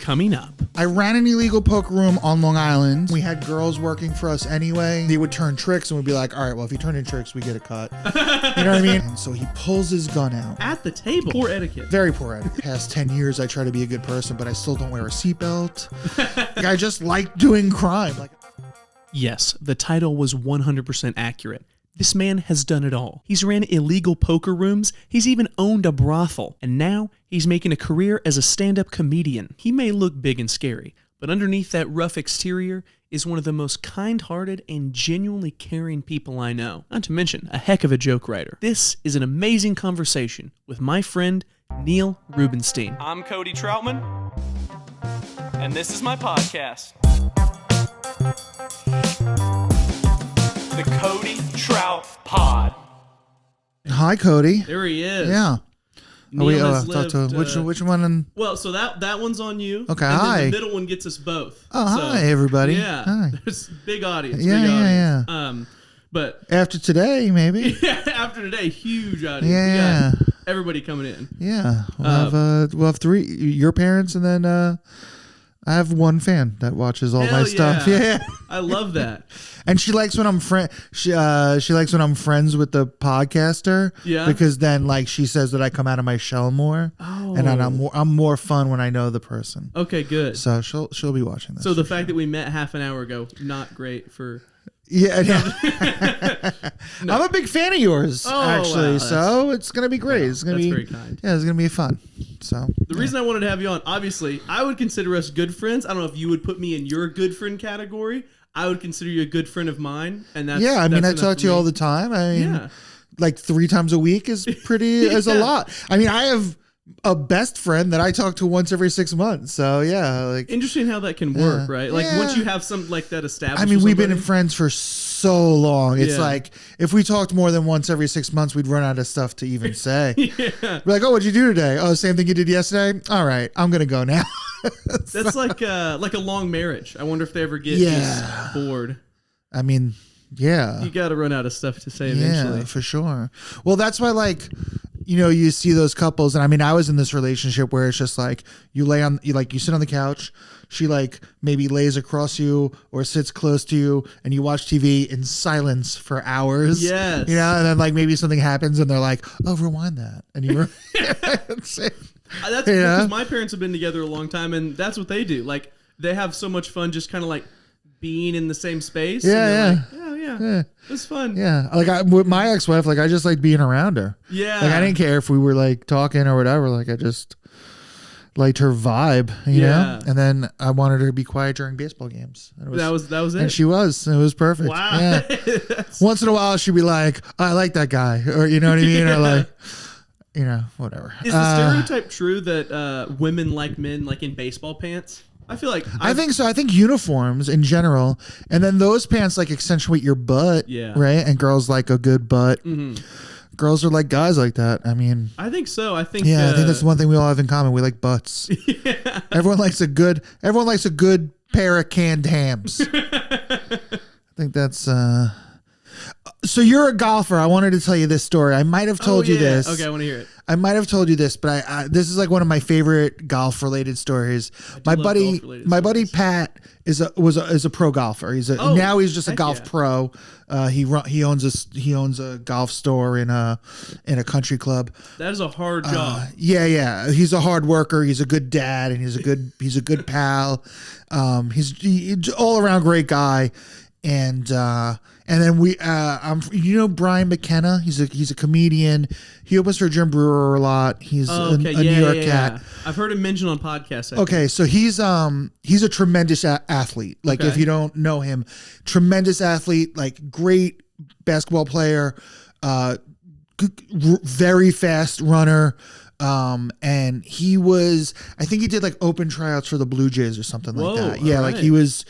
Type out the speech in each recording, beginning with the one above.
coming up. I ran an illegal poker room on Long Island. We had girls working for us anyway. They would turn tricks and we'd be like, all right, well, if you turn in tricks, we get a cut. You know what I mean? And so he pulls his gun out. At the table. Poor etiquette. Very poor etiquette. Past 10 years, I try to be a good person, but I still don't wear a seatbelt. I just like doing crime. Yes, the title was 100% accurate. This man has done it all. He's ran illegal poker rooms, he's even owned a brothel, and now he's making a career as a stand-up comedian. He may look big and scary, but underneath that rough exterior is one of the most kind-hearted and genuinely caring people I know. Not to mention, a heck of a joke writer. This is an amazing conversation with my friend, Neil Rubenstein. I'm Cody Troutman, and this is my podcast. The Cody Trout Pod. Hi, Cody. There he is. Yeah. Neil has lived, which one? Well, so that one's on you. Okay, and hi. Then the middle one gets us both. Oh, so, hi, everybody. Yeah. Hi. There's big audience. Yeah, big yeah, audience. But after today, maybe. Yeah, after today, huge audience. Yeah. We got everybody coming in. Yeah. We'll have three, your parents, and then I have one fan that watches all my stuff. Yeah. I love that. And she likes when I'm she likes when I'm friends with the podcaster. Yeah. Because then she says that I come out of my shell more. Oh. And then I'm more fun when I know the person. Okay, good. So she'll be watching this. So the fact that we met half an hour ago, not great for. Yeah. No. I'm a big fan of yours, actually. Wow, so it's gonna be great. It's gonna be very kind. Yeah, it's gonna be fun. So the reason I wanted to have you on, obviously, I would consider us good friends. I don't know if you would put me in your good friend category. I would consider you a good friend of mine, and that's I mean, I enough talk to you all the time. I mean, 3 times a week is is a lot. I mean, I have a best friend that I talk to once every 6 months. So interesting how that can work, right? Once you have something like that established. I mean, we've been friends for so long. It's if we talked more than once every 6 months, we'd run out of stuff to even say. We're like, oh, what'd you do today? Oh, same thing you did yesterday. All right, I'm gonna go now. That's like a long marriage. I wonder if they ever get just bored. I mean, yeah, you got to run out of stuff to say eventually. Yeah, for sure. Well, that's why you see those couples, and I mean, I was in this relationship where it's just you sit on the couch, she maybe lays across you or sits close to you, and you watch TV in silence for hours. Yes. And then maybe something happens, and they're like, "Oh, rewind that," and you. That's because my parents have been together a long time, and that's what they do. They have so much fun, just kind of being in the same space. Yeah. Yeah. It's fun. Yeah. With my ex-wife, I just like being around her. Yeah. I didn't care if we were talking or whatever. I just liked her vibe, you know? And then I wanted her to be quiet during baseball games. That was it. And she was. It was perfect. Wow. Yeah. Once in a while, she'd be like, I like that guy. Or, you know what I mean? Or whatever. Is the stereotype true that women like men in baseball pants? I feel like I think so. I think uniforms in general, and then those pants accentuate your butt, right? And girls like a good butt. Mm-hmm. Girls are like guys like that. I mean, I think so. I think I think that's one thing we all have in common. We like butts. Yeah. Everyone likes a good pair of canned hams. I think that's. So you're a golfer. I wanted to tell you this story. I might have told you this. Okay, I want to hear it. I might have told you this, but this is one of my favorite golf-related stories. My buddy Pat is a pro golfer. Now he's just a golf pro. He owns a golf store in a country club. That is a hard job. Yeah. He's a hard worker. He's a good dad, and he's a good pal. He's all around great guy. And then Brian McKenna. He's a comedian. He opens for Jim Brewer a lot. He's a New York cat. I've heard him mentioned on podcasts. Okay, so he's a tremendous athlete. If you don't know him, tremendous athlete. Great basketball player. Very fast runner. And I think he did open tryouts for the Blue Jays or something like that. Yeah. Right. He's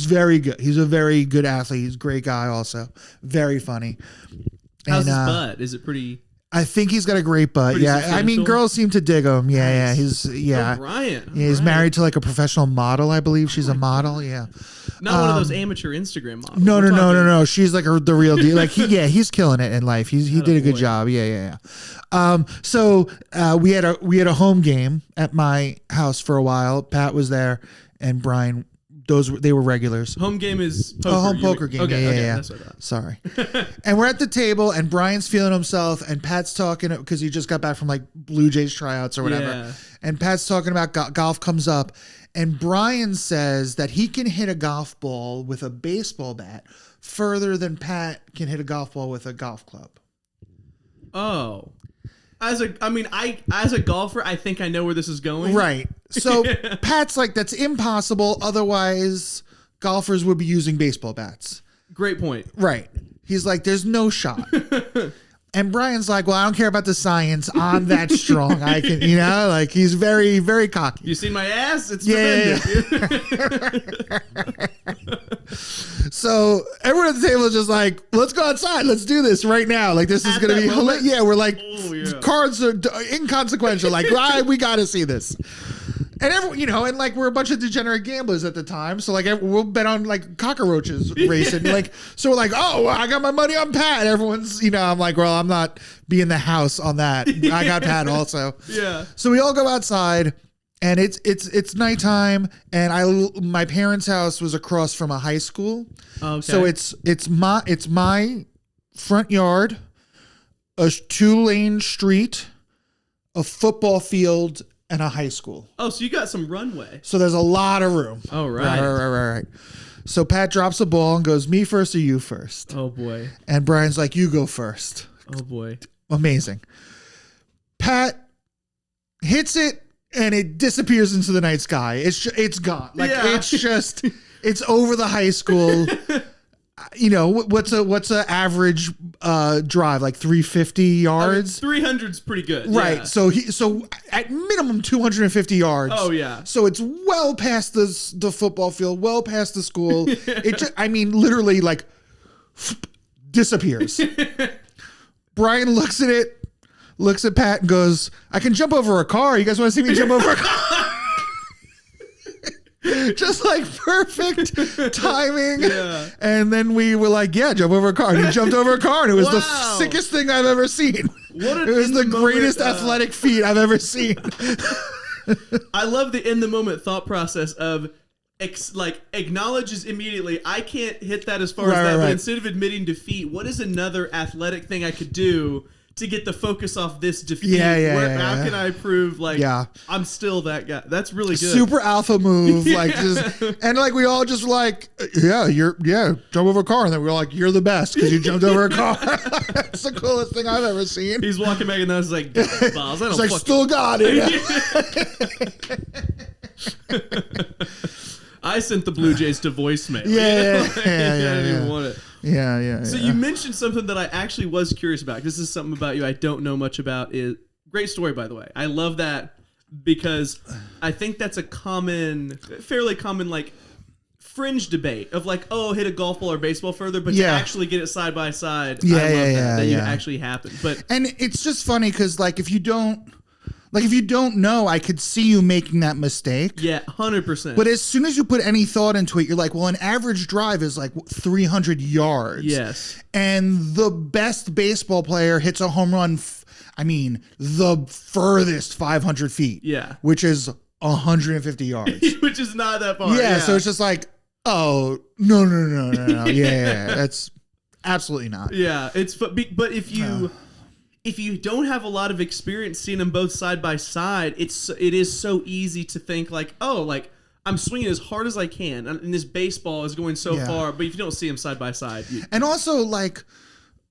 very good. He's a very good athlete. He's a great guy also. Very funny. How's his butt? Is it pretty? I think he's got a great butt. Pretty Yeah, I mean, substantial? girls seem to dig him. Yeah, Nice. yeah. Oh, Brian. Yeah, he's Right. married to like a professional model, I believe. She's a model. Yeah. Not one of those amateur Instagram models. No, We're talking- no. She's like the real deal. Like he's killing it in life. He did a good Attaboy. job. Yeah. So we had a home game at my house for a while. Pat was there, and Brian. They were regulars. Home game is poker. Home you poker mean- game. Okay, Yeah. That's what I thought. Sorry. And we're at the table, and Brian's feeling himself, and Pat's talking because he just got back from like Blue Jays tryouts or whatever. Yeah. And Pat's talking about golf comes up, and Brian says that he can hit a golf ball with a baseball bat further than Pat can hit a golf ball with a golf club. Oh. As a golfer, I think I know where this is going. Right. So Pat's like, that's impossible. Otherwise, golfers would be using baseball bats. Great point. Right. He's like, there's no shot. And Brian's like, well, I don't care about the science. I'm that strong. I can, like he's very, very cocky. You seen my ass? It's Yeah. tremendous. So everyone at the table is just like, let's go outside. Let's do this right now. Like, this is At going to that be, moment? yeah, we're like, Oh, yeah. cards are inconsequential. Like, we got to see this. And everyone, and like we're a bunch of degenerate gamblers at the time, so like we'll bet on like cockroaches racing, like so we're like, oh, I got my money on Pat. Everyone's, I'm like, well, I'm not being the house on that. I got Pat also. Yeah. So we all go outside, and it's nighttime, and my parents' house was across from a high school, Okay. so it's my front yard, a 2-lane street, a football field, and a high school. Oh, so you got some runway. So there's a lot of room. Oh, right. Right. So Pat drops a ball and goes, me first or you first? Oh, boy. And Brian's like, you go first. Oh, boy. Amazing. Pat hits it and it disappears into the night sky. It's gone. Like Yeah. it's over the high school. What's a average drive, like 350 yards? 300's pretty good. Right. Yeah. So at minimum 250 yards. Oh, yeah. So it's well past the football field, well past the school. Literally like disappears. Brian looks at it, looks at Pat and goes, I can jump over a car. You guys want to see me jump over a car? Just like perfect timing. Yeah. And then we were like, yeah, jump over a car. And he jumped over a car, and it was the Wow. sickest thing I've ever seen. What an It was the in-the-moment, greatest athletic feat I've ever seen. I love the in the moment thought process of acknowledges immediately, I can't hit that as far as that, but Right. instead of admitting defeat, what is another athletic thing I could do to get the focus off this defeat? Yeah. How can I prove Yeah. I'm still that guy? That's really good. Super alpha move, and like we all just like, jump over a car, and then we were like, you're the best because you jumped over a car. That's the coolest thing I've ever seen. He's walking back and I was like, balls, I don't It's like, fucking still got it. I sent the Blue Jays to voicemail. Yeah, I yeah. didn't even want it. Yeah. So you mentioned something that I actually was curious about. This is something about you I don't know much about. Great story, by the way. I love that because I think that's a fairly common like fringe debate of like, oh, hit a golf ball or baseball further, but to actually get it side by side. I love that you actually happened. But and it's just funny because like if you don't know, I could see you making that mistake. yeah, 100%. But as soon as you put any thought into it, you're like, well, an average drive is like 300 yards. Yes. And the best baseball player hits a home run, the furthest 500 feet. Yeah. Which is 150 yards. Which is not that far. Yeah, so it's just like, oh, no. Yeah, that's absolutely not. Yeah, but if you don't have a lot of experience seeing them both side by side, it is so easy to think like, oh, like I'm swinging as hard as I can, and this baseball is going so far. But if you don't see them side by side, And also, like,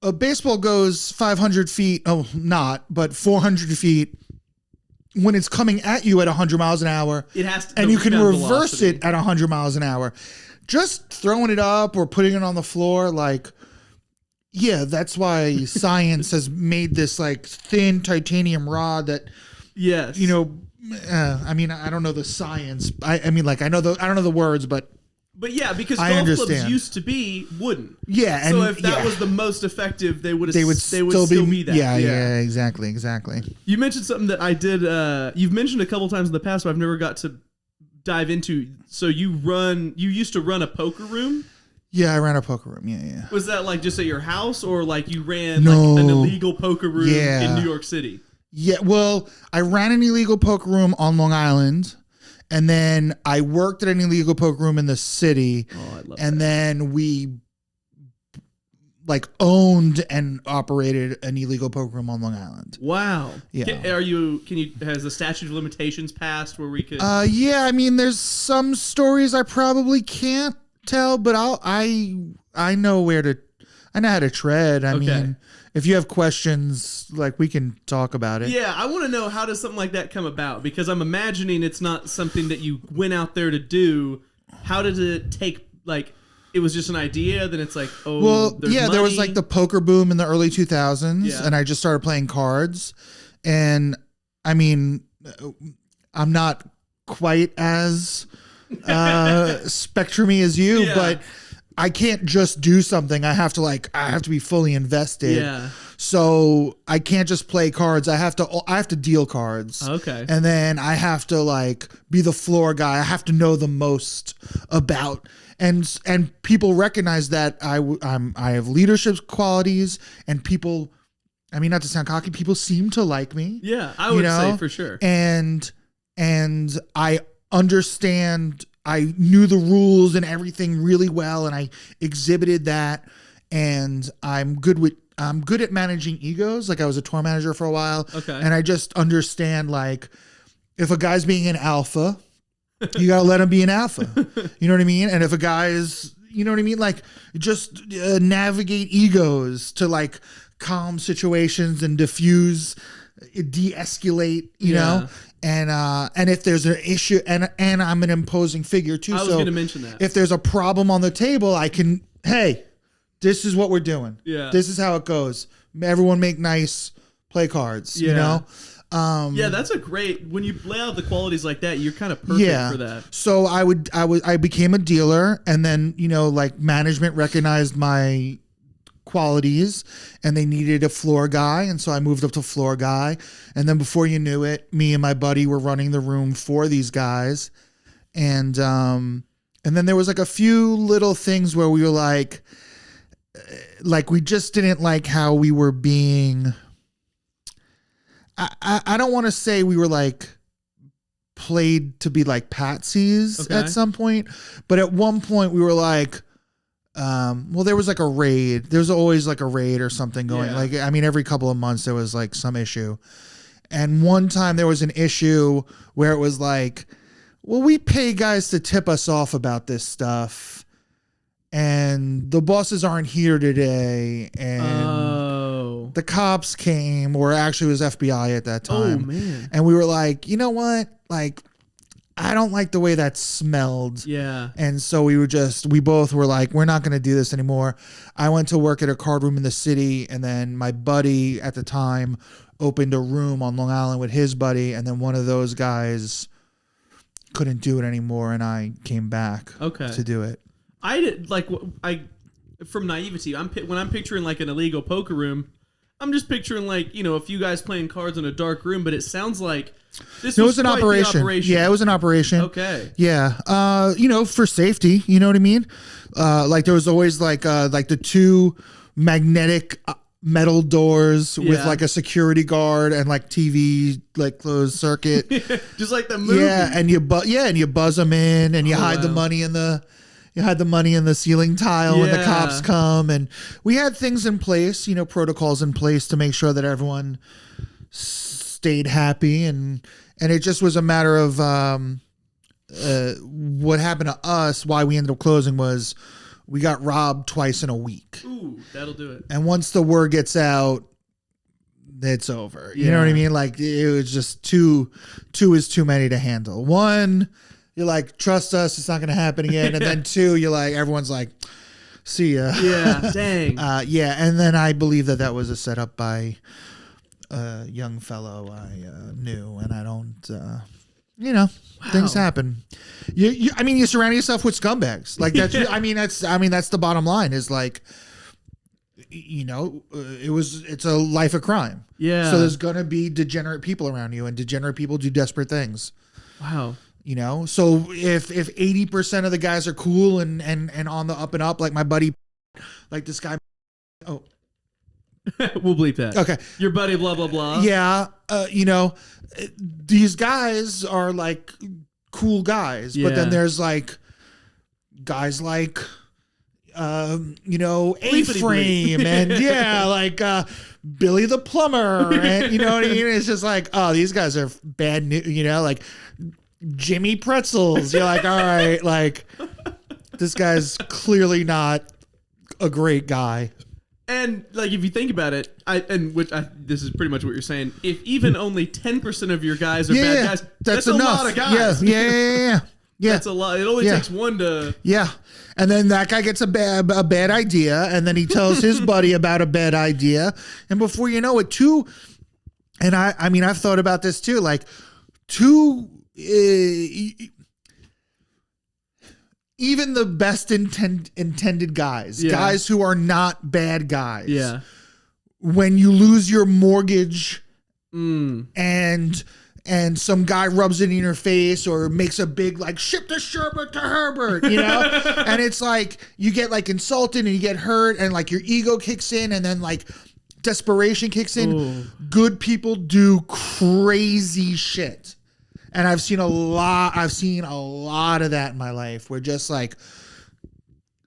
a baseball goes 500 feet, but 400 feet when it's coming at you at 100 miles an hour. it has to, And the you can rebound reverse velocity. it at 100 miles an hour. Just throwing it up or putting it on the floor, like, yeah, that's why science has made this like thin titanium rod that, Yes, I don't know the science. I don't know the words, but But yeah, because I golf understand. clubs used to be wooden. Yeah, and so if that was the most effective, they would still be that. Yeah, exactly. You mentioned something that I did. You've mentioned a couple times in the past, but I've never got to dive into. So you used to run a poker room. Yeah, I ran a poker room. Yeah. Was that like just at your house, or like you ran like an illegal poker room in New York City? Yeah, well, I ran an illegal poker room on Long Island. And then I worked at an illegal poker room in the city. Oh, I love and that. then we like owned and operated an illegal poker room on Long Island. Wow. Yeah. Has the statute of limitations passed where we could? Yeah, I mean, there's some stories I probably can't tell, but I know I know how to tread. I mean, if you have questions, like, we can talk about it. Yeah, I want to know, how does something like that come about? Because I'm imagining it's not something that you went out there to do. How did it take, like, it was just an idea, then it's like, oh, well, there's yeah, money. there was like the poker boom in the early 2000s, Yeah. and I just started playing cards. And I mean, I'm not quite as spectrumy as you, Yeah. but I can't just do something. I have to be fully invested. Yeah. So I can't just play cards. I have to deal cards. Okay. And then I have to like be the floor guy. I have to know the most about, and people recognize that I have leadership qualities, and people, I mean, not to sound cocky, people seem to like me. Yeah, I would say for sure. And I understand, I knew the rules and everything really well, and I exhibited that. And I'm good at managing egos. Like, I was a tour manager for a while. Okay. And I just understand, like, if a guy's being an alpha, you gotta let him be an alpha. You know what I mean? And if a guy is, you know what I mean? Like, just navigate egos to like calm situations and de-escalate, you know? And if there's an issue, and I'm an imposing figure too. I was going to mention that. If there's a problem on the table, I can, hey, this is what we're doing. Yeah. This is how it goes. Everyone make nice play cards, you know? Yeah, that's a great, when you lay out the qualities like that, you're kind of perfect for that. So I became a dealer, and then, you know, like, management recognized my qualities and they needed a floor guy, and so I moved up to floor guy. And then before you knew it, me and my buddy were running the room for these guys. And then there was like a few little things where we were like we just didn't like how we were being, I don't want to say we were like played to be like patsies at some point, but at one point we were like, well, there was like a raid. There's always like a raid or something going. Like, I mean, every couple of months there was like some issue. And one time there was an issue where it was like, well, we pay guys to tip us off about this stuff, and the bosses aren't here today, and the cops came, or actually it was FBI at that time. Oh, man. And we were like, you know what? Like, I don't like the way that smelled. Yeah. And so we both were like, we're not going to do this anymore. I went to work at a card room in the city, and then my buddy at the time opened a room on Long Island with his buddy, and then one of those guys couldn't do it anymore, and I came back to do it. I did, like, from naivety, when I'm picturing like an illegal poker room, I'm just picturing like, you know, a few guys playing cards in a dark room, but it sounds like this was an operation. Yeah, it was an operation. Okay. Yeah. You know, for safety, you know what I mean? Like, there was always like the two magnetic metal doors with like a security guard and like TV, like closed circuit. Just like the movie. Yeah, and you buzz them in, and you hide the money in the ceiling tile when the cops come. And we had things in place, you know, protocols in place to make sure that everyone stayed happy, and it just was a matter of what happened to us. Why we ended up closing was we got robbed twice in a week. Ooh, that'll do it. And once the word gets out, it's over. You know what I mean? Like, it was just two is too many to handle. One, you're like, trust us, it's not going to happen again. And then two, you're like, everyone's like, see ya. Yeah, dang. And then I believe that was a setup by a young fellow I knew, and I don't, you know, things happen. I mean, you surround yourself with scumbags. Like that's. That's the bottom line. Is like, it's a life of crime. Yeah. So there's gonna be degenerate people around you, and degenerate people do desperate things. Wow. So if 80% of the guys are cool and on the up and up, like my buddy, like this guy. Oh. We'll bleep that. Okay. Your buddy, blah, blah, blah. Yeah. These guys are like cool guys, but then there's like guys like, A-Frame and like Billy the Plumber. And you know what I mean? It's just like, oh, these guys are bad news, like Jimmy Pretzels. You're like, all right, like this guy's clearly not a great guy. And like, if you think about it, this is pretty much what you're saying. If even only 10% of your guys are bad guys, that's enough. A lot of guys. Yeah. That's a lot. It only takes one to. Yeah. And then that guy gets a bad idea, and then he tells his buddy about a bad idea, and before you know it, I've thought about this too, like even the best intended guys who are not bad guys, when you lose your mortgage and some guy rubs it in your face or makes a big like ship the sherbet to Herbert, and it's like you get like insulted and you get hurt and like your ego kicks in and then like desperation kicks in. Ooh. Good people do crazy shit. And I've seen a lot of that in my life where just like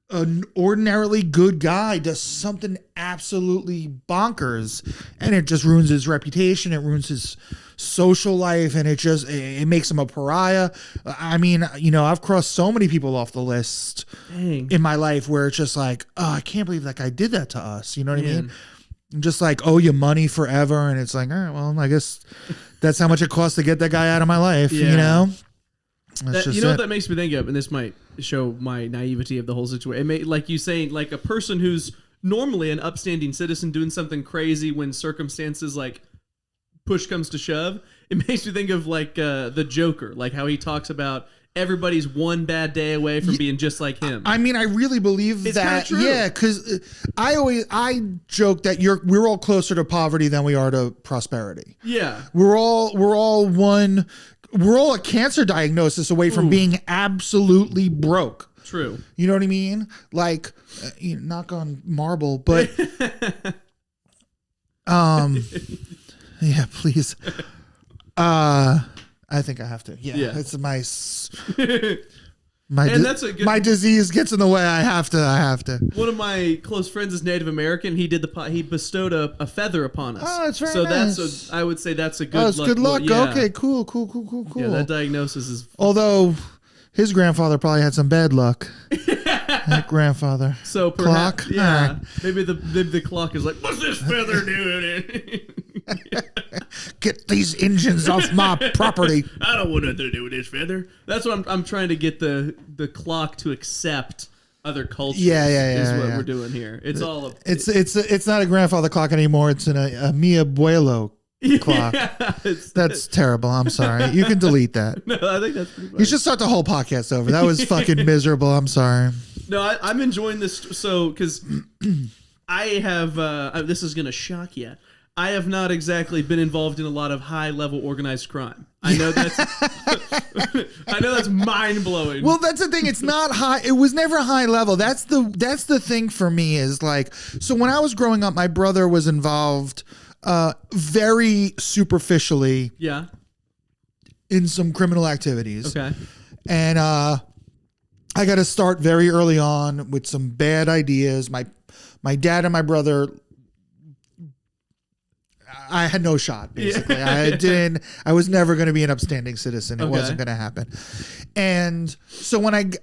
an ordinarily good guy does something absolutely bonkers and it just ruins his reputation. It ruins his social life and it makes him a pariah. I mean, I've crossed so many people off the list in my life where it's just like, oh, I can't believe that guy did that to us. You know what I mean? I'm just like, owe you money forever. And it's like, all right, well, I guess that's how much it costs to get that guy out of my life, What that makes me think of, and this might show my naivety of the whole situation. Like you saying, like a person who's normally an upstanding citizen doing something crazy when circumstances like push comes to shove. It makes me think of like the Joker, like how he talks about everybody's one bad day away from being just like him. I mean, I really believe it's that. True. Yeah, because I joke that we're all closer to poverty than we are to prosperity. Yeah, we're all a cancer diagnosis away from being absolutely broke. True. You know what I mean? Like, knock on marble, but yeah, please. I think I have to. Yeah. It's my disease gets in the way. I have to. One of my close friends is Native American. He bestowed a feather upon us. Oh, that's very nice. So I would say that's a good. Oh, it's luck. good luck. Yeah. Okay, cool. Yeah, that diagnosis is. Although his grandfather probably had some bad luck. That grandfather. So perhaps, clock. Yeah. Right. Maybe the clock is like, what's this feather doing? Get these engines off my property. I don't want nothing to do with this feather. That's what I'm trying to get the clock to accept other cultures. Yeah. Is what we're doing here. It's all. It's not a grandfather clock anymore. It's a mi abuelo clock. Yeah, that's terrible. I'm sorry. You can delete that. No, I think that's pretty funny. You should start the whole podcast over. That was fucking miserable. I'm sorry. No, I'm enjoying this. So, because I have, this is going to shock you. I have not exactly been involved in a lot of high-level organized crime. I know that's mind-blowing. Well, that's the thing. It's not high. It was never high level. That's the thing for me is like, so when I was growing up, my brother was involved very superficially in some criminal activities. Okay. And I got to start very early on with some bad ideas. My dad and my brother, I had no shot, basically. Yeah. I was never going to be an upstanding citizen. It wasn't going to happen. And so when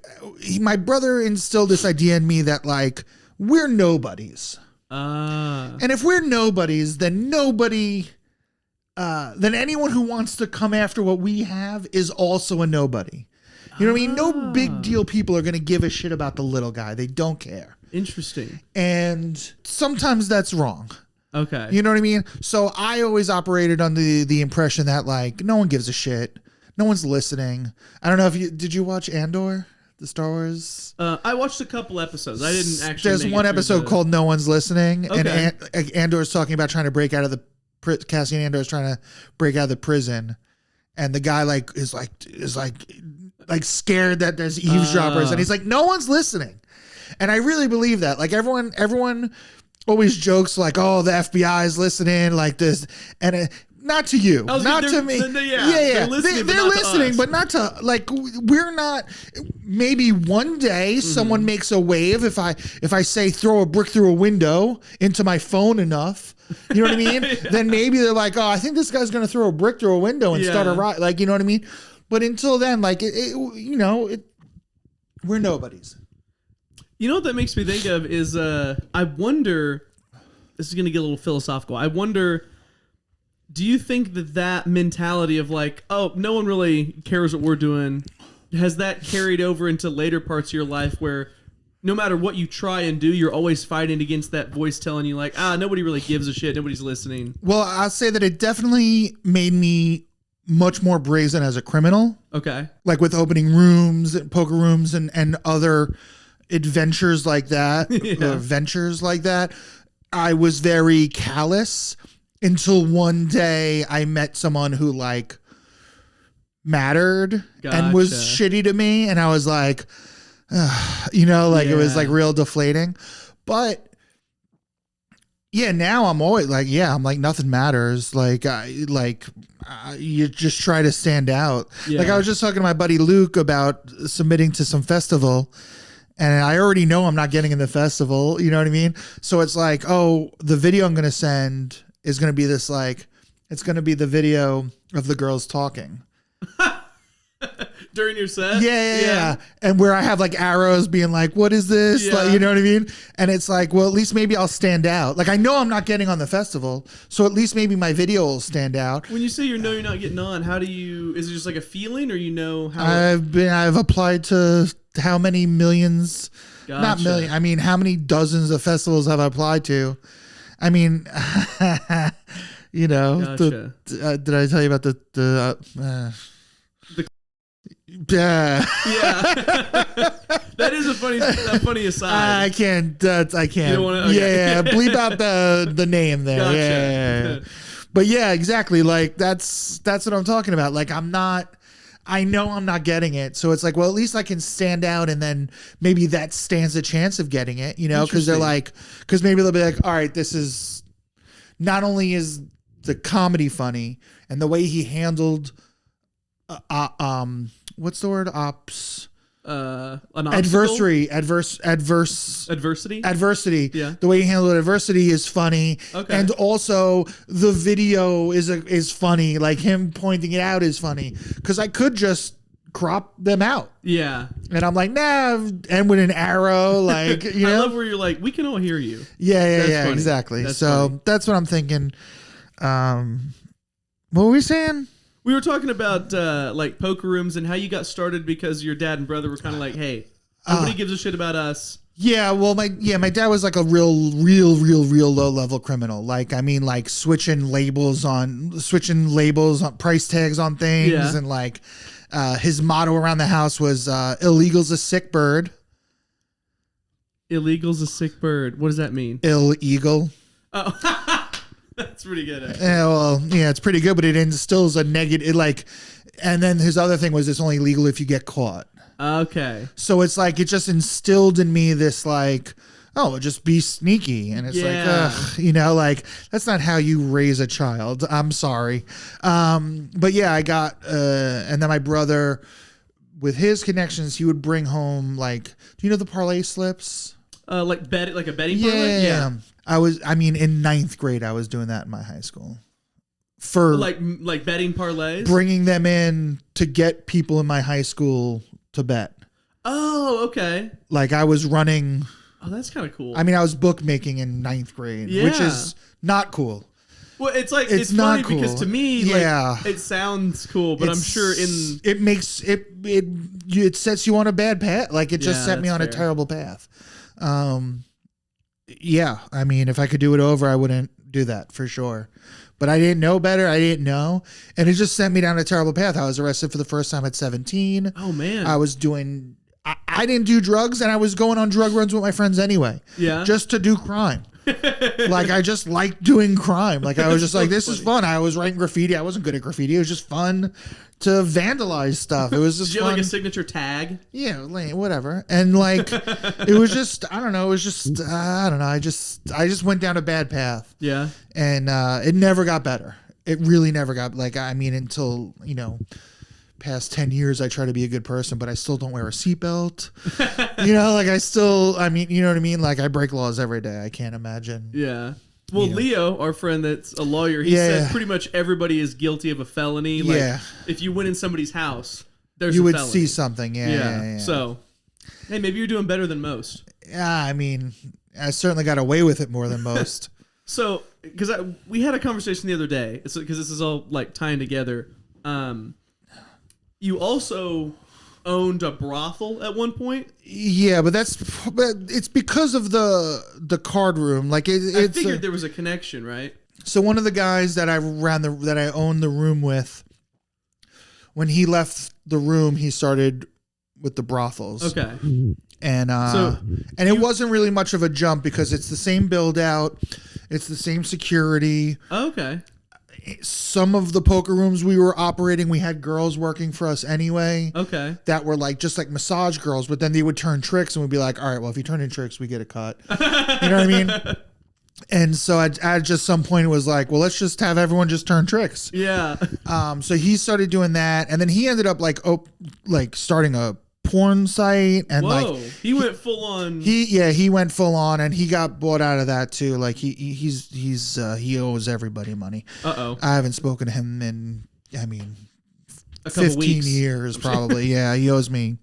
my brother instilled this idea in me that like, we're nobodies. And if we're nobodies, then then anyone who wants to come after what we have is also a nobody. You know what I mean? No big deal people are going to give a shit about the little guy. They don't care. Interesting. And sometimes that's wrong. Okay. You know what I mean? So I always operated on the impression that like no one gives a shit. No one's listening. I don't know if did you watch Andor, the Star Wars? I watched a couple episodes. I didn't actually. There's one episode called "No One's Listening," Okay. and Andor's talking about trying to break out of the. Cassian Andor is trying to break out of the prison, and the guy is scared that there's eavesdroppers, and he's like, "No one's listening," and I really believe that. Like everyone always jokes like, "Oh, the FBI is listening," like this, and. Not to you, not to me. They're listening, but not to like. We're not. Maybe one day someone makes a wave. If I say throw a brick through a window into my phone enough, you know what I mean? Then maybe they're like, oh, I think this guy's gonna throw a brick through a window and start a riot. Like, you know what I mean? But until then, like we're nobodies. You know what that makes me think of is I wonder. This is gonna get a little philosophical. I wonder. Do you think that mentality of like, oh, no one really cares what we're doing, has that carried over into later parts of your life where no matter what you try and do, you're always fighting against that voice telling you like, nobody really gives a shit, nobody's listening? Well, I'll say that it definitely made me much more brazen as a criminal. Okay. Like with opening rooms, poker rooms, and other adventures like that, or ventures like that. I was very callous. Until one day I met someone who like mattered and was shitty to me. And I was like, it was like real deflating. But yeah, now I'm always like, I'm like, nothing matters. Like, you just try to stand out. Yeah. Like I was just talking to my buddy Luke about submitting to some festival. And I already know I'm not getting in the festival. You know what I mean? So it's like, oh, the video I'm going to send is going to be this like, it's going to be the video of the girls talking. During your set? Yeah. And where I have like arrows being like, what is this? Yeah. Like, you know what I mean? And it's like, well, at least maybe I'll stand out. Like, I know I'm not getting on the festival, so at least maybe my video will stand out. When you say you're not getting on, how do you, is it just like a feeling or you know how? I've applied to how many millions, Gotcha. Not million. I mean, how many dozens of festivals have I applied to? I mean, you know, Gotcha. Did I tell you about the yeah. That is a funny aside. I can't. I can't. You don't wanna, okay. Yeah. Bleep out the name there. Gotcha. Yeah. But yeah, exactly. Like that's what I'm talking about. Like I know I'm not getting it. So it's like, well, at least I can stand out and then maybe that stands a chance of getting it, you know, because maybe they'll be like, all right, this is not only is the comedy funny and the way he handled, what's the word? Adversity. Yeah. The way he handled adversity is funny. Okay. And also the video is funny. Like him pointing it out is funny. Because I could just crop them out. Yeah. And I'm like, nah, and with an arrow, like, you know. I love where you're like, we can all hear you. Yeah, exactly. That's so funny. That's what I'm thinking. What were we saying? We were talking about like poker rooms and how you got started because your dad and brother were kind of like, hey, nobody gives a shit about us. Yeah, well, my dad was like a real low level criminal. Like, I mean, like switching labels on price tags on things, and like his motto around the house was "Illegal's a sick bird." Illegal's a sick bird. What does that mean? Illegal. Oh. That's pretty good, actually. Yeah, well, yeah, it's pretty good, but it instills a negative, like, and then his other thing was it's only legal if you get caught. Okay. So it's like, it just instilled in me this, like, oh, just be sneaky. And it's like, ugh, you know, like, that's not how you raise a child. I'm sorry. But yeah, I got, and then my brother, with his connections, he would bring home, like, do you know the parlay slips? Like a betting parlay? Yeah. In ninth grade, I was doing that in my high school. For like betting parlays? Bringing them in to get people in my high school to bet. Oh, okay. Like I was running. Oh, that's kind of cool. I mean, I was bookmaking in ninth grade, which is not cool. Well, it's like, it's funny not cool. because to me, like, it sounds cool, but I'm sure it sets you on a bad path. Like it just set me on a terrible path. Yeah, I mean, if I could do it over, I wouldn't do that for sure. but I didn't know better. I didn't know. And it just sent me down a terrible path. I was arrested for the first time at 17. Oh, man. I was doing, I didn't do drugs, and I was going on drug runs with my friends anyway. Yeah. Just to do crime. Like, I just liked doing crime. Like, I was just like, this is fun. I was writing graffiti. I wasn't good at graffiti. It was just fun to vandalize stuff. It was just Did you have fun. like a signature tag? Yeah, like, whatever. And like, it was just, I don't know. It was just, I don't know. I just went down a bad path. Yeah. And it never got better. It really never got, like, I mean, until, past 10 years, I try to be a good person, but I still don't wear a seatbelt. Like I mean, you know what I mean? Like, I break laws every day. I can't imagine. Yeah. Well, Leo, our friend that's a lawyer, he said pretty much everybody is guilty of a felony. Like, if you went in somebody's house, there's you a would felony. see something. Yeah. So, hey, maybe you're doing better than most. Yeah, I mean, I certainly got away with it more than most. So, because we had a conversation the other day, because this is all like tying together. You also owned a brothel at one point. Yeah, but it's because of the card room. Like, I figured there was a connection, right? So one of the guys that I owned the room with, when he left the room, he started with the brothels. Okay. And it wasn't really much of a jump because it's the same build out, it's the same security. Okay. Some of the poker rooms we were operating, we had girls working for us anyway. Okay. That were like just like massage girls, but then they would turn tricks and we'd be like, all right, well, if you turn in tricks, we get a cut. You know what I mean? And so at just some point it was like, well, let's just have everyone just turn tricks. Yeah. So he started doing that, and then he ended up like starting a porn site, and he went full on. He went full on, and he got bought out of that too. Like he owes everybody money. I haven't spoken to him in, I mean, a couple 15 weeks. years probably. Yeah, he owes me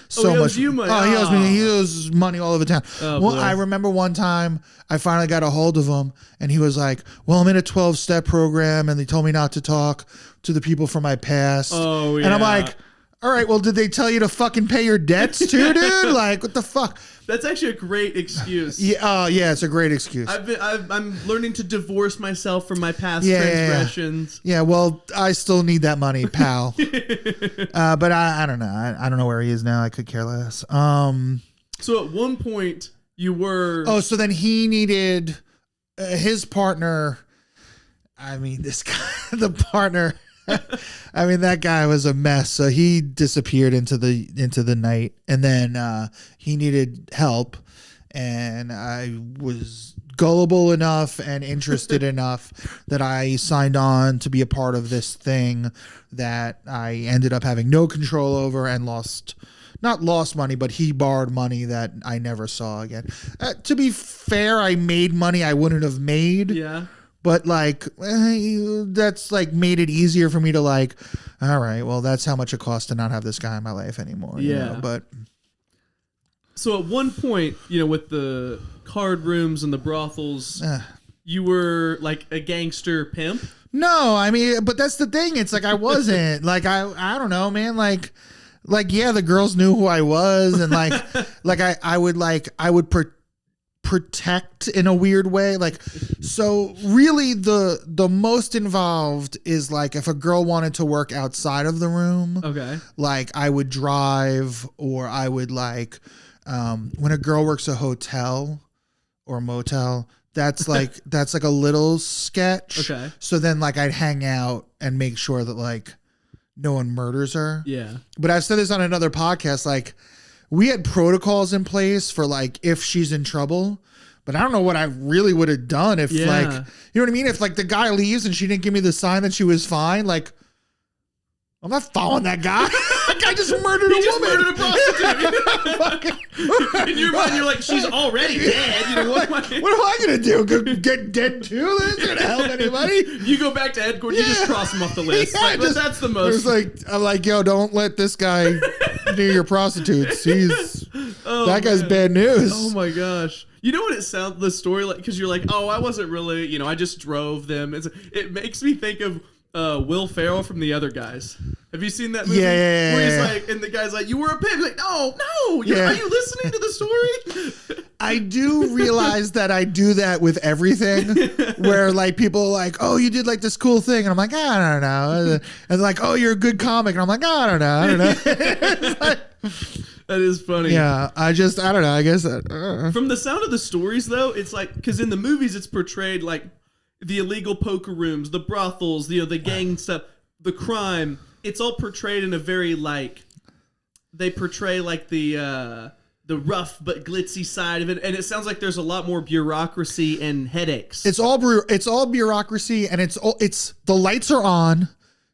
so he much. owes you money. Oh, he owes money all over town. Oh, well, boy. I remember one time I finally got a hold of him, and he was like, well, I'm in a 12-step program, and they told me not to talk to the people from my past. Oh, yeah. And I'm like, all right, well, did they tell you to fucking pay your debts too, dude? Like, what the fuck? That's actually a great excuse. Yeah, it's a great excuse. I'm learning to divorce myself from my past transgressions. Yeah, well, I still need that money, pal. But I don't know. I don't know where he is now. I could care less. So at one point you were. Oh, so then he needed his partner. I mean, this guy, the partner. I mean, that guy was a mess. So he disappeared into the night, and then he needed help, and I was gullible enough and interested enough that I signed on to be a part of this thing that I ended up having no control over and not lost money, but he borrowed money that I never saw again. To be fair, I made money I wouldn't have made. Yeah. But like, that's like made it easier for me to like, all right, well, that's how much it costs to not have this guy in my life anymore. Yeah. You know? But so at one point, with the card rooms and the brothels, you were like a gangster pimp. No, I mean, but that's the thing. It's like I wasn't like I don't know, man. Like yeah, the girls knew who I was, and I would protect in a weird way. Like, so really the most involved is like if a girl wanted to work outside of the room, okay, like I would drive, or I would like when a girl works a hotel or motel, that's like a little sketch. Okay. So then like I'd hang out and make sure that like no one murders her. Yeah. But I've said this on another podcast, like we had protocols in place for like if she's in trouble, but I don't know what I really would have done if like, you know what I mean? If like the guy leaves and she didn't give me the sign that she was fine, like I'm not following that guy. That guy just murdered a woman. Murdered a prostitute. In your mind, you're like, she's already dead. What am I gonna do? Get dead too? That's not gonna help anybody. You go back to headquarters. You just cross him off the list. That's the most. I'm like, yo, don't let this guy near your prostitutes. That guy's bad news. Oh my gosh. You know what it sounds the story like? Because you're like, oh, I wasn't really. I just drove them. It makes me think of Will Ferrell from The Other Guys. Have you seen that movie? Yeah. Where he's like, and the guy's like, "You were a pimp." He's like, no, are you listening to the story? I do realize that I do that with everything, where like people are like, "Oh, you did like this cool thing," and I'm like, "I don't know," and like, "Oh, you're a good comic," and I'm like, "I don't know." It's like, that is funny. yeah, I don't know. I guess from the sound of the stories, though, it's like because in the movies it's portrayed like the illegal poker rooms, the brothels, the gang stuff, the crime. It's all portrayed in a very like they portray like the rough but glitzy side of it, and it sounds like there's a lot more bureaucracy and headaches. It's all bureaucracy, and it's the lights are on.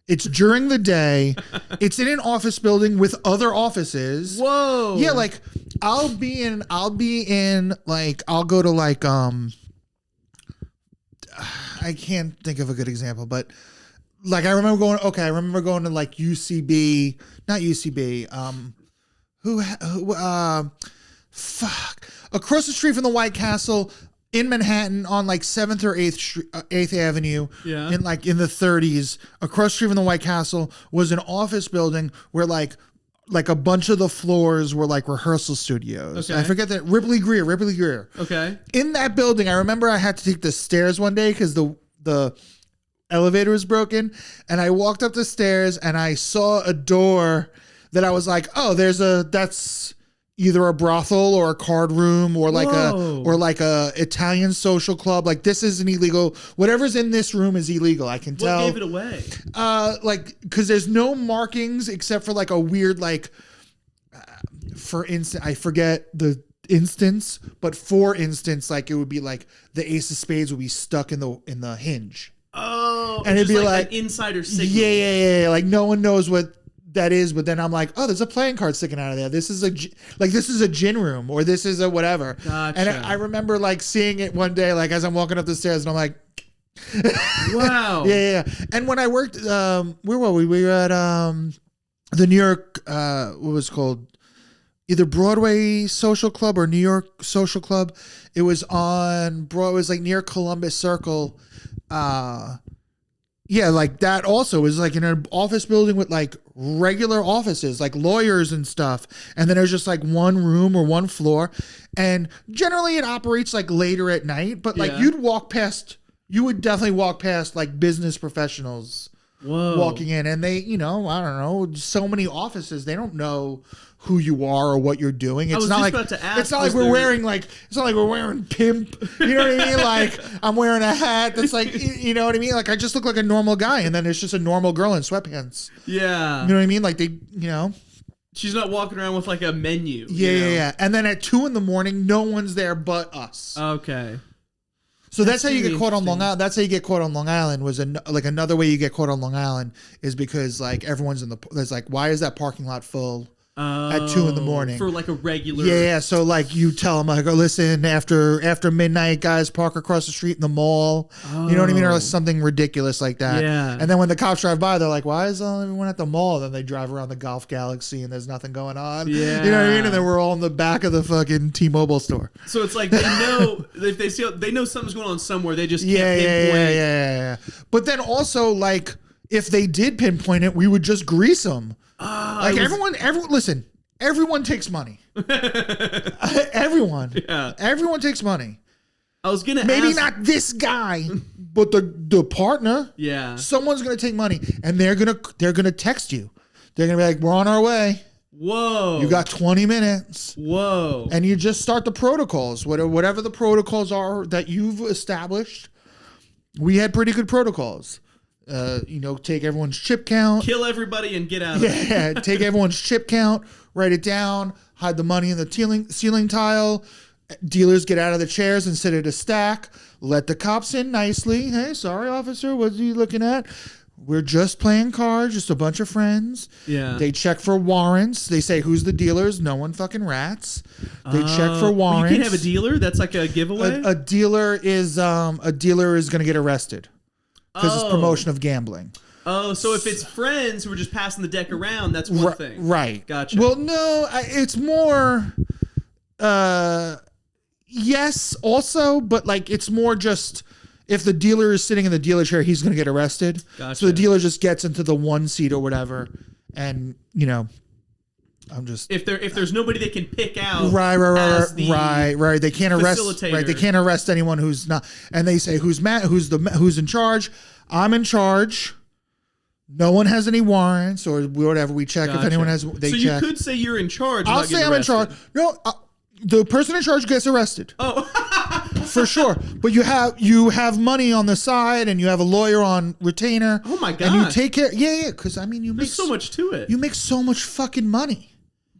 It's during the day. It's in an office building with other offices. Whoa. Yeah, like I'll go to like I can't think of a good example, but like I remember going to like UCB, not UCB, across the street from the White Castle in Manhattan on like 7th or 8th Avenue, in the 30s, across the street from the White Castle was an office building where like a bunch of the floors were like rehearsal studios. Okay. I forget that. Ripley Greer. Okay. In that building, I remember I had to take the stairs one day because the elevator was broken, and I walked up the stairs and I saw a door that I was like, oh, that's either a brothel or a card room or like a Italian social club. Like this is an illegal. Whatever's in this room is illegal. I can tell. What gave it away? Like because there's no markings except for like a weird like. For instance, I forget the instance, but for instance, like it would be like the ace of spades would be stuck in the hinge. Oh, and it'd be like an insider signal. Yeah. Like no one knows what that is, but then I'm like, oh, there's a playing card sticking out of there. This is a gin room, or this is a whatever. Gotcha. And I remember like seeing it one day, like as I'm walking up the stairs, and I'm like, wow. Yeah. And when I worked, where were we? We were at the New York, what was it called? Either Broadway Social Club or New York Social Club. It was on Broadway. It was like near Columbus Circle. Yeah, like that also was like in an office building with like regular offices, like lawyers and stuff. And then there's just like one room or one floor. And generally it operates like later at night, but like you would definitely walk past like business professionals walking in, and they, I don't know, so many offices, they don't know who you are or what you're doing. It's not like we're wearing pimp. You know what I mean? Like I'm wearing a hat that's like, you know what I mean? Like I just look like a normal guy, and then there's just a normal girl in sweatpants. Yeah. You know what I mean? Like they, she's not walking around with like a menu. Yeah. And then at 2 a.m, no one's there but us. Okay. So that's how you get caught on Long Island. That's how you get caught on Long Island. Like another way you get caught on Long Island is because like everyone's there's like, why is that parking lot full? At 2 a.m. for like a regular. Yeah. So like you tell them like, oh, listen, after midnight, guys, park across the street in the mall. You know what I mean, or something ridiculous like that. Yeah. And then when the cops drive by, they're like, why is everyone at the mall? Then they drive around the Golf Galaxy and there's nothing going on. Yeah. You know what I mean? And then we're all in the back of the fucking T-Mobile store. So it's like they know if they know something's going on somewhere. They just can't pinpoint. Yeah. But then also like if they did pinpoint it, we would just grease them. Like everyone, listen, everyone takes money. Everyone takes money. I was going to maybe not this guy, but the partner. Yeah. Someone's going to take money, and they're going to text you. They're going to be like, we're on our way. Whoa. You got 20 minutes. Whoa. And you just start the protocols. Whatever the protocols are that you've established. We had pretty good protocols. Take everyone's chip count. Kill everybody and get out of it. Yeah, take everyone's chip count, write it down, hide the money in the ceiling tile. Dealers get out of the chairs and sit at a stack. Let the cops in nicely. Hey, sorry, officer, what are you looking at? We're just playing cards, just a bunch of friends. Yeah. They check for warrants. They say, who's the dealers? No one fucking rats. They check for warrants. You can't have a dealer? That's like a giveaway? A dealer is going to get arrested. Because it's promotion of gambling. Oh, so if it's friends who are just passing the deck around, that's one thing. Right. Gotcha. Well, no, it's more, yes, also, but like it's more just, if the dealer is sitting in the dealer chair, he's going to get arrested. Gotcha. So the dealer just gets into the one seat or whatever, and I'm just if there's nobody they can pick out. Right. They can't arrest. Right. They can't arrest anyone who's not. And they say who's in charge. I'm in charge. No one has any warrants or whatever. We check if anyone has. They so check. You could say you're in charge. I'll say I'm in charge. No, the person in charge gets arrested. Oh, for sure. But you have money on the side, and you have a lawyer on retainer. Oh my god! And you take care. Yeah. Because you make There's so much to it. You make so much fucking money.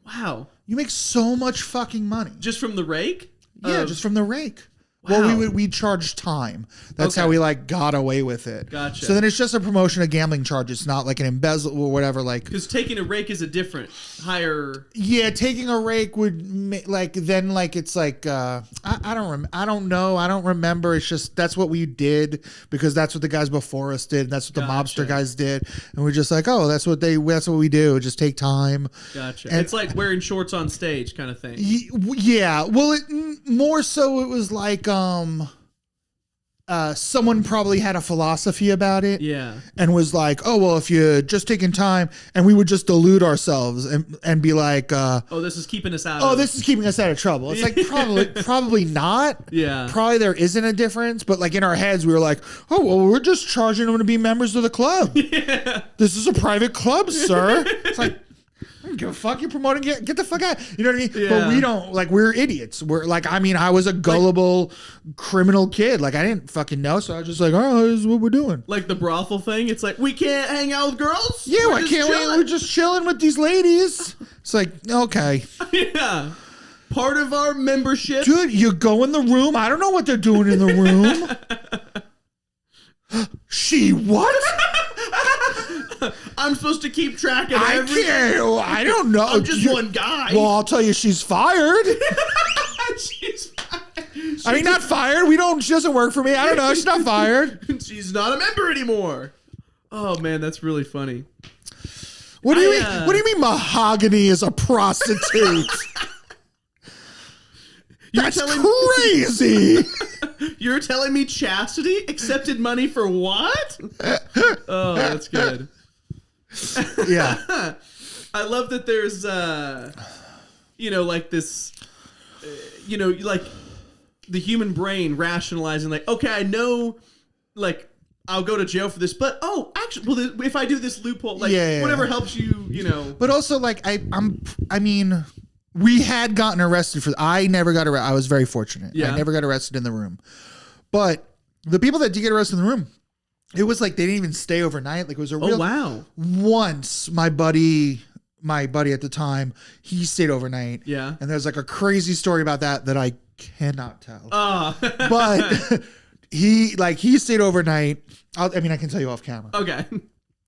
Wow. You make so much fucking money. Just from the rake? Yeah, just from the rake. Wow. Well, we charge time. That's how we got away with it. Gotcha. So then it's just a promotion of gambling charge. It's not like an embezzle or whatever. Because taking a rake is a different, higher. Yeah, taking a rake would it's like I don't know. I don't remember. It's just that's what we did because that's what the guys before us did. And that's what the mobster guys did, and we're just like, oh, that's what we do. Just take time. Gotcha. And it's like wearing shorts on stage kind of thing. Yeah. Well, more so it was like. Someone probably had a philosophy about it, and was like, "Oh well, if you're just taking time," and we would just delude ourselves and be like, "Oh, this is keeping us out. This is keeping us out of trouble." It's like probably not. Yeah, probably there isn't a difference, but like in our heads, we were like, "Oh well, we're just charging them to be members of the club. Yeah. This is a private club, sir." It's like. I don't give a fuck. You're promoting. Get the fuck out. You know what I mean? Yeah. But we don't we're idiots. We're I was a gullible criminal kid. I didn't fucking know. So I was just like, oh, this is what we're doing. Like the brothel thing. It's like, we can't hang out with girls. Yeah, why can't we? We're just chilling with these ladies. It's like, okay. Yeah. Part of our membership. Dude, you go in the room. I don't know what they're doing in the room. She what? I'm supposed to keep track of everything. I don't know. I'm just one guy. Well, I'll tell you, she's fired. She's fired. I mean, not fired. She doesn't work for me. I don't know. She's not fired. She's not a member anymore. Oh man, that's really funny. What do you mean? What do you mean mahogany is a prostitute? That's crazy. You're telling me Chastity accepted money for what? Oh, that's good. Yeah. I love that there's, this, like the human brain rationalizing, okay, I know, I'll go to jail for this, but actually, if I do this loophole, whatever helps you, But also, we had gotten arrested I never got arrested. I was very fortunate. Yeah. I never got arrested in the room. But the people that did get arrested in the room, it was they didn't even stay overnight. It was a real. Oh, wow. Once my buddy at the time, he stayed overnight. Yeah. And there's a crazy story about that I cannot tell. But he stayed overnight. I can tell you off camera. Okay.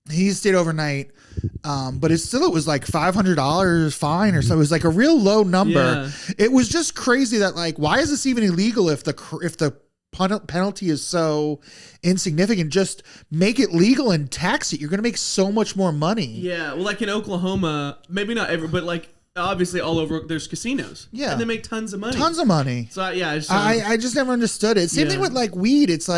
He stayed overnight, but it was $500 fine or so. It was a real low number. Yeah. It was just crazy that why is this even illegal if the penalty is so insignificant? Just make it legal and tax it. You're going to make so much more money. Yeah, well, in Oklahoma, maybe not every, but obviously all over there's casinos. Yeah, and they make tons of money. So yeah, I just never understood it. Same thing with weed. It's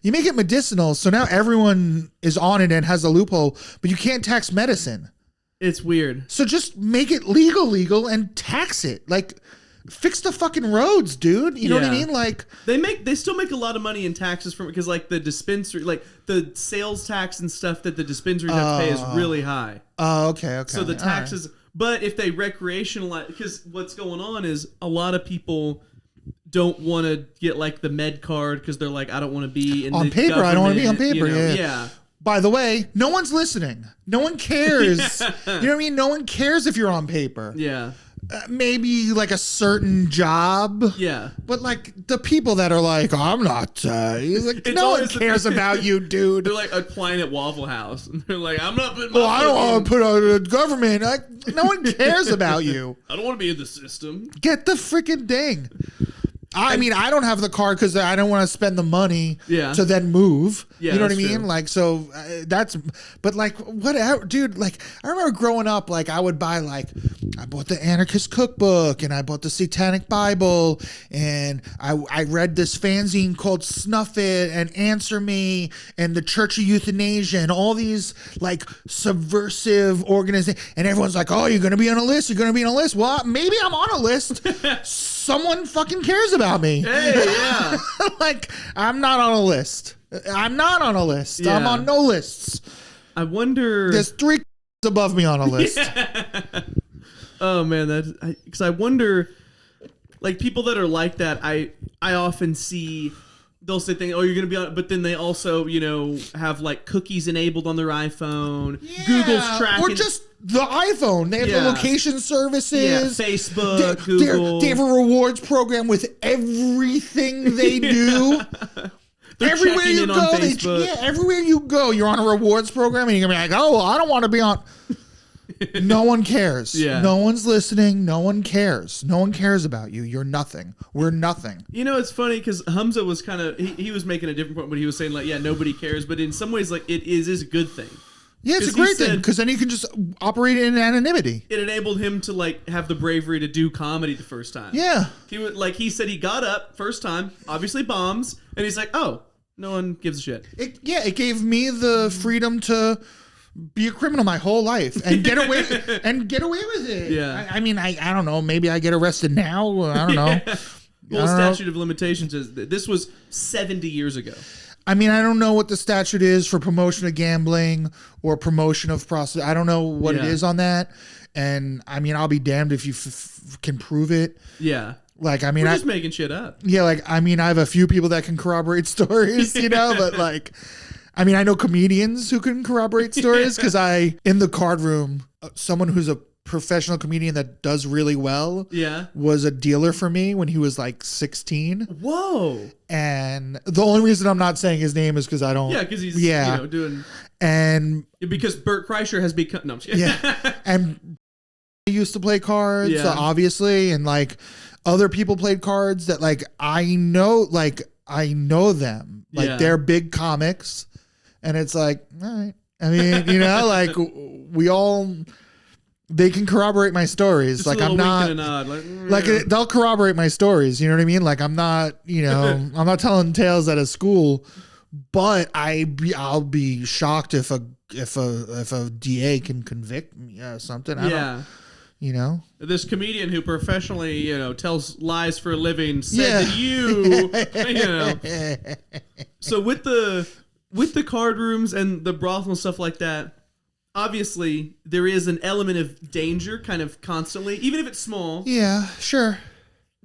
you make it medicinal, so now everyone is on it and has a loophole, but you can't tax medicine. It's weird. So just make it legal and tax it. Fix the fucking roads, dude. You know what I mean? They still make a lot of money in taxes from it because the dispensary, the sales tax and stuff that the dispensaries have to pay is really high. Oh, okay. So the taxes. Right. But if they recreationalize, because what's going on is a lot of people don't want to get the med card because they're I don't want to be in on the paper. I don't want to be on paper. Yeah. By the way, no one's listening. No one cares. You know what I mean? No one cares if you're on paper. Yeah. Maybe a certain job. Yeah. But the people that are I'm not. No one cares about you, dude. They're applying at Waffle House. And they're I'm not putting well, I don't want to put on the government. No one cares about you. I don't want to be in the system. Get the freaking thing. I mean, I don't have the card because I don't want to spend the money to then move. Yeah, you know what I that's mean? true. Like, so but like, whatever, dude. Like, I remember growing up, like, I would buy, like, I bought the Anarchist Cookbook and I bought the Satanic Bible and I read this fanzine called Snuff It and Answer Me and the Church of Euthanasia and all these, like, subversive organizations. And everyone's like, oh, you're going to be on a list. You're going to be on a list. Well, maybe I'm on a list. Someone fucking cares about me. Hey, yeah. Like, I'm not on a list. I'm not on a list. Yeah. I'm on no lists. I wonder. There's 3 above me on a list. Oh man, because I wonder, like people that are like that. I often see they'll say things. Oh, you're gonna be on, but then they also have like cookies enabled on their iPhone. Yeah, Google's tracking, or just the iPhone. They have the location services. Facebook, Google. They have a rewards program with everything they do. Everywhere you go, everywhere you go, you're on a rewards program, and you're gonna be like, "Oh, well, I don't want to be on." No one cares. Yeah. No one's listening. No one cares. No one cares about you. You're nothing. We're nothing. It's funny because Hamza was kind of he was making a different point, but he was saying like, yeah, nobody cares, but in some ways, like it is a good thing. Yeah, it's a great thing because then you can just operate in anonymity. It enabled him to like have the bravery to do comedy the first time. Yeah, he said he got up first time, obviously bombs, and he's like, oh, no one gives a shit. It gave me the freedom to be a criminal my whole life and get away with it. Yeah, I mean, I don't know. Maybe I get arrested now. I don't know. Well, statute of limitations is this was 70 years ago. I mean, I don't know what the statute is for promotion of gambling or promotion of prostitution. I don't know what it is on that. And I mean, I'll be damned if you can prove it. Yeah. Like, I mean, we're just making shit up. Yeah. Like, I mean, I have a few people that can corroborate stories, but like, I mean, I know comedians who can corroborate stories because in the card room, someone who's a professional comedian that does really well was a dealer for me when he was like 16. Whoa. And the only reason I'm not saying his name is because I don't. Yeah, because he's doing. And because Bert Kreischer has become. No, I'm just kidding. Yeah. And I used to play cards, obviously, and like other people played cards that like I know them. Like they're big comics. And it's like, all right. I mean, like they can corroborate my stories. Just like a I'm not wink and a nod. like they'll corroborate my stories. You know what I mean? Like I'm not, I'm not telling tales out of school, but I'll be shocked if a DA can convict me of something. I don't. This comedian who professionally, tells lies for a living said that you. So with the card rooms and the brothel and stuff like that, obviously there is an element of danger kind of constantly, even if it's small. Yeah, sure.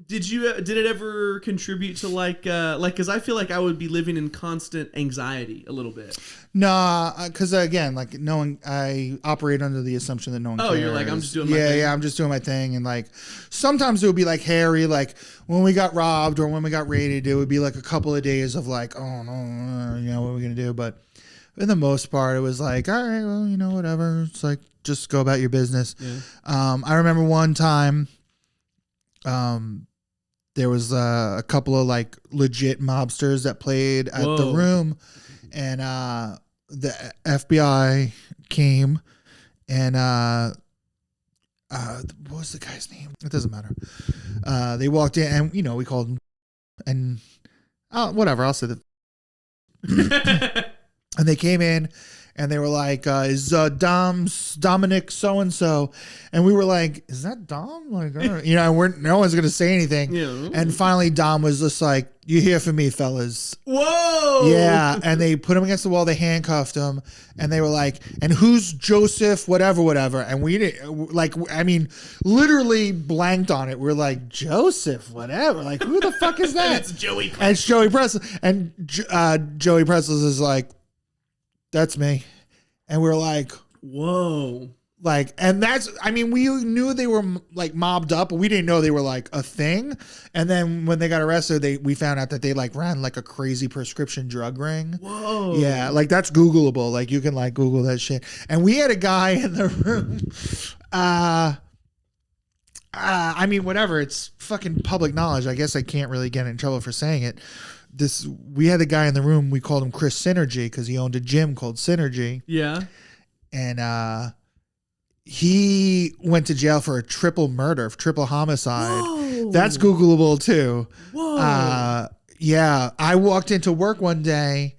Did it ever contribute to like because I feel like I would be living in constant anxiety a little bit. Nah, because again, like no one, I operate under the assumption that no one cares. You're like, I'm just doing my thing. Yeah, I'm just doing my thing. And like sometimes it would be like hairy, like when we got robbed or when we got raided, it would be like a couple of days of like, oh no, what are we gonna do? But for the most part, it was like, all right, well, whatever. It's like just go about your business. Yeah. I remember one time, there was a couple of like legit mobsters that played at the room, and the FBI came, and what was the guy's name? It doesn't matter. They walked in, and we called him, and whatever. I'll say that. And they came in, and they were like, "Is Dominic so and so?" And we were like, "Is that Dom?" Like, no one's gonna say anything. Yeah. And finally, Dom was just like, "You hear from me, fellas." Whoa. Yeah. And they put him against the wall. They handcuffed him, and they were like, "And who's Joseph? Whatever." And we didn't literally blanked on it. We're like, "Joseph, whatever." Like, who the fuck is that? And it's Joey. And it's Joey Presley. And Joey Presley is like, "That's me." And we're like, whoa. Like, and we knew they were like mobbed up, but we didn't know they were like a thing. And then when they got arrested, we found out that they like ran like a crazy prescription drug ring. Whoa. Yeah. Like that's Googleable. Like you can like Google that shit. And we had a guy in the room. I I mean, whatever. It's fucking public knowledge. I guess I can't really get in trouble for saying it. We had a guy in the room. We called him Chris Synergy because he owned a gym called Synergy. Yeah. And he went to jail for a triple murder, triple homicide. Whoa. That's Googleable too. Whoa. Yeah. I walked into work one day,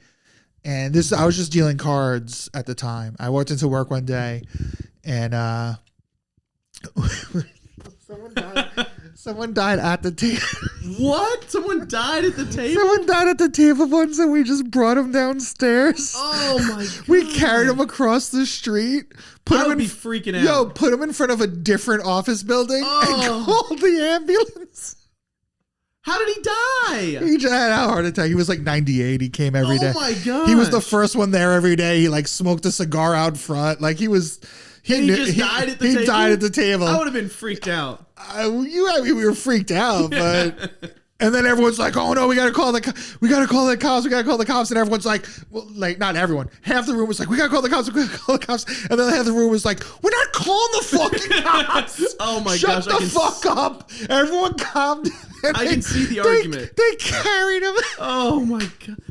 and I was just dealing cards at the time. I walked into work one day, and someone died at the table. What? Someone died at the table? Someone died at the table once, and we just brought him downstairs. Oh my God. We carried him across the street. I would be freaking out. Yo, put him in front of a different office building and called the ambulance. How did he die? He just had a heart attack. He was like 98. He came every day. Oh my God. He was the first one there every day. He like smoked a cigar out front. Like he was. He died at the table? He died at the table. I would have been freaked out. We were freaked out, but. And then everyone's like, "Oh no, we gotta call the cops! We gotta call the cops!" And everyone's like, "Well, like not everyone. Half the room was like, we gotta call the cops! We gotta call the cops!" And then half the room was like, "We're not calling the fucking cops! Oh my Shut gosh! the fuck up!" Everyone calmed. I can see the argument. They carried him. Oh my God!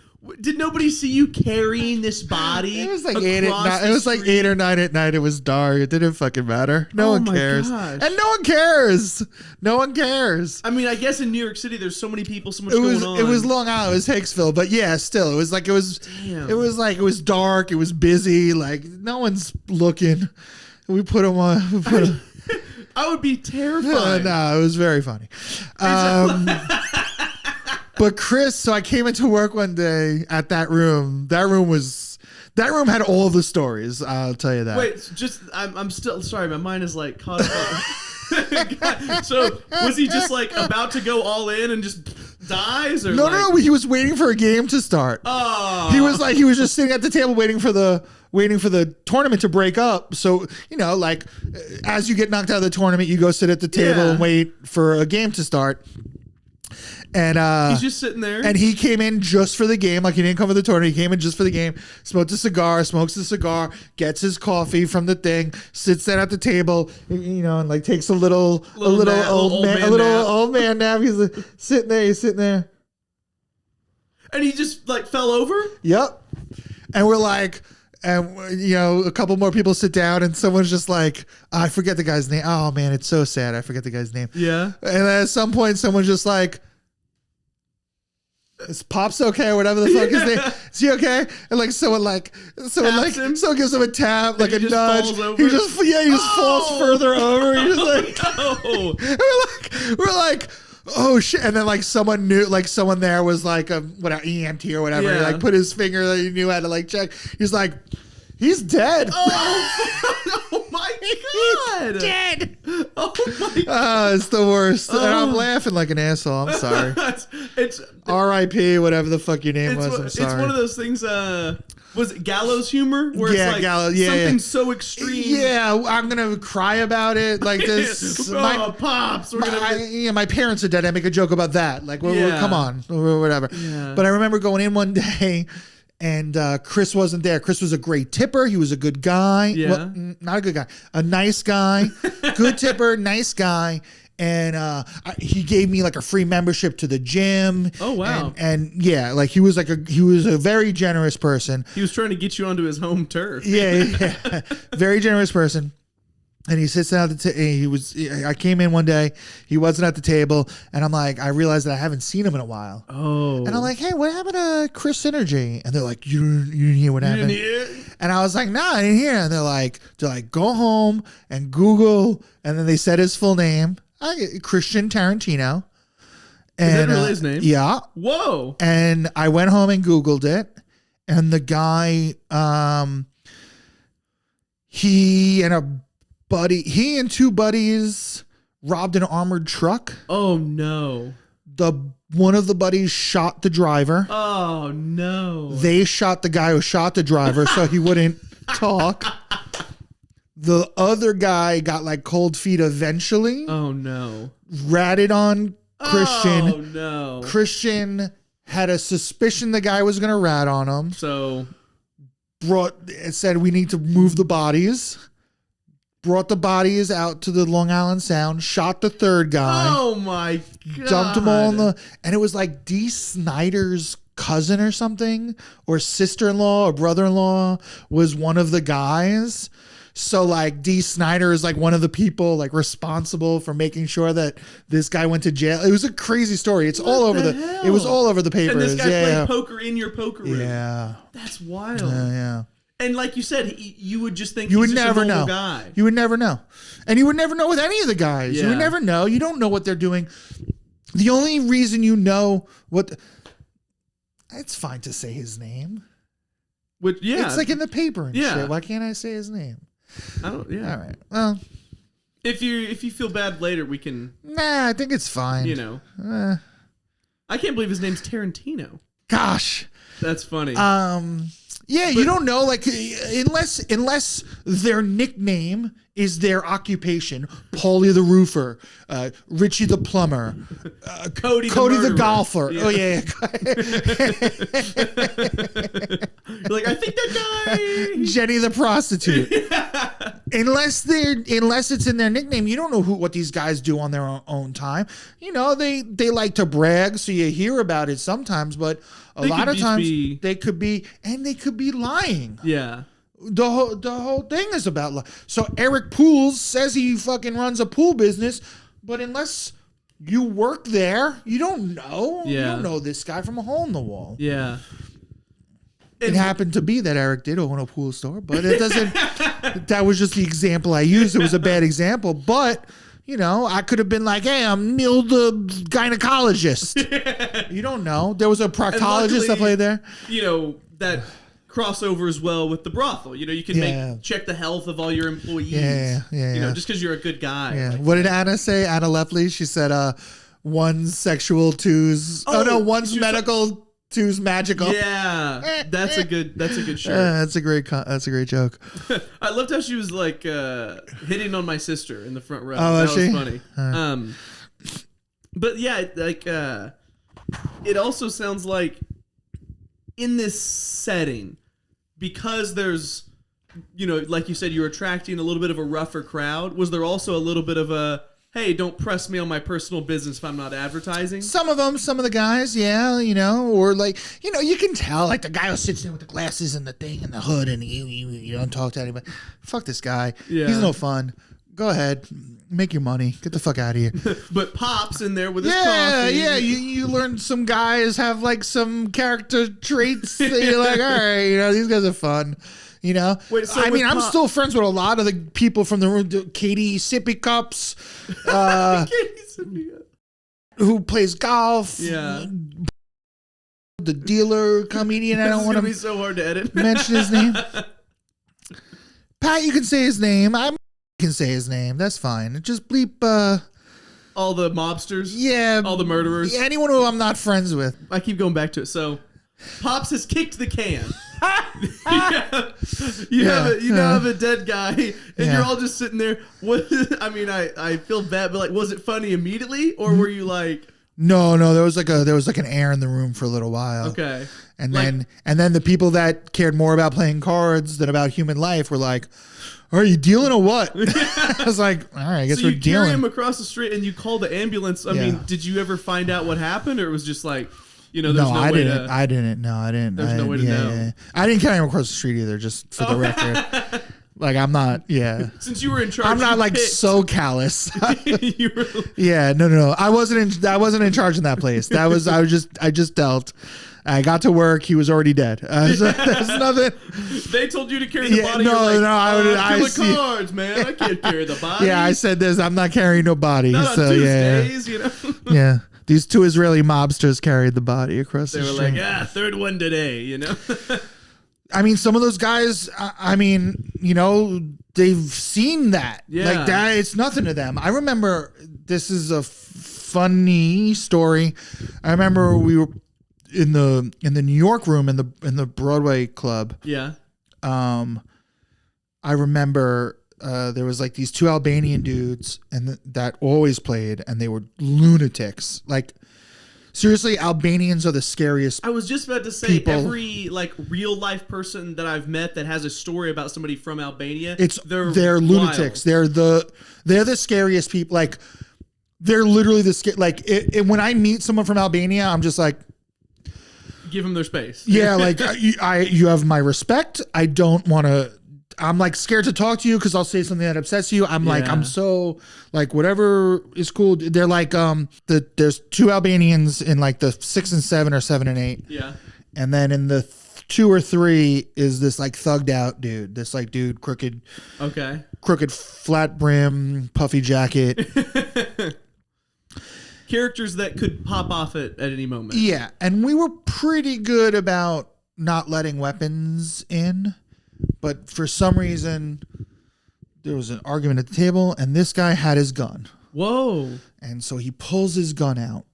Did nobody see you carrying this body? It was like 8 at night. It was like 8 or 9 at night. It was dark. It didn't fucking matter. No one cares. Gosh. And no one cares. No one cares. I mean, I guess in New York City, there's so many people, so much going on. It was Long Island. It was Hicksville, but yeah, still, it was like it was. Damn. It was like it was dark. It was busy. Like no one's looking. We put them on. I would be terrified. No, it was very funny. But Chris, so I came into work one day at that room. That room had all the stories. I'll tell you that. Wait, I'm still sorry. My mind is like caught up. So was he just like about to go all in and just dies? Or No. He was waiting for a game to start. Oh. He was just sitting at the table waiting for the tournament to break up. So, like as you get knocked out of the tournament, you go sit at the table and wait for a game to start. And he's just sitting there. And he came in just for the game. Like he didn't come for the tournament. He came in just for the game, smokes the cigar, gets his coffee from the thing, sits there at the table, and like takes a little old man nap. He's like, sitting there. And he just like fell over? Yep. And we're like, a couple more people sit down, and someone's just like, I forget the guy's name. Oh man, it's so sad. I forget the guy's name. Yeah. And then at some point, someone's just like, is Pops okay or whatever the fuck his name? Is he okay? And like someone gives him a tap, like a nudge. He just falls further over. He's like, no. we're like, oh shit! And then like someone there was like a EMT or whatever. Yeah. He like put his finger that he knew how to like check. He's like, he's dead. Oh my God! He's dead. Oh my God! It's the worst. And I'm laughing like an asshole. I'm sorry. it's R.I.P. Whatever the fuck your name was. I'm sorry. It's one of those things. Was it gallows humor? Where it's like something so extreme. Yeah, I'm gonna cry about it. Like this. Pops. My parents are dead. I make a joke about that. Like, come on, or whatever. Yeah. But I remember going in one day. And Chris wasn't there. Chris was a great tipper. He was a good guy. Yeah. Well, not a good guy. A nice guy. Good tipper, nice guy. And he gave me like a free membership to the gym. Oh wow! And yeah, like he was a very generous person. He was trying to get you onto his home turf. Yeah. Very generous person. And he sits down at the table. I came in one day. He wasn't at the table, and I'm like, I realized that I haven't seen him in a while. Oh. And I'm like, hey, what happened to Chris Synergy? And they're like, you didn't hear what happened? You didn't hear? And I was like, nah, I didn't hear. And they're like, go home and Google. And then they said his full name, Christian Tarantino. And, is that really his name? Yeah. Whoa. And I went home and Googled it, and the guy, he and two buddies robbed an armored truck. Oh no. One of the buddies shot the driver. Oh no. They shot the guy who shot the driver so he wouldn't talk. The other guy got like cold feet eventually. Oh no. Ratted on Christian. Oh no. Christian had a suspicion the guy was going to rat on him. So Said we need to move the bodies. brought the bodies out to the Long Island Sound, shot the third guy. Oh my God. Dumped them all in and it was like Dee Snider's cousin or something, or sister-in-law or brother-in-law was one of the guys. So like Dee Snider is like one of the people like responsible for making sure that this guy went to jail. It was a crazy story. It's all over it was all over the papers. And this guy played poker in your poker room. Yeah. That's wild. Yeah. And like you said, you would just think you he's would just never a normal know. guy. You would never know. And you would never know with any of the guys. Yeah. You would never know. You don't know what they're doing. The only reason you know what... It's fine to say his name. Which, yeah. It's like in the paper and Yeah. shit. Why can't I say his name? I don't. Yeah. All right. Well, if you feel bad later, we can. Nah, I think it's fine. You know. I can't believe his name's Tarantino. Gosh. That's funny. Yeah, you don't know, like unless their nickname is their occupation. Paulie the roofer, Richie the plumber, Cody the golfer. Yeah. Oh yeah. You're like, I think that guy. Jenny the prostitute. Unless it's in their nickname, you don't know what these guys do on their own time. You know, they like to brag, so you hear about it sometimes, but a lot of times they could be lying. Yeah. The whole thing is about lying. So Eric Pools says he fucking runs a pool business, but unless you work there, you don't know. Yeah. You don't know this guy from a hole in the wall. Yeah. It happened to be that Eric did own a pool store, but it doesn't. That was just the example I used. It was a bad example, but you know, I could have been like, "Hey, I'm Neil the gynecologist." You don't know. There was a proctologist that played there. You know that crossover as well with the brothel. You know, you can check the health of all your employees. Yeah. You know, just because you're a good guy. Yeah. Like, what did Anna say? Anna Lefley. She said, "One's sexual, one's medical." Two's magical. Yeah, that's a good shirt. That's a great joke. I loved how she was like hitting on my sister in the front row. Oh, that was funny. But yeah, like it also sounds like in this setting, because there's, you know, like you said, you're attracting a little bit of a rougher crowd. Was there also a little bit of a, hey, don't press me on my personal business if I'm not advertising? Some of the guys, yeah, you know, or like, you know, you can tell, like the guy who sits there with the glasses and the thing and the hood and you don't talk to anybody. Fuck this guy. Yeah. He's no fun. Go ahead, make your money. Get the fuck out of here. But Pop's in there with his coffee. Yeah, you learn some guys have like some character traits that you're like, all right, you know, these guys are fun. You know, wait, so I mean, I'm still friends with a lot of the people from the room. Katie Sippy Cups, who plays golf. Yeah, the dealer comedian. I don't want to be so hard to edit. Mention his name. Pat, you can say his name. I can say his name. That's fine. Just bleep. All the mobsters. Yeah, all the murderers. Anyone who I'm not friends with. I keep going back to it. So, Pops has kicked the can. You now have a dead guy, and you're all just sitting there. What? I mean, I feel bad, but like, was it funny immediately, or were you like? No, there was like an air in the room for a little while. Okay, and then the people that cared more about playing cards than about human life were like, "Are you dealing or what?" I was like, "All right, I guess we're dealing." So you carry him across the street and you call the ambulance. I mean, did you ever find out what happened, or it was just like? You know, there's I didn't. There's no way to know. Yeah. I didn't carry him across the street either, just for the record. Like, I'm not, Since you were in charge, I'm not like so callous. You were... Yeah, no. I wasn't in charge in that place. I just dealt. I got to work. He was already dead. There's nothing. They told you to carry the body. I kill the cards, man. I can't carry the body. Yeah, I said this. I'm not carrying no body. Not on Tuesdays, you know. Yeah. These two Israeli mobsters carried the body across the street. They were like, third one today, you know? I mean, some of those guys, I mean, you know, they've seen that. Yeah. Like that, it's nothing to them. I remember, this is a funny story. I remember we were in the New York room in the Broadway club. Yeah. I remember there was like these two Albanian dudes that always played, and they were lunatics. Like, Seriously, Albanians are the scariest. I was just about to say, people. every like real life person that I've met that has a story about somebody from Albania, They're lunatics. They're the scariest people. Like they're literally when I meet someone from Albania, I'm just like, give them their space. Yeah, like you have my respect. I don't want to. I'm like scared to talk to you because I'll say something that upsets you. I'm so like whatever is cool. They're like there's 2 Albanians in like the 6 and 7 or 7 and 8. Yeah. And then in the 2 or 3 is this like thugged out dude. This like dude crooked flat brim puffy jacket. Characters that could pop off at any moment. Yeah, and we were pretty good about not letting weapons in. But for some reason, there was an argument at the table, and this guy had his gun. Whoa. And so he pulls his gun out.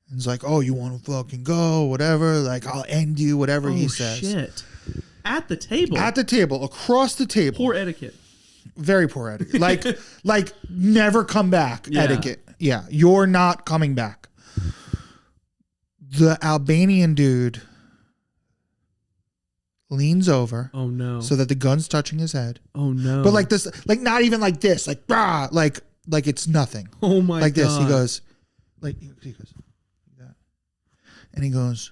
And he's like, oh, you want to fucking go, whatever. Like, I'll end you, whatever he says. Shit. At the table? At the table, across the table. Poor etiquette. Very poor etiquette. Like never come back etiquette. Yeah, you're not coming back. The Albanian dude leans over. Oh no. So that the gun's touching his head. Oh no. But like this, like not even like this, like brah, like it's nothing. Oh my god. Like this. He goes, he goes like that. And he goes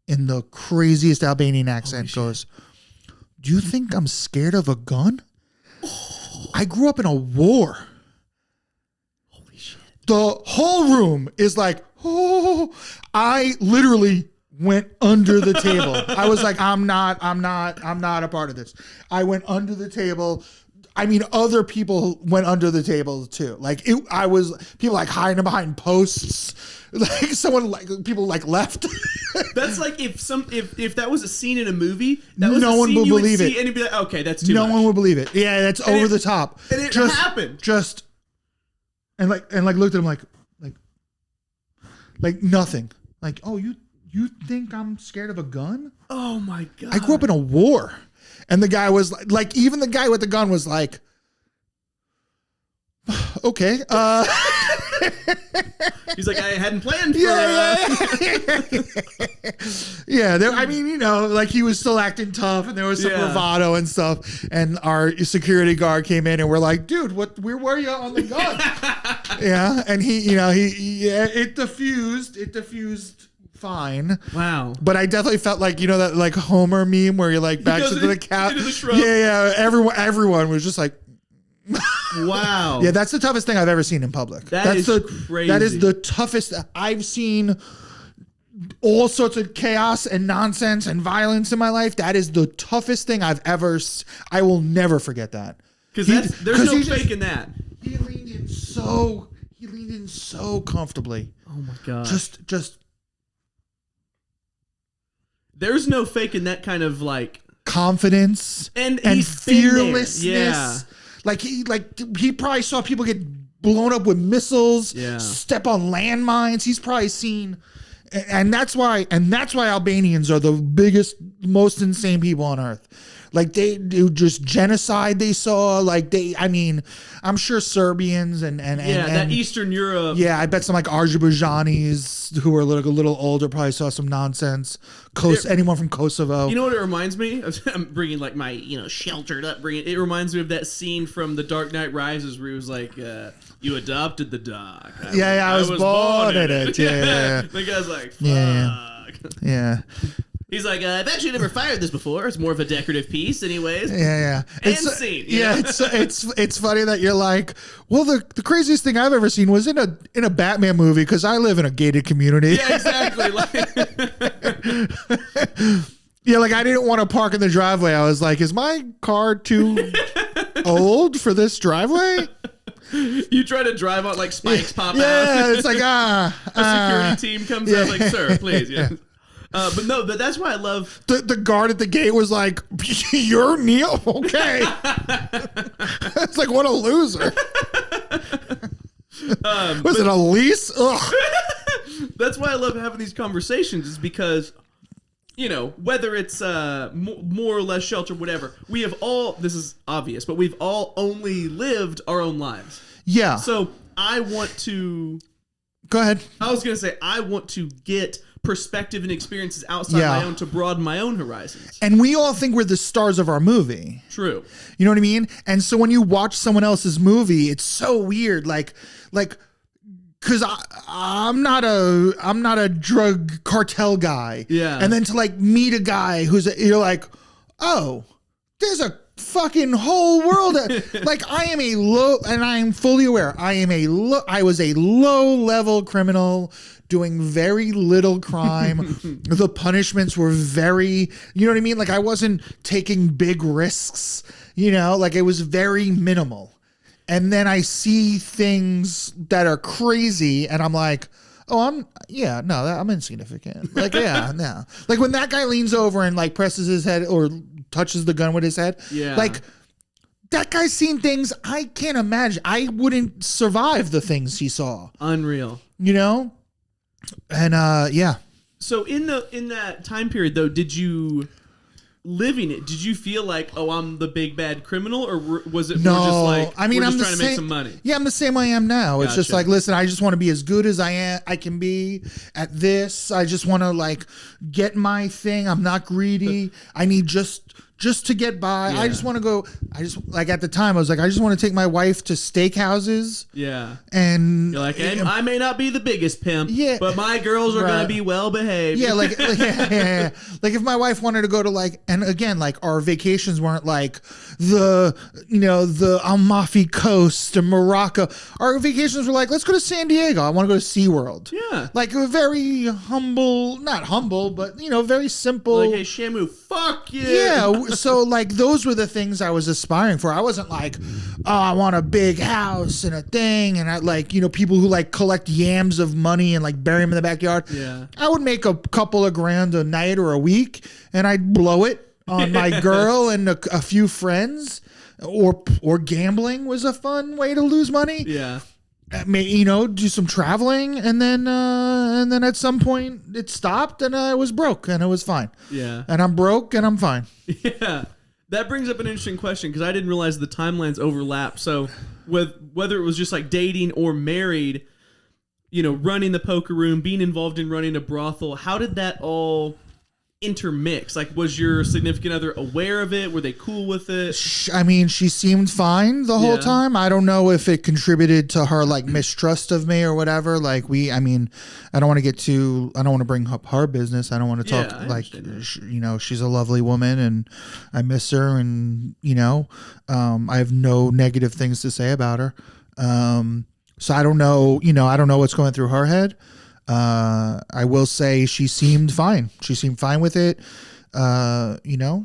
in the craziest Albanian accent, goes, do you think I'm scared of a gun? I grew up in a war. Holy shit. The whole room is like, oh, I literally went under the table. I was like, I'm not a part of this. I went under the table. I mean, other people went under the table too. Like I was people like hiding behind posts. Like people left. That's like if that was a scene in a movie, that was no a one scene will you believe would it. see and you'd be like, okay, that's too no much. one will believe it. Yeah, that's over the top. And it happened. Just and looked at him like nothing. Like, oh, you think I'm scared of a gun? Oh my god. I grew up in a war. And the guy was like even the guy with the gun was like, okay. He's like, I hadn't planned for Yeah, I mean, like he was still acting tough and there was some bravado and stuff. And our security guard came in and we're like, dude, where were you on the gun? Yeah. And it diffused fine. Wow. But I definitely felt like, that like Homer meme where you're like backs into the couch. Yeah. Everyone was just like, wow. Yeah, that's the toughest thing I've ever seen in public. That's crazy. That is the toughest. I've seen all sorts of chaos and nonsense and violence in my life. That is the toughest thing I've ever. I will never forget that. Because there's no faking that. He leaned in so comfortably. Oh my god. Just. There's no faking that kind of like confidence and fearlessness. Yeah. Like he probably saw people get blown up with missiles, step on landmines. He's probably seen, and that's why Albanians are the biggest, most insane people on earth. Like they do just genocide they saw. Like I'm sure Serbians and that Eastern Europe. Yeah, I bet some like Azerbaijanis who are like a little older probably saw some nonsense. Anyone from Kosovo. You know what it reminds me of? I'm bringing like my sheltered upbringing. It reminds me of that scene from The Dark Knight Rises where he was like, "You adopted the dog." I was born in it. Yeah. The guy's like, "Fuck." Yeah. He's like, I've actually never fired this before. It's more of a decorative piece, anyways. Yeah. And scene. It's funny that you're like, well, the craziest thing I've ever seen was in a Batman movie because I live in a gated community. Yeah, exactly. Yeah, like I didn't want to park in the driveway. I was like, is my car too old for this driveway? You try to drive out, like spikes pop out. Yeah, it's like a security team comes out like, sir, please. Yeah. But that's why I love the guard at the gate was like, "You're Neil, okay?" It's like, what a loser. Was it a lease? Ugh. That's why I love having these conversations. Is because whether it's more or less shelter, whatever, we have all. This is obvious, but we've all only lived our own lives. Yeah. So I want to Go ahead. I was going to say, I want to get perspective and experiences outside my own to broaden my own horizons. And we all think we're the stars of our movie. True. You know what I mean? And so when you watch someone else's movie, it's so weird. Like, cause I'm not a drug cartel guy. Yeah. And then to like meet a guy you're like, oh, there's a fucking whole world. Like I am and I am fully aware. I was a low level criminal doing very little crime. The punishments were very, you know what I mean? Like I wasn't taking big risks, like it was very minimal. And then I see things that are crazy and I'm like, oh, I'm insignificant. Like, yeah, no. Like when that guy leans over and like presses his head or touches the gun with his head. Yeah. Like that guy's seen things I can't imagine. I wouldn't survive the things he saw. Unreal. And yeah. So in that time period though, did you living it, did you feel like, oh, I'm the big bad criminal, or was it more just like, I'm just trying to make some money? Yeah, I'm the same way I am now. Gotcha. It's just like, listen, I just want to be as good as I can be at this. I just want to like get my thing. I'm not greedy. I need just to get by. Yeah. I just want to go. Like at the time I was like, I just want to take my wife to steakhouses. Yeah. And you're like, I may not be the biggest pimp, but my girls are going to be well behaved. Yeah. Like if my wife wanted to go to like, and again, like our vacations weren't like the Amalfi Coast or Morocco. Our vacations were like, let's go to San Diego. I want to go to SeaWorld. Yeah. Like a very humble, not humble, but very simple. Like, hey, Shamu, fuck you. Yeah. So like those were the things I was aspiring for. I wasn't like, oh, I want a big house and a thing. And I like, people who like collect yams of money and like bury them in the backyard. Yeah. I would make a couple of grand a night or a week and I'd blow it on my girl and a few friends, or gambling was a fun way to lose money. Yeah. Do some traveling and then at some point it stopped and I was broke and it was fine. Yeah. And I'm broke and I'm fine. Yeah. That brings up an interesting question because I didn't realize the timelines overlap. So whether it was just like dating or married, running the poker room, being involved in running a brothel, how did that all intermix? Like, was your significant other aware of it? Were they cool with it? I mean, she seemed fine the whole time. I don't know if it contributed to her like mistrust of me or whatever. Like I don't want to bring up her business. I don't want to talk like, she's a lovely woman and I miss her and, I have no negative things to say about her. So I don't know, I don't know what's going through her head. I will say she seemed fine. She seemed fine with it.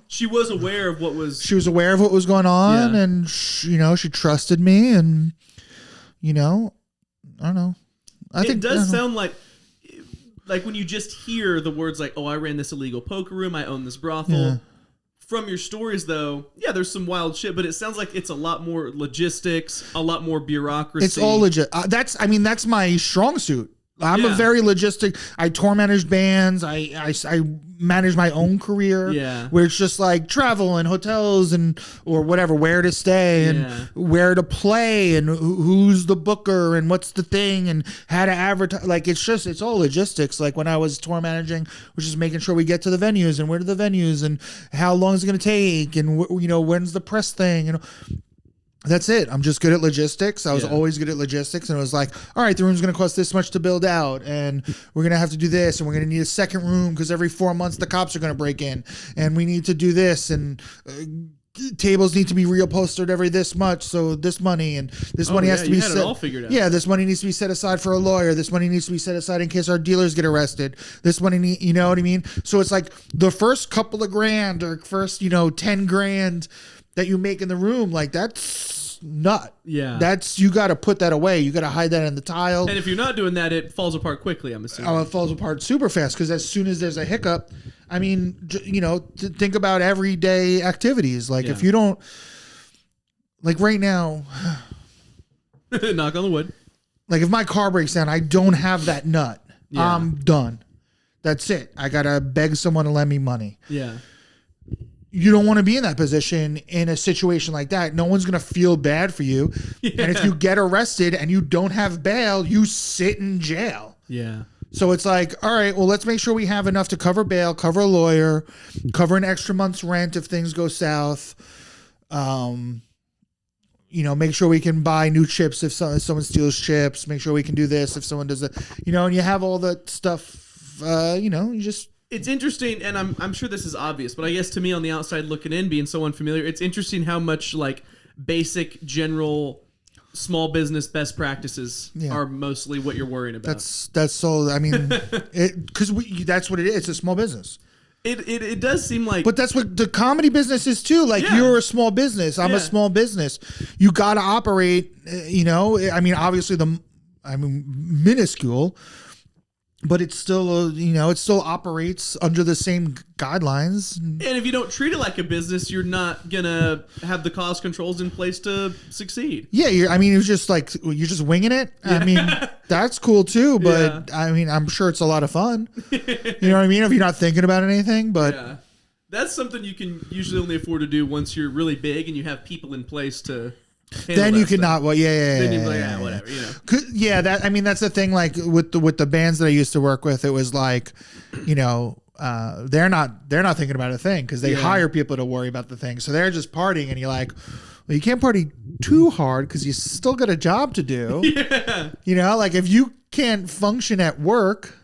She was aware of what was... She was aware of what was going on and, she trusted me and, I don't know. It does sound like when you just hear the words like, oh, I ran this illegal poker room, I own this brothel. Yeah. From your stories, though, there's some wild shit, but it sounds like it's a lot more logistics, a lot more bureaucracy. It's all legit. That's my strong suit. I'm a very logistic. I tour manage bands. I manage my own career. Yeah. Where it's just like travel and hotels or whatever, where to stay and where to play and who's the booker and what's the thing and how to advertise. Like it's all logistics. Like when I was tour managing, was just making sure we get to the venues and where to the venues and how long is it going to take and when's the press thing. That's it. I'm just good at logistics. I was always good at logistics. And it was like, all right, the room's going to cost this much to build out. And we're going to have to do this. And we're going to need a second room because every 4 months the cops are going to break in. And we need to do this. And tables need to be reupholstered every this much. So this money and this money has to be set. It all figured out. Yeah, this money needs to be set aside for a lawyer. This money needs to be set aside in case our dealers get arrested. This money, you know what I mean? So it's like the first couple of grand or first, 10 grand that you make in the room, like that's nut. Yeah. You got to put that away. You got to hide that in the tile. And if you're not doing that, it falls apart quickly, I'm assuming. Oh, it falls apart super fast because as soon as there's a hiccup, I mean, think about everyday activities. Like if you don't, like right now. Knock on the wood. Like if my car breaks down, I don't have that nut. Yeah. I'm done. That's it. I got to beg someone to lend me money. Yeah. you don't want to be in that position in a situation like that. No one's going to feel bad for you. Yeah. And if you get arrested and you don't have bail, you sit in jail. Yeah. So it's like, all right, well, let's make sure we have enough to cover bail, cover a lawyer, cover an extra month's rent if things go south. Make sure we can buy new chips if someone steals chips. Make sure we can do this if someone does it. And you have all that stuff, you just... It's interesting, and I'm sure this is obvious, but I guess to me on the outside looking in, being so unfamiliar, it's interesting how much like basic general small business best practices are mostly what you're worrying about. That's so. I mean, because that's what it is. It's a small business. It does seem like, but that's what the comedy business is too. Like you're a small business. I'm a small business. You got to operate. I mean, obviously minuscule. But it's still, it still operates under the same guidelines. And if you don't treat it like a business, you're not going to have the cost controls in place to succeed. Yeah, you're just like, you're just winging it. Yeah. I mean, that's cool too. But I mean, I'm sure it's a lot of fun. You know what I mean? If you're not thinking about anything, but. That's something you can usually only afford to do once you're really big and you have people in place to... Then you can not. Well, Then you're like, whatever, Yeah, that's the thing. Like with the bands that I used to work with, it was like, they're not thinking about a thing because they hire people to worry about the thing. So they're just partying, and you're like, well, you can't party too hard because you still got a job to do. Like if you can't function at work,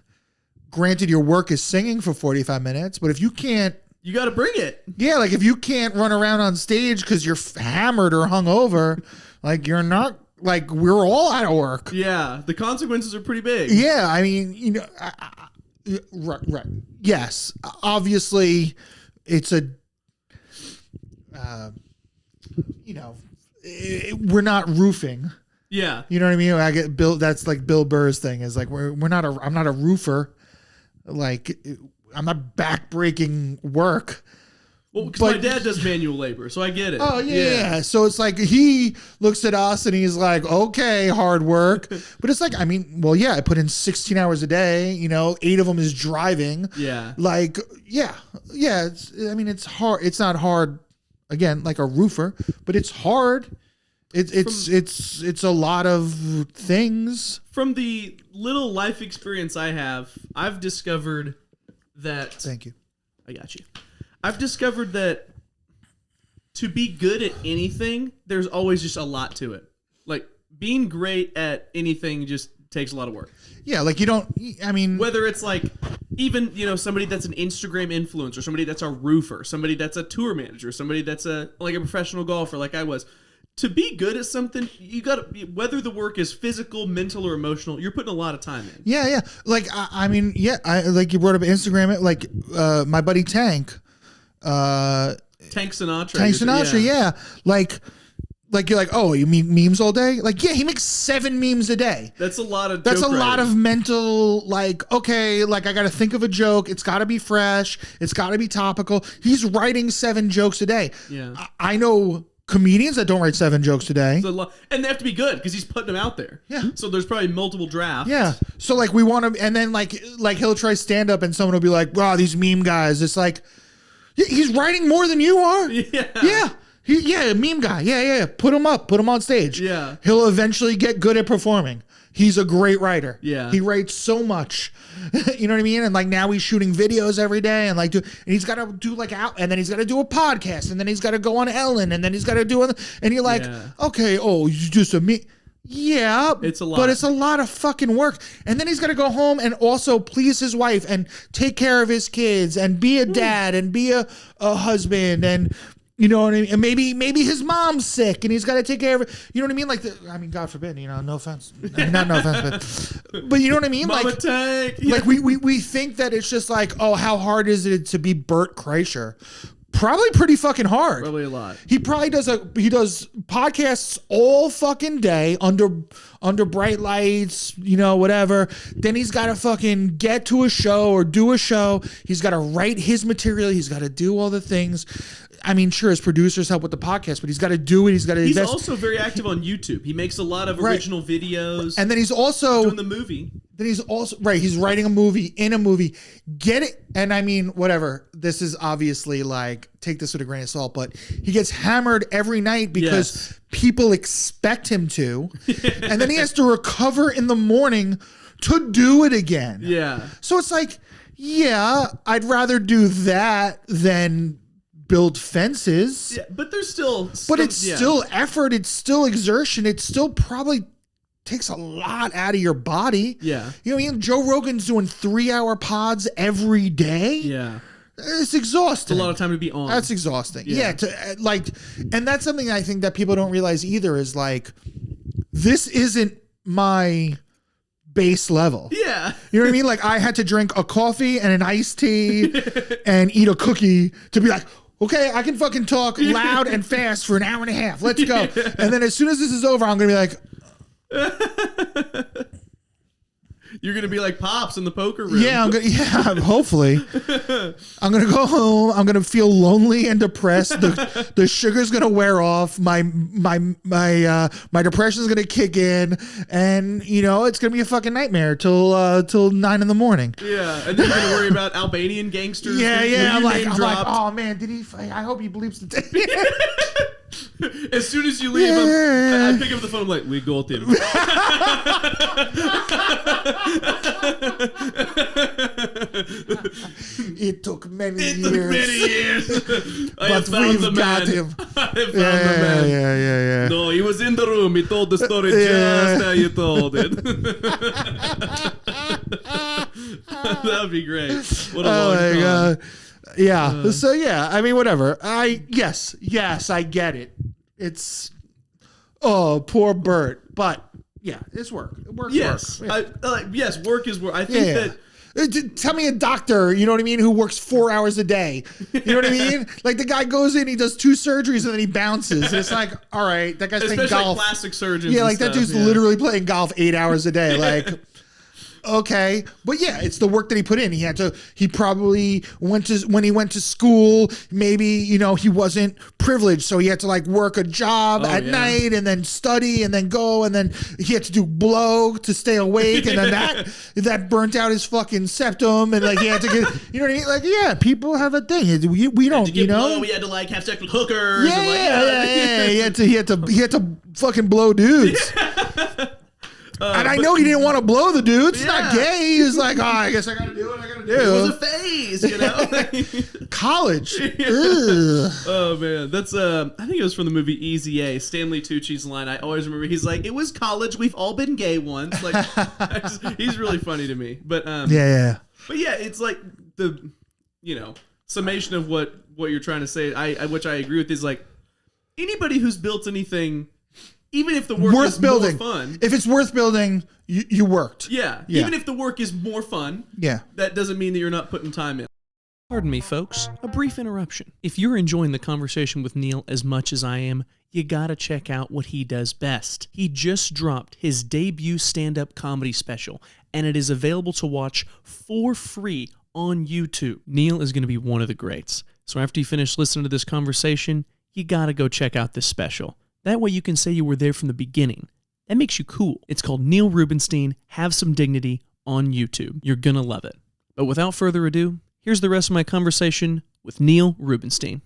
granted your work is singing for 45 minutes, but if you can't. You got to bring it. Yeah, like if you can't run around on stage because you're hammered or hungover, like you're not, like we're all out of work. Yeah, the consequences are pretty big. Yeah, I mean, right. Yes, obviously, it's a, we're not roofing. Yeah, you know what I mean. I get Bill. That's like Bill Burr's thing. Is like I'm not a roofer. Like. I'm not backbreaking work. Well, because my dad does manual labor, so I get it. Oh, yeah. So it's like he looks at us and he's like, okay, hard work. But it's like, I mean, well, yeah, I put in 16 hours a day. 8 of them is driving. Yeah. Like, yeah. It's hard. It's not hard, again, like a roofer, but it's hard. It's a lot of things. From the little life experience I have, I've discovered... Thank you. I got you. I've discovered that to be good at anything, there's always just a lot to it. Like being great at anything just takes a lot of work. Yeah, like whether it's like even, somebody that's an Instagram influencer, somebody that's a roofer, somebody that's a tour manager, somebody that's a professional golfer like I was. To be good at something, you got to, whether the work is physical, mental, or emotional, you're putting a lot of time in. Yeah. Like, I like you brought up Instagram, like my buddy Tank. Tank Sinatra. Tank Sinatra, yeah. Like you're like, oh, you mean memes all day? Like, yeah, he makes 7 memes a day. That's a lot of lot of mental, like, okay, like I got to think of a joke. It's got to be fresh. It's got to be topical. He's writing 7 jokes a day. Yeah. I know comedians that don't write 7 jokes a day. And they have to be good because he's putting them out there. Yeah. So there's probably multiple drafts. Yeah. So like we want to, and then like he'll try stand up and someone will be like, wow, these meme guys. It's like, he's writing more than you are. Yeah. Yeah. Meme guy. Yeah. Put him up. Put him on stage. Yeah. He'll eventually get good at performing. He's a great writer. Yeah. He writes so much. You know what I mean? And like now he's shooting videos every day and and he's got to do and then he's got to do a podcast and then he's got to go on Ellen and then he's got to do and you're like, okay, you just a me. Yeah, it's a lot. But it's a lot of fucking work. And then he's got to go home and also please his wife and take care of his kids and be a dad and be a husband and you know what I mean? And maybe his mom's sick and he's got to take care of it. You know what I mean? Like, God forbid, no offense. Not no offense, but you know what I mean? Mama like, tank. Like we think that it's just like, oh, how hard is it to be Bert Kreischer? Probably pretty fucking hard. Probably a lot. He probably does podcasts all fucking day under bright lights, whatever. Then he's got to fucking get to a show or do a show. He's got to write his material. He's got to do all the things. I mean, sure, his producers help with the podcast, but he's got to do it. He's got to invest. He's also very active on YouTube. He makes a lot of original videos. And then he's also doing the movie. Then he's also right. He's writing a movie in a movie. Get it? And I mean, whatever. This is obviously like, take this with a grain of salt, but he gets hammered every night because people expect him to, and then he has to recover in the morning to do it again. Yeah. So it's like, yeah, I'd rather do that than build fences. Yeah, but there's still but it's still effort. It's still exertion. It still probably takes a lot out of your body. Yeah. You know what I mean? Joe Rogan's doing 3-hour pods every day. Yeah. It's exhausting. It's a lot of time to be on. That's exhausting. Yeah. And that's something I think that people don't realize either is like, this isn't my base level. Yeah. You know what I mean? Like I had to drink a coffee and an iced tea and eat a cookie to be like, okay, I can fucking talk loud and fast for an hour and a half. Let's go. And then as soon as this is over, I'm going to be like, you're gonna be like Pops in the poker room. yeah, hopefully. I'm gonna go home. I'm gonna feel lonely and depressed. The sugar's gonna wear off. My depression's gonna kick in, and it's gonna be a fucking nightmare till 9 a.m. Yeah, and then you're gonna worry about Albanian gangsters. Yeah. I'm like, oh man, did he? I hope he bleeps the tape. As soon as you leave, I pick up the phone. I'm like, we got him. It took many years. I have found the man. Him. I have found the man. Yeah. No, he was in the room. He told the story just how you told it. That would be great. What a long time. God. Yeah. So yeah, I mean, whatever. Yes, I get it. It's poor Bert, but yeah, it's work. Yes, work. Yeah. Yes, work is work. I think that. Tell me a doctor, you know what I mean, who works 4 hours a day. You know what I mean? Like the guy goes in, he does 2 surgeries, and then he bounces. And it's like, all right, that guy's playing golf. Like plastic surgeons. Yeah, like that dude's literally playing golf 8 hours a day. Like. Okay, but yeah, it's the work that he put in. He probably when he went to school, maybe, he wasn't privileged. So he had to like work a job at night and then study and then go. And then he had to do blow to stay awake. And then that burnt out his fucking septum. And like he had to get, you know what I mean? Like, yeah, people have a thing. We don't, blow, we had to like have sex with hookers. Yeah. He had to fucking blow dudes. And I know he didn't want to blow the dudes. He's not gay. He was like, I guess I got to do what I got to do. It was a phase, College. Oh, man. That's, I think it was from the movie Easy A. Stanley Tucci's line. I always remember. He's like, it was college. We've all been gay once. Like, he's really funny to me. But, yeah. But yeah, it's like the, summation of what you're trying to say, which I agree with, is like, anybody who's built anything, even if the work is more fun. If it's worth building, you worked. Yeah. Even if the work is more fun, that doesn't mean that you're not putting time in. Pardon me, folks. A brief interruption. If you're enjoying the conversation with Neil as much as I am, you gotta check out what he does best. He just dropped his debut stand-up comedy special, and it is available to watch for free on YouTube. Neil is going to be one of the greats. So after you finish listening to this conversation, you gotta go check out this special. That way you can say you were there from the beginning. That makes you cool. It's called Neil Rubenstein, Have Some Dignity on YouTube. You're gonna love it. But without further ado, here's the rest of my conversation with Neil Rubenstein.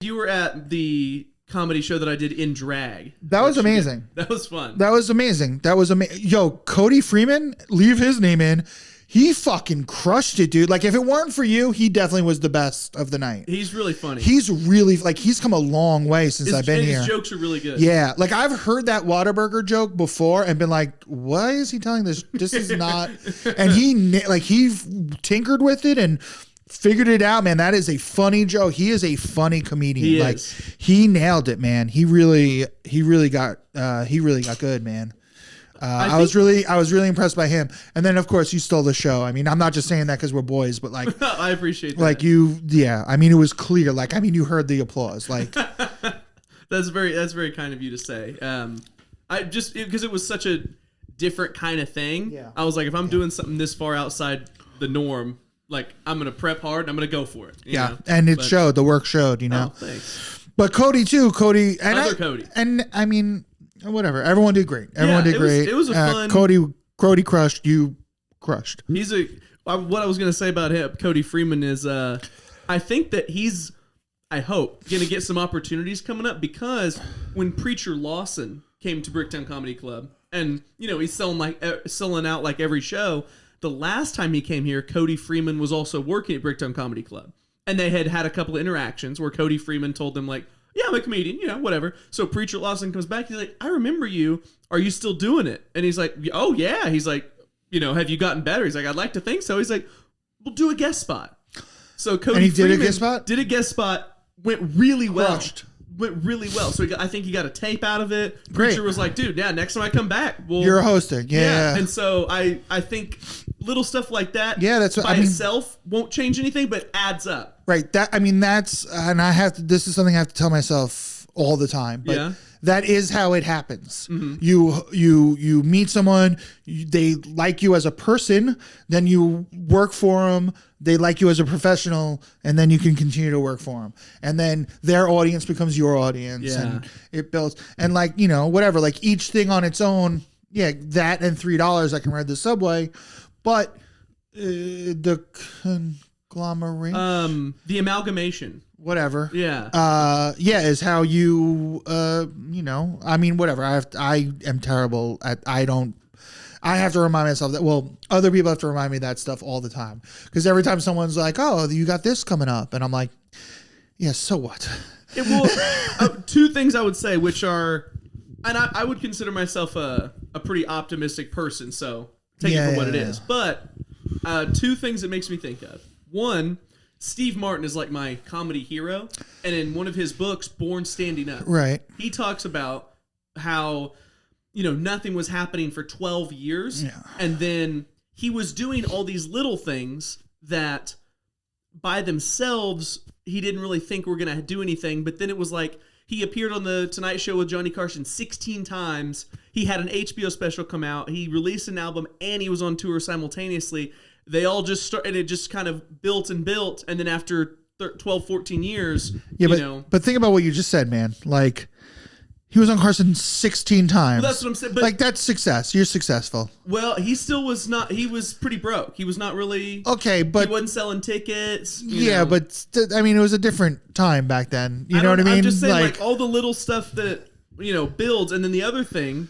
You were at the comedy show that I did in drag. That was amazing. That was fun. That was amazing. Yo, Cody Freeman, leave his name in. He fucking crushed it, dude. Like, if it weren't for you, he definitely was the best of the night. He's really funny. He's really, he's come a long way since I've been here. His jokes are really good. Yeah. Like, I've heard that Whataburger joke before and been like, why is he telling this? This is not. And he tinkered with it and figured it out, man. That is a funny joke. He is a funny comedian. He nailed it, man. He really got good, man. I was really impressed by him. And then, of course, you stole the show. I mean, I'm not just saying that because we're boys, but like, I appreciate that. Like I mean, it was clear. Like, I mean, you heard the applause. Like, that's very kind of you to say. I just because it was such a different kind of thing. Yeah. I was like, if I'm doing something this far outside the norm, like I'm gonna prep hard and I'm gonna go for it. You know? And it showed. The work showed. You know. Oh, thanks. But Cody too. Cody. Cody. And I mean. Whatever. Everyone did great. Everyone did great. It was a fun. Cody crushed. You crushed. What I was going to say about him, Cody Freeman, is I think that he's, I hope, going to get some opportunities coming up, because when Preacher Lawson came to Bricktown Comedy Club, and he's selling out like every show. The last time he came here, Cody Freeman was also working at Bricktown Comedy Club, and they had a couple of interactions where Cody Freeman told them like, "Yeah, I'm a comedian, whatever." So Preacher Lawson comes back. He's like, "I remember you. Are you still doing it?" And he's like, "Oh yeah." He's like, "Have you gotten better?" He's like, "I'd like to think so." He's like, "We'll do a guest spot." So Cody Freeman did a guest spot, went really well. Went really well. So I think he got a tape out of it. Preacher was like, "Dude, yeah, next time I come back, you're hosting." Yeah. And so I think little stuff like that, that's what, by itself won't change anything, but adds up. Right. This is something I have to tell myself all the time. But that is how it happens. Mm-hmm. You meet someone, they like you as a person, then you work for them. They like you as a professional, and then you can continue to work for them. And then their audience becomes your audience, and it builds. And whatever, like each thing on its own, that and $3 I can ride the subway, but the conglomerate, the amalgamation, whatever, is how you, whatever. I am terrible at. I have to remind myself that, other people have to remind me that stuff all the time. Because every time someone's like, "Oh, you got this coming up," and I'm like, "Yeah, so what?" Two things I would say, which are, and I would consider myself a pretty optimistic person, so take it for what it is. But two things it makes me think of. One, Steve Martin is like my comedy hero. And in one of his books, Born Standing Up, he talks about how nothing was happening for 12 years. Yeah. And then he was doing all these little things that by themselves, he didn't really think were going to do anything. But then it was like he appeared on the Tonight Show with Johnny Carson 16 times. He had an HBO special come out. He released an album, and he was on tour simultaneously. They all just started, it just kind of built. And then after 12, 14 years, but think about what you just said, man. Like, he was on Carson 16 times. Well, that's what I'm saying. But that's success. You're successful. Well, he still was not. He was pretty broke. He was not really. Okay, but he wasn't selling tickets. But it was a different time back then. You know what I mean? I'm just saying, like all the little stuff that builds, and then the other thing,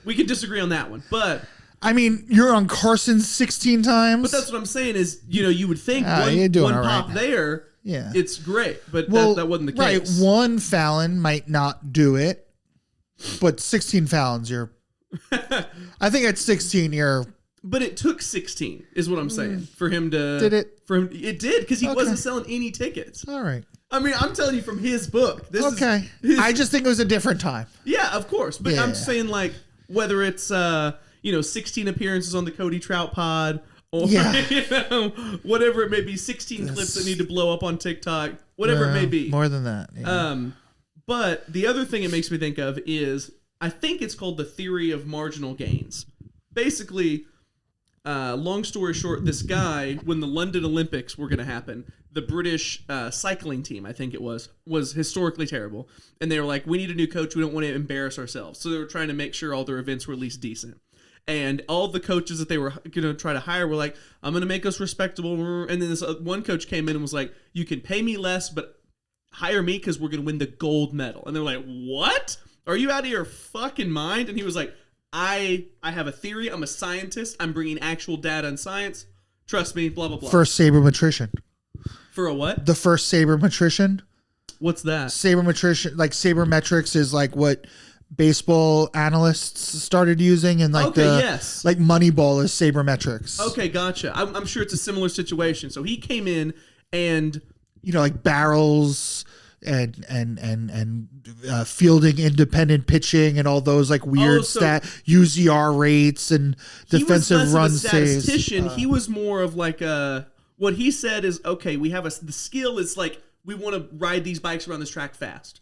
we could disagree on that one, but. I mean, you're on Carson 16 times. But that's what I'm saying is, you would think one pop there, it's great, but that wasn't the case. Right, one Fallon might not do it. But 16 Fallons, I think at 16 you're. But it took 16, is what I'm saying, for him to. Did it? It did, because he wasn't selling any tickets. All right. I mean, I'm telling you from his book. I just think it was a different time. Yeah, of course. But I'm just saying, like, whether it's 16 appearances on the Cody Trout Pod, or whatever it may be, 16 clips that need to blow up on TikTok, whatever it may be. More than that. Yeah. But the other thing it makes me think of is, I think it's called the theory of marginal gains. Basically, long story short, this guy, when the London Olympics were going to happen, the British cycling team, I think it was historically terrible. And they were like, we need a new coach. We don't want to embarrass ourselves. So they were trying to make sure all their events were at least decent. And all the coaches that they were going to try to hire were like, I'm going to make us respectable. And then this one coach came in and was like, you can pay me less, but hire me because we're going to win the gold medal. And they're like, what? Are you out of your fucking mind? And he was like, I have a theory. I'm a scientist. I'm bringing actual data and science. Trust me, blah, blah, blah. First sabermetrician. For a what? The first sabermetrician. What's that? Sabermetrician, like sabermetrics is like what baseball analysts started using, and like like Moneyball is sabermetrics. Okay, gotcha. I'm sure it's a similar situation. So he came in and... like barrels and fielding independent pitching and all those like weird UZR rates and defensive run saves. He was more of like what he said is, okay, we have the skill is like, we want to ride these bikes around this track fast.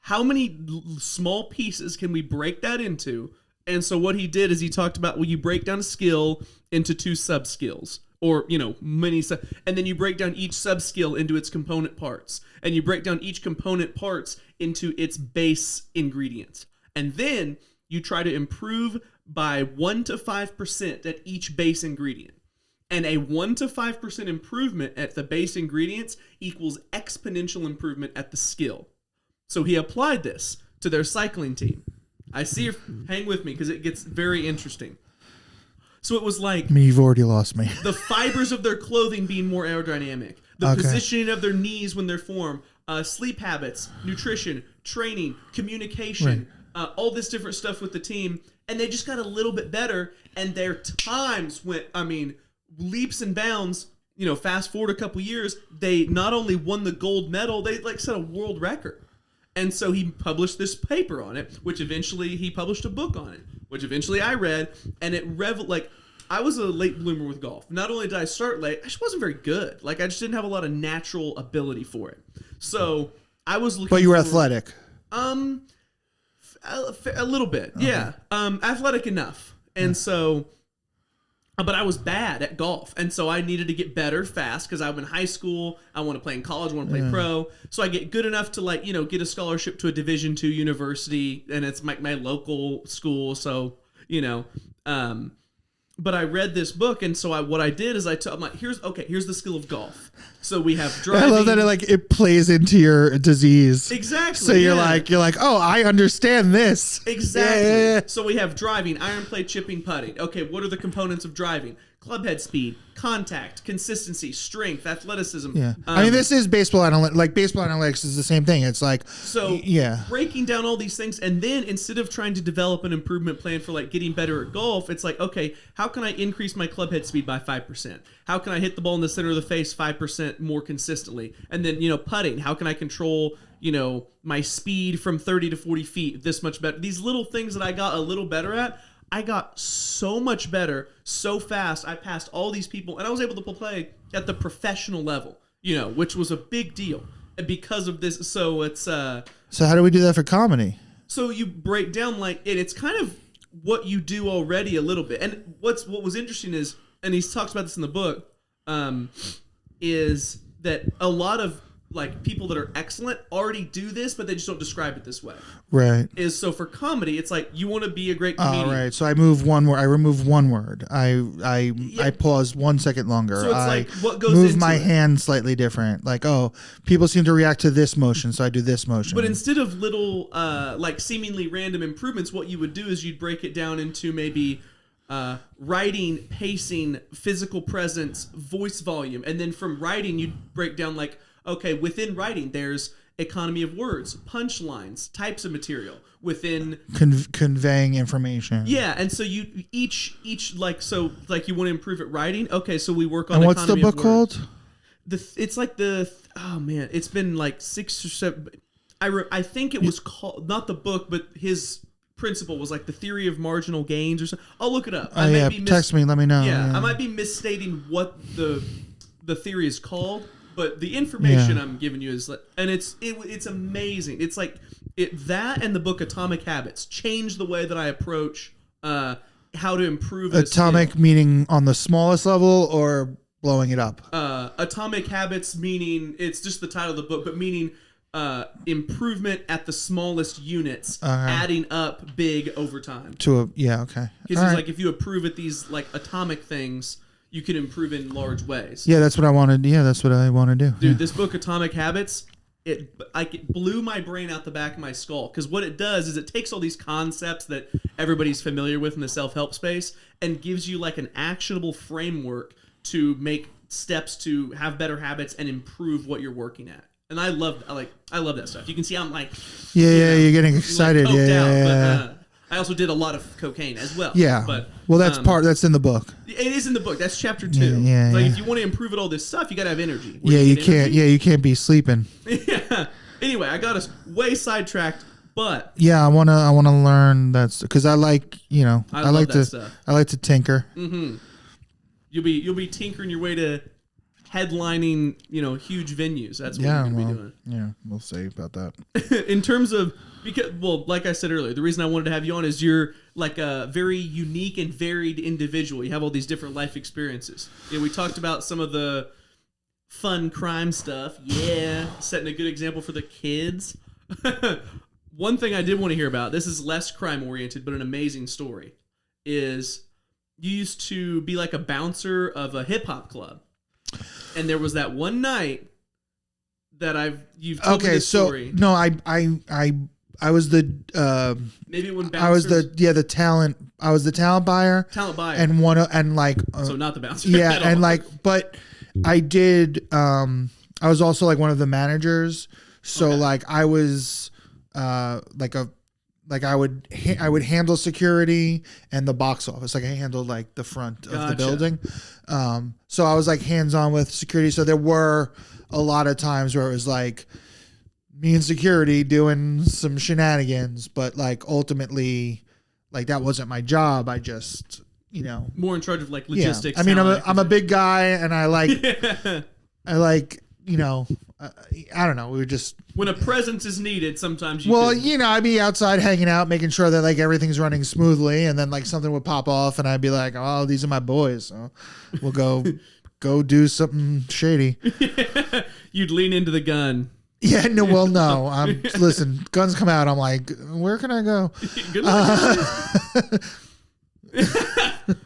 How many small pieces can we break that into? And so what he did is he talked about, well, you break down a skill into 2 sub skills. Or, many, and then you break down each sub-skill into its component parts. And you break down each component parts into its base ingredients. And then you try to improve by 1 to 5% at each base ingredient. And a 1 to 5% improvement at the base ingredients equals exponential improvement at the skill. So he applied this to their cycling team. Hang with me because it gets very interesting. So it was like... You've already lost me. The fibers of their clothing being more aerodynamic. The positioning of their knees when they're formed. Sleep habits, nutrition, training, communication, all this different stuff with the team. And they just got a little bit better. And their times went, leaps and bounds. Fast forward a couple years, they not only won the gold medal, they set a world record. And so he published this paper on it, which eventually he published a book on it, which eventually I read, and it I was a late bloomer with golf. Not only did I start late, I just wasn't very good. I just didn't have a lot of natural ability for it. So I was looking. But you were athletic. A little bit, yeah. Athletic enough, and so. But I was bad at golf, and so I needed to get better fast because I'm in high school. I want to play in college. I want to play pro. So I get good enough to get a scholarship to a Division II university, and it's my local school. So but I read this book, and so what I did is I'm like, here's the skill of golf. So we have driving. I love that it plays into your disease. Exactly. So you're like, oh, I understand this. Exactly. Yeah. So we have driving, iron play, chipping, putting. Okay, what are the components of driving? Club head speed, contact, consistency, strength, athleticism. Yeah. This is baseball analytics. Baseball analytics is the same thing. It's breaking down all these things, and then instead of trying to develop an improvement plan for getting better at golf, it's okay, how can I increase my club head speed by 5%? How can I hit the ball in the center of the face 5% more consistently? And then, putting, how can I control, my speed from 30 to 40 feet this much better? These little things that I got a little better at, I got so much better so fast. I passed all these people, and I was able to play at the professional level, which was a big deal because of this. So it's so how do we do that for comedy? So you break down it's kind of what you do already a little bit. And what was interesting is, and he talks about this in the book, is that a lot of people that are excellent already do this, but they just don't describe it this way. Right. So for comedy, it's you want to be a great comedian. Right. So I remove one word. I pause 1 second longer. So it's what goes move into my it. hand slightly different. People seem to react to this motion, so I do this motion. But instead of little seemingly random improvements, what you would do is you'd break it down into maybe writing, pacing, physical presence, voice volume, and then from writing you'd break down okay, within writing, there's economy of words, punchlines, types of material within conveying information. Yeah, and so you each you want to improve at writing. Okay, so we work on. And what's the book called? It's it's been 6 or 7. I think it was called, not the book, but his principle was the theory of marginal gains or something. I'll look it up. Text me, let me know. Yeah, I might be misstating what the theory is called. But the information I'm giving you is and it's amazing. It's that and the book Atomic Habits changed the way that I approach how to improve. Atomic meaning on the smallest level or blowing it up. Atomic Habits meaning it's just the title of the book, but meaning improvement at the smallest units, adding up big over time. Okay. Because it's if you improve at these atomic things, you can improve in large ways. Yeah, that's what I wanted. Yeah, that's what I want to do. Dude, this book, Atomic Habits, it blew my brain out the back of my skull. Because what it does is it takes all these concepts that everybody's familiar with in the self-help space and gives you an actionable framework to make steps to have better habits and improve what you're working at. And I love that stuff. You can see I'm you're getting excited. But, I also did a lot of cocaine as well. Yeah. But that's in the book. It is in the book. That's chapter 2. Yeah. If you want to improve at all this stuff, you got to have energy. You can't. Yeah, you can't be sleeping. Yeah. Anyway, I got us way sidetracked, but yeah, I wanna learn that because I like stuff. I like to tinker. Mm-hmm. You'll be tinkering your way to headlining, huge venues. That's what you're going to be doing. Yeah, we'll see about that. In terms of, like I said earlier, the reason I wanted to have you on is you're a very unique and varied individual. You have all these different life experiences. We talked about some of the fun crime stuff. Yeah, setting a good example for the kids. One thing I did want to hear about, this is less crime oriented, but an amazing story. is you used to be like a bouncer of a hip hop club, and there was that one night that you've told me this story. No, I was the maybe when bouncers, I was the talent. I was the talent buyer, and so not the bouncer. Yeah, and but I did. I was also like one of the managers. So like I was I would handle security and the box office. Like I handled like the front of the building. So I was like hands on with security. So there were a lot of times where it was like me and security doing some shenanigans, but like ultimately, like that wasn't my job. I just, more in charge of like logistics. Yeah. I mean, I'm a big guy, and I like, I don't know. We were just when a presence is needed. Sometimes I'd be outside hanging out, making sure that like everything's running smoothly, and then like something would pop off, and I'd be like, "Oh, these are my boys, so we'll go do something shady." You'd lean into the gun. Yeah, no. Well, no. Listen. Guns come out. I'm like, where can I go? Good luck.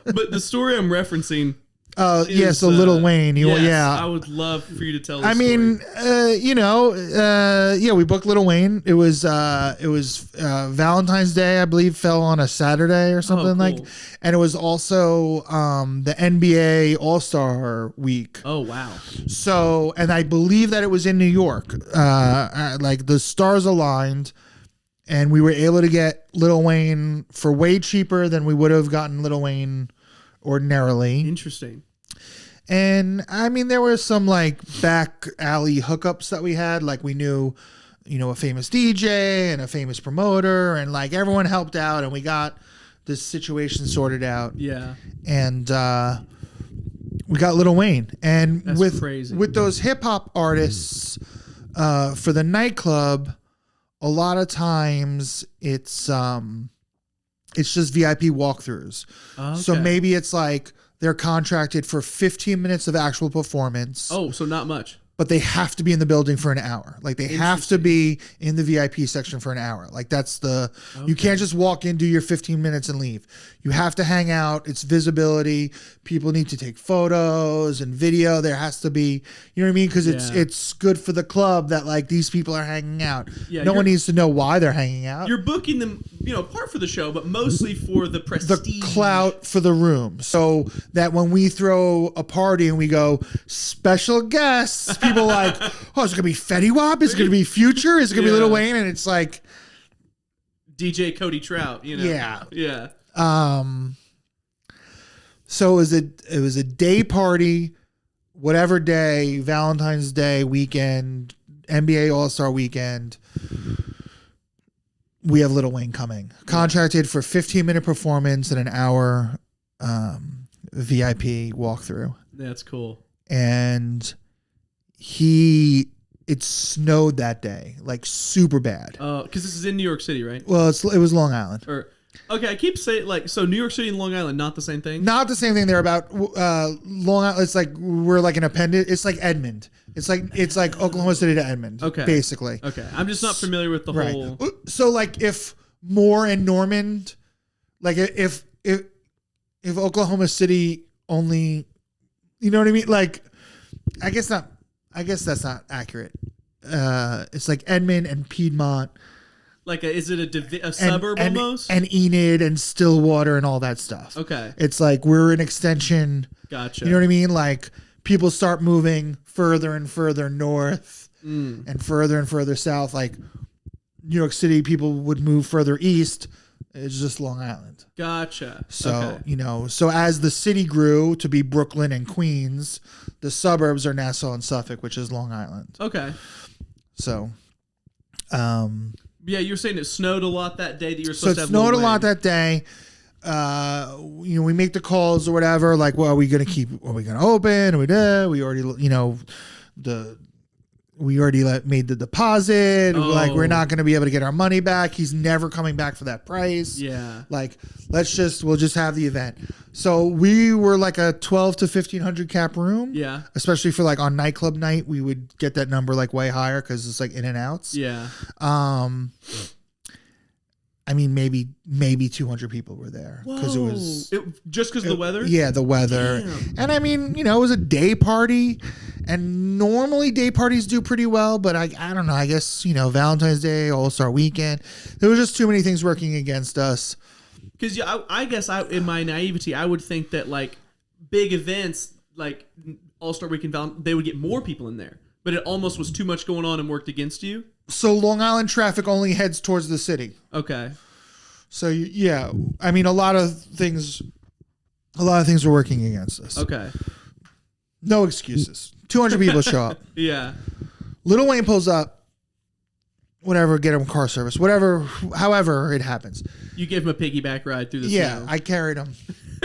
But the story I'm referencing. So Lil Wayne. I would love for you to tell. I mean, we booked Lil Wayne. It was Valentine's Day, I believe, fell on a Saturday or something cool. and it was also the NBA All-Star Week. Oh wow! So, and I believe that it was in New York. Like the stars aligned, and we were able to get Lil Wayne for way cheaper than we would have gotten Lil Wayne ordinarily. Interesting. And I mean, there were some like back alley hookups that we had. Like we knew, a famous DJ and a famous promoter, and like everyone helped out, and we got this situation sorted out. Yeah. And we got Lil Wayne, and that's crazy. With those hip hop artists for the nightclub, a lot of times it's just VIP walkthroughs. Okay. So maybe it's like they're contracted for 15 minutes of actual performance. Oh, so not much. But they have to be in the building for an hour. Like they have to be in the VIP section for an hour. Like that's you can't just walk in, do your 15 minutes and leave. You have to hang out. It's visibility. People need to take photos and video. There has to be, you know what I mean? Because it's good for the club that like these people are hanging out. Yeah, no one needs to know why they're hanging out. You're booking them, part for the show, but mostly for the prestige. The clout for the room. So that when we throw a party and we go, special guests, people like, oh, is it going to be Fetty Wap? Is it going to be Future? Is it going to be Lil Wayne? And it's like DJ Cody Trout, Yeah. Yeah. So it was a day party, whatever day, Valentine's Day weekend, NBA All-Star weekend. We have Lil Wayne coming. Contracted for 15-minute performance and an hour VIP walkthrough. That's cool. And it snowed that day, like super bad. Because this is in New York City, right? Well, it was Long Island. Okay, I keep saying so New York City and Long Island, not the same thing? Not the same thing. They're about Long Island. It's like we're like an appendage. It's like Edmond. It's like Oklahoma City to Edmond. Okay, basically. Okay, I'm just not familiar with the whole. So like if Moore and Normand, like if Oklahoma City only, you know what I mean? Like, I guess that's not accurate. It's like Edmond and Piedmont. Like, is it a suburb almost? And Enid and Stillwater and all that stuff. Okay. It's like we're an extension. Gotcha. You know what I mean? Like people start moving further and further north and further south. Like New York City, people would move further east. It's just Long Island. Gotcha. So, so as the city grew to be Brooklyn and Queens, the suburbs are Nassau and Suffolk, which is Long Island. Okay. So, yeah, you were saying it snowed a lot that day that you were supposed to have. So it snowed a lot that day. We make the calls or whatever. Like, well, are we going to open? We already, we already made the deposit. Oh. Like, we're not going to be able to get our money back. He's never coming back for that price. Yeah. Like, we'll just have the event. So we were like a 12 to 1500 cap room. Yeah. Especially for like on nightclub night, we would get that number like way higher because it's like in and outs. Yeah. I mean, maybe 200 people were there because it was just because of the weather. Yeah, the weather. Damn. And I mean, it was a day party, and normally day parties do pretty well, but I don't know. I guess Valentine's Day, All-Star Weekend, there was just too many things working against us. Because I guess in my naivety, I would think that like big events like All-Star Weekend, they would get more people in there, but it almost was too much going on and worked against you. So Long Island traffic only heads towards the city. Okay. So yeah, I mean, a lot of things were working against us. Okay. No excuses. 200 people show up. Yeah. Lil Wayne pulls up. Whatever, get him car service. Whatever, however it happens. You give him a piggyback ride through the snow. Yeah, I carried him.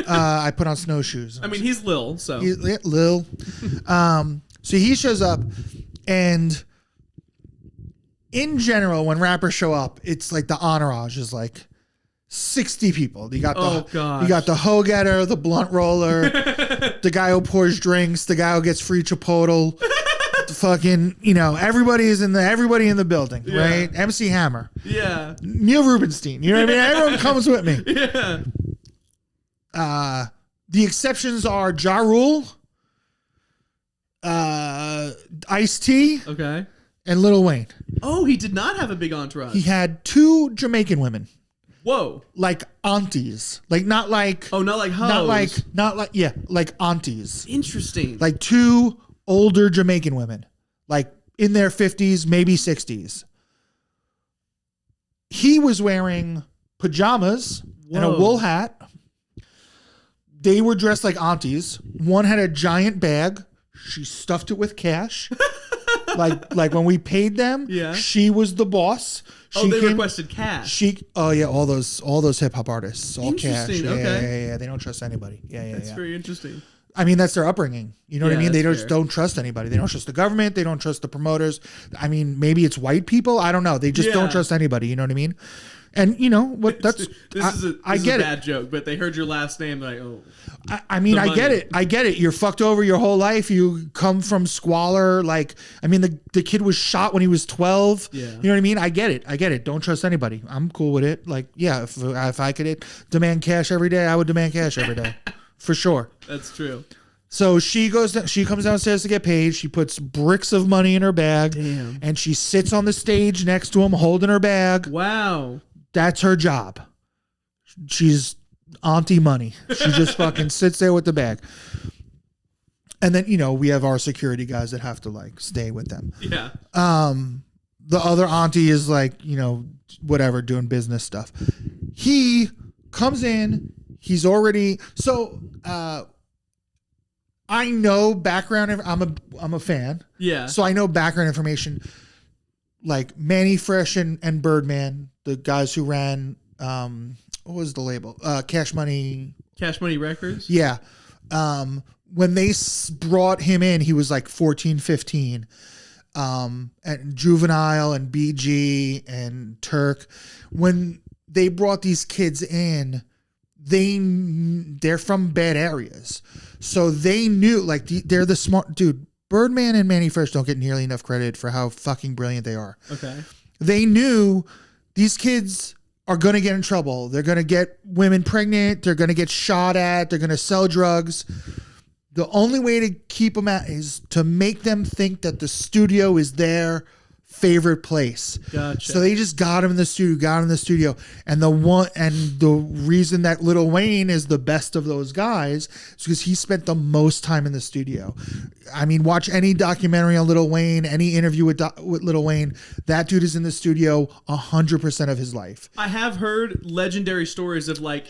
I put on snowshoes. I mean, he's Lil, so. Lil. So he shows up, and in general, when rappers show up, it's like the entourage is like 60 people. You got the hoe getter, the blunt roller, the guy who pours drinks, the guy who gets free Chipotle, the fucking, everybody in the building, right? MC Hammer. Yeah. Neil Rubenstein. You know what I mean? Everyone comes with me. Yeah. The exceptions are Ja Rule, Ice-T, Okay. and Lil Wayne. Oh, he did not have a big entourage. He had 2 Jamaican women. Whoa. Like aunties. Like not like not like hoes. Not like like aunties. Interesting. Like 2 older Jamaican women. Like in their 50s, maybe 60s. He was wearing pajamas and a wool hat. They were dressed like aunties. One had a giant bag. She stuffed it with cash. like when we paid them, she was the boss. They requested cash. All those hip hop artists, all cash. Okay. Yeah. They don't trust anybody. That's very interesting. I mean, that's their upbringing. You know what I mean? They fair. don't trust anybody. They don't trust the government. They don't trust the promoters. I mean, maybe it's white people. I don't know. They just don't trust anybody. You know what I mean? And what? That's this is a bad joke, but they heard your last name, like, oh. I mean, I get it. I get it. You're fucked over your whole life. You come from squalor. Like, I mean, the kid was shot when he was 12. Yeah. You know what I mean? I get it. Don't trust anybody. I'm cool with it. Like, yeah, if I could demand cash every day, I would demand cash every day. For sure. That's true. So she comes downstairs to get paid. She puts bricks of money in her bag. Damn. And she sits on the stage next to him holding her bag. Wow. That's her job. She's auntie money. She just fucking sits there with the bag. And then, we have our security guys that have to like stay with them. Yeah. The other auntie is like, whatever, doing business stuff. He comes in, he's already, I know background. I'm a fan. Yeah. So I know background information like Manny Fresh and Birdman, the guys who ran, what was the label? Cash Money Records? Yeah. When they brought him in, he was like 14, 15. And Juvenile and BG and Turk. When they brought these kids in, they're from bad areas. So they knew, like, they're the smart, dude, Birdman and Manny Fresh don't get nearly enough credit for how fucking brilliant they are. Okay. They knew these kids are going to get in trouble. They're going to get women pregnant. They're going to get shot at. They're going to sell drugs. The only way to keep them out is to make them think that the studio is their favorite place. Gotcha. So they just got him in the studio, And the reason that Lil Wayne is the best of those guys is because he spent the most time in the studio. I mean, watch any documentary on Lil Wayne, any interview with Lil Wayne. That dude is in the studio 100% of his life. I have heard legendary stories of like,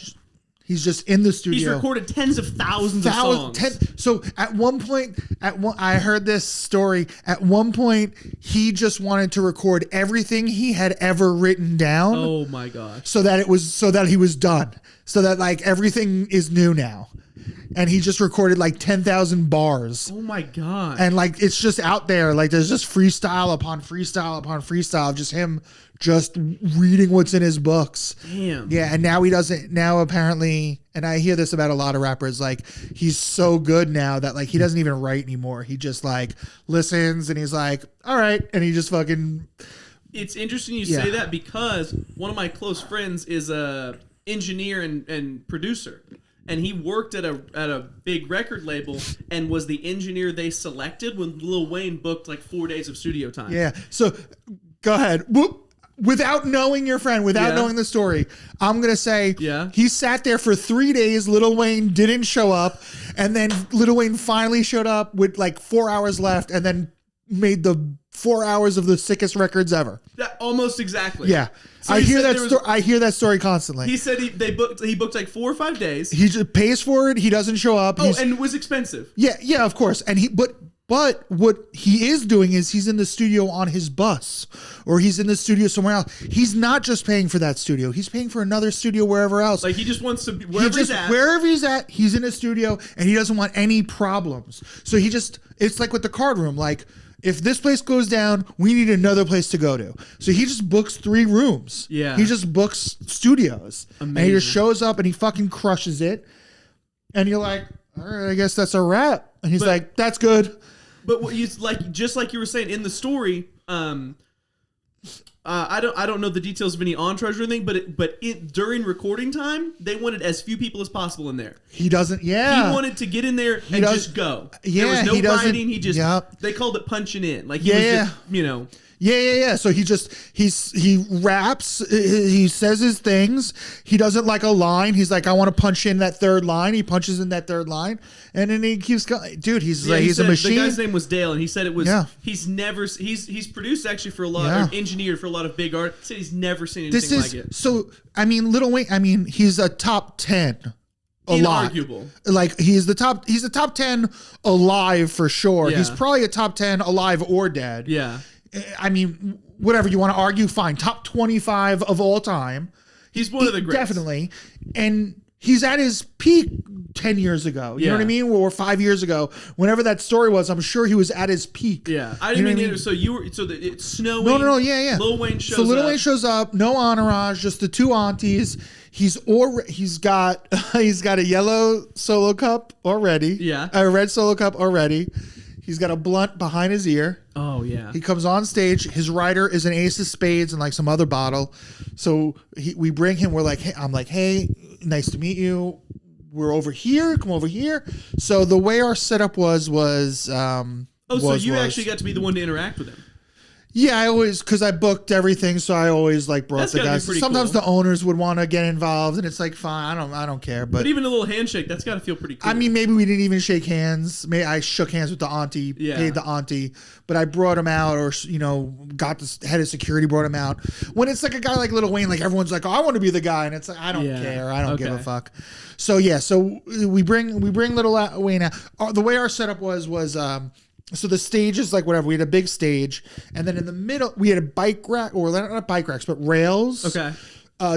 he's just in the studio. He's recorded tens of thousands of songs. So at one point, I heard this story. At one point, he just wanted to record everything he had ever written down. Oh my gosh! So that he was done. So that like everything is new now, and he just recorded like 10,000 bars. Oh my god! And like it's just out there. Like there's just freestyle upon freestyle upon freestyle of just him just reading what's in his books. Damn. Yeah, and now apparently, and I hear this about a lot of rappers, like he's so good now that like he doesn't even write anymore. He just like listens and he's like, all right, and he just fucking It's interesting you say that because one of my close friends is a engineer and producer. And he worked at a big record label and was the engineer they selected when Lil Wayne booked like 4 days of studio time. Yeah. So go ahead. Without knowing your friend, without knowing the story, I'm going to say he sat there for 3 days. Lil Wayne didn't show up. And then Lil Wayne finally showed up with like 4 hours left and then made the 4 hours of the sickest records ever. Almost exactly. Yeah. So I hear that story constantly. He said he booked like 4 or 5 days. He just pays for it. He doesn't show up. And it was expensive. Yeah, of course. And but what he is doing is he's in the studio on his bus or he's in the studio somewhere else. He's not just paying for that studio. He's paying for another studio wherever else. Like he just wants to be wherever he's at, he's in a studio and he doesn't want any problems. So it's like with the card room. Like if this place goes down, we need another place to go to. So he just books 3 rooms. Yeah. He just books studios. Amazing. And he just shows up and he fucking crushes it. And you're like, all right, I guess that's a wrap. And he's like, that's good. But what you just like you were saying in the story, I don't know the details of any entourage or anything, but during recording time, they wanted as few people as possible in there. He doesn't. Yeah, he wanted to get in there and just go. Yeah, there was no writing. He just Yep. They called it punching in. Like he was just, Yeah. So he raps. He says his things. He doesn't like a line. He's like, I want to punch in that third line. He punches in that third line, and then he keeps going. Dude, he's a machine. The guy's name was Dale, and he said it was. Yeah. He's produced actually for a lot, or engineered for a lot of big art. He said he's never seen anything like it. So I mean, Lil Wayne. I mean, he's a top 10. Inarguable. Like he's the top 10 alive for sure. Yeah. He's probably a top 10 alive or dead. Yeah. I mean, whatever you want to argue, fine. Top 25 of all time. He's one of the greats. Definitely. And he's at his peak 10 years ago. You know what I mean? Or 5 years ago. Whenever that story was, I'm sure he was at his peak. Yeah. I didn't mean so it's snowing. No, yeah. Lil Wayne shows up. So Lil Wayne shows up, no entourage, just the 2 aunties. He's got a yellow solo cup already. Yeah. A red solo cup already. He's got a blunt behind his ear. Oh, yeah. He comes on stage. His rider is an ace of spades and like some other bottle. So we bring him. We're like, hey, I'm like, hey, nice to meet you. We're over here. Come over here. So the way our setup was. So you actually got to be the one to interact with him. Yeah, because I booked everything, so I always like brought the guys. Sometimes the owners would want to get involved, and it's like, fine, I don't care. But even a little handshake, that's got to feel pretty cool. I mean, maybe we didn't even shake hands. Maybe I shook hands with the auntie, paid the auntie, but I brought him out, or got the head of security brought him out. When it's like a guy like Lil Wayne, like everyone's like, oh, I want to be the guy, and it's like, I don't care, I don't give a fuck. So so we bring Lil Wayne out. The way our setup was. So the stage is like whatever. We had a big stage, and then in the middle we had a bike rack, or not bike racks, but rails. Okay.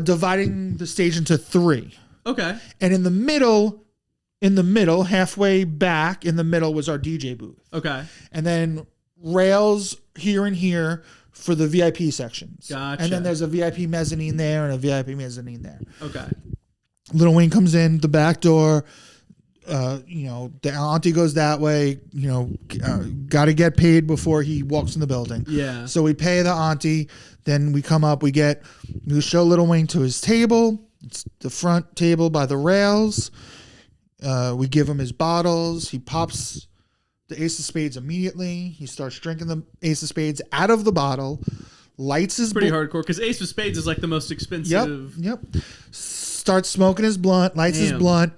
Dividing the stage into 3. Okay. And in the middle, halfway back in the middle was our DJ booth. Okay. And then rails here and here for the VIP sections. Gotcha. And then there's a VIP mezzanine there and a VIP mezzanine there. Okay. Lil Wayne comes in the back door. The auntie goes that way, got to get paid before he walks in the building. Yeah. So we pay the auntie, then we come up, we show Lil Wayne to his table. It's the front table by the rails. We give him his bottles. He pops the ace of spades immediately. He starts drinking the ace of spades out of the bottle, lights his pretty hardcore because ace of spades is like the most expensive. Yep. Starts smoking his blunt, lights his blunt.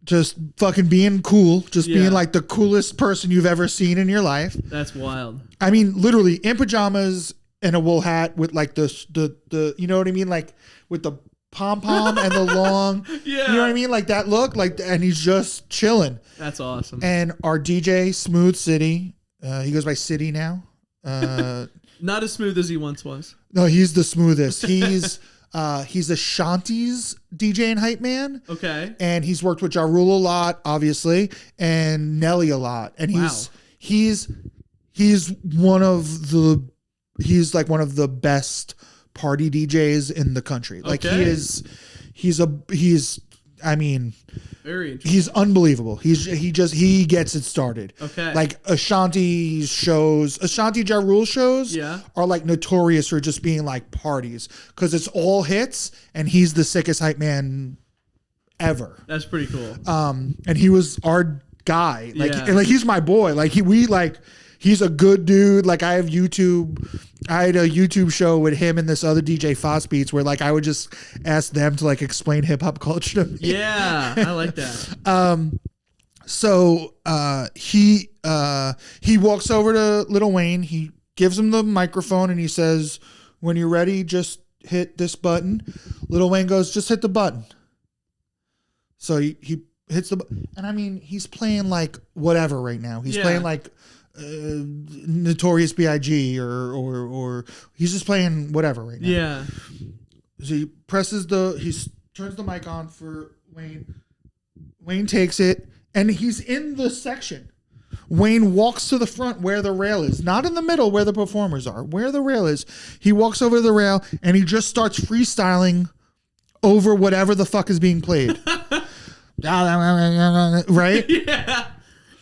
Just fucking being cool, being like the coolest person you've ever seen in your life. That's wild. I mean, literally in pajamas and a wool hat with like the you know what I mean, like with the pom pom and the long, you know what I mean, like that look, and he's just chilling. That's awesome. And our DJ, Smooth City, he goes by City now. Not as smooth as he once was. No, he's the smoothest. He's Ashanti's DJ and hype man. Okay. And he's worked with Ja Rule a lot, obviously, and Nelly a lot. And he's one of the best party DJs in the country. Like he's I mean, very interesting. he's unbelievable. He gets it started. Okay. Like Ashanti Ja Rule shows are like notorious for just being like parties because it's all hits and he's the sickest hype man ever. That's pretty cool. And he was our guy. Like he's my boy. Like he's a good dude. Like I had a YouTube show with him and this other DJ Foss Beats where like I would just ask them to like explain hip hop culture to me. Yeah, I like that. So he walks over to Lil Wayne. He gives him the microphone and he says, "When you're ready, just hit this button." Lil Wayne goes, "Just hit the button." So he hits the button. And I mean, he's playing like whatever right now. He's playing like Notorious B.I.G. or he's just playing whatever right now. Yeah. So he turns the mic on for Wayne. Wayne takes it and he's in the section. Wayne walks to the front where the rail is, not in the middle where the performers are, where the rail is. He walks over to the rail and he just starts freestyling over whatever the fuck is being played. Right? Yeah.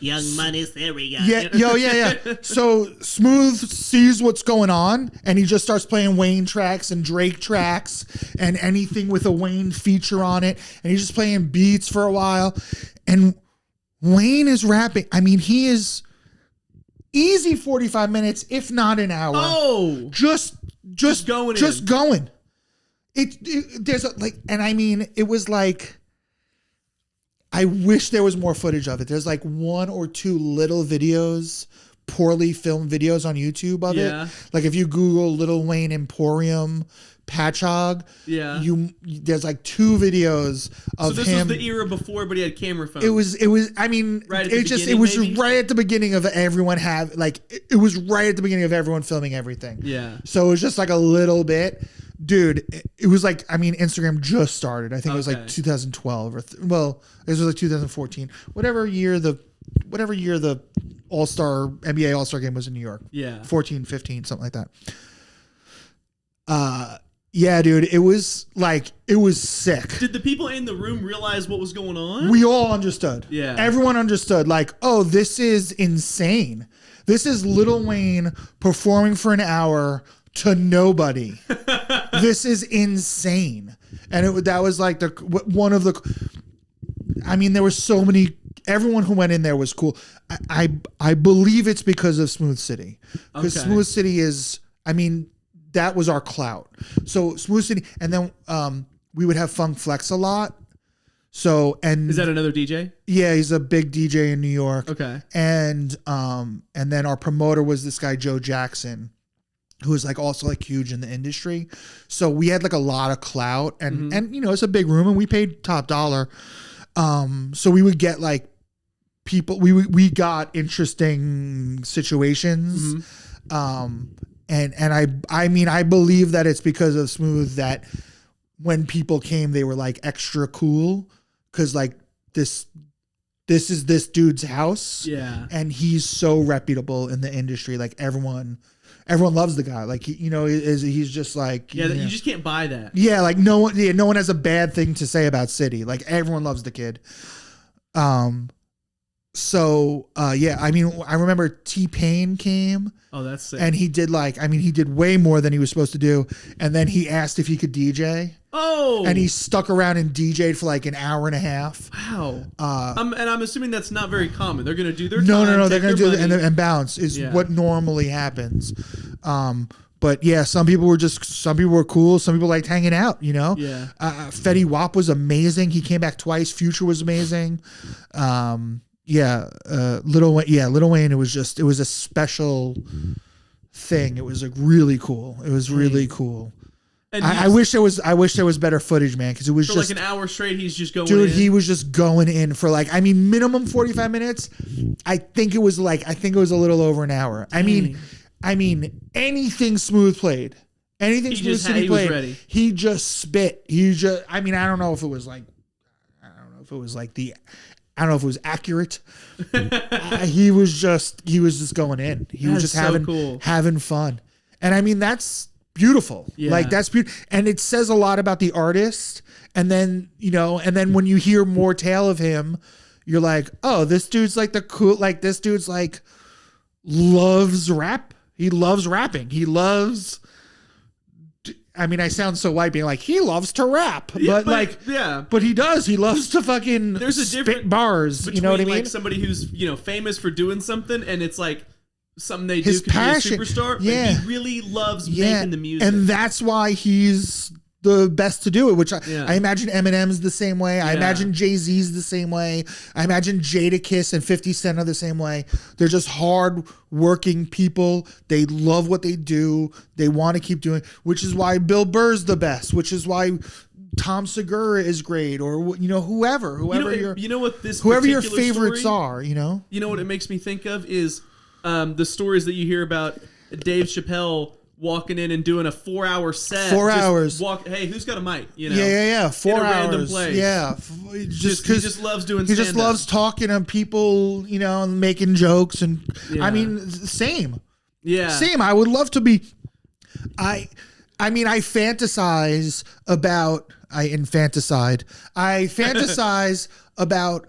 Young Money, there we go. Yeah. So Smooth sees what's going on, and he just starts playing Wayne tracks and Drake tracks and anything with a Wayne feature on it, and he's just playing beats for a while. And Wayne is rapping. I mean, he is easy 45 minutes, if not an hour. Oh, just going. There's and I mean, it was like. I wish there was more footage of it. There's like one or two little videos, poorly filmed videos on YouTube of it. Like if you Google Lil Wayne Emporium Patchogue, there's like two videos of him. So this was the era before, but he had camera phones. It was. I mean, right it was right at the beginning of everyone it was right at the beginning of everyone filming everything. Yeah. So it was just like a little bit. It was like, I mean, Instagram just started. I think it was like 2012 this was like 2014. Whatever year the NBA All-Star game was in New York. Yeah. 14, 15, something like that. Yeah, dude, it was sick. Did the people in the room realize what was going on? We all understood. Yeah. Everyone understood. Like, oh, this is insane. This is Lil Wayne performing for an hour to nobody. This is insane. And that was like one of the. I mean, there were so many. Everyone who went in there was cool. I believe it's because of Smooth City. Because Smooth City is. I mean, that was our clout. So Smooth City, and then we would have Funk Flex a lot. So is that another DJ? Yeah, he's a big DJ in New York. Okay. And then our promoter was this guy Joe Jackson, who was like also like huge in the industry. So we had like a lot of clout, and you know, it's a big room, and we paid top dollar. So we would get like people. We got interesting situations. And I mean, I believe that it's because of Smooth that when people came, they were like extra cool because like this is this dude's house. Yeah. And he's so reputable in the industry. Like everyone loves the guy. Like, he's just like, you just can't buy that. Yeah. Like no one has a bad thing to say about City. Like everyone loves the kid. So yeah, I mean, I remember T-Pain came. Oh, that's sick. And he did he did way more than he was supposed to do. And then he asked if he could DJ. Oh. And he stuck around and DJ'd for like an hour and a half. Wow. And I'm assuming that's not very common. They're going to do their No. time, They're going to do it and bounce is what normally happens. But yeah, some people were cool. Some people liked hanging out, you know? Yeah. Fetty Wap was amazing. He came back twice. Future was amazing. Lil Wayne, it was a special thing. It was like really cool. It was really cool. And I wish there was better footage, man, because it was for just like an hour straight. He's just going. Dude, he was just going in for like, I mean, minimum 45 minutes. I think it was a little over an hour. I mean, anything Smooth played, anything Smooth City played, was ready. He just spit. I mean, I don't know if it was accurate. He was just going in. He was just having fun. And I mean, that's beautiful. Yeah. Like that's beautiful. And it says a lot about the artist. And then, when you hear more tale of him, you're like, oh, this dude's like this dude's like loves rap. He loves rapping. He loves, I sound so white being like, he loves to rap, but he does. He loves to fucking There's a spit difference bars. You know what I mean? Like somebody who's, famous for doing something and it's like something they His do could passion. be a superstar. Yeah. But he really loves making the music. And that's why he's the best to do it, which I imagine Eminem's the same way. I imagine Jay-Z's the same way. I imagine Jadakiss and 50 Cent are the same way. They're just hard working people. They love what they do. They want to keep doing, which is why Bill Burr's the best, which is why Tom Segura is great, or whoever your favorites are, You know what it makes me think of is the stories that you hear about Dave Chappelle walking in and doing a 4-hour set. 4 hours. Hey, who's got a mic? Yeah. 4 in a hours. random place. Yeah. He just loves doing He stand-up. just loves talking to people, and making jokes. And same. Yeah. Same. I would love to be. I fantasize about. I fantasize about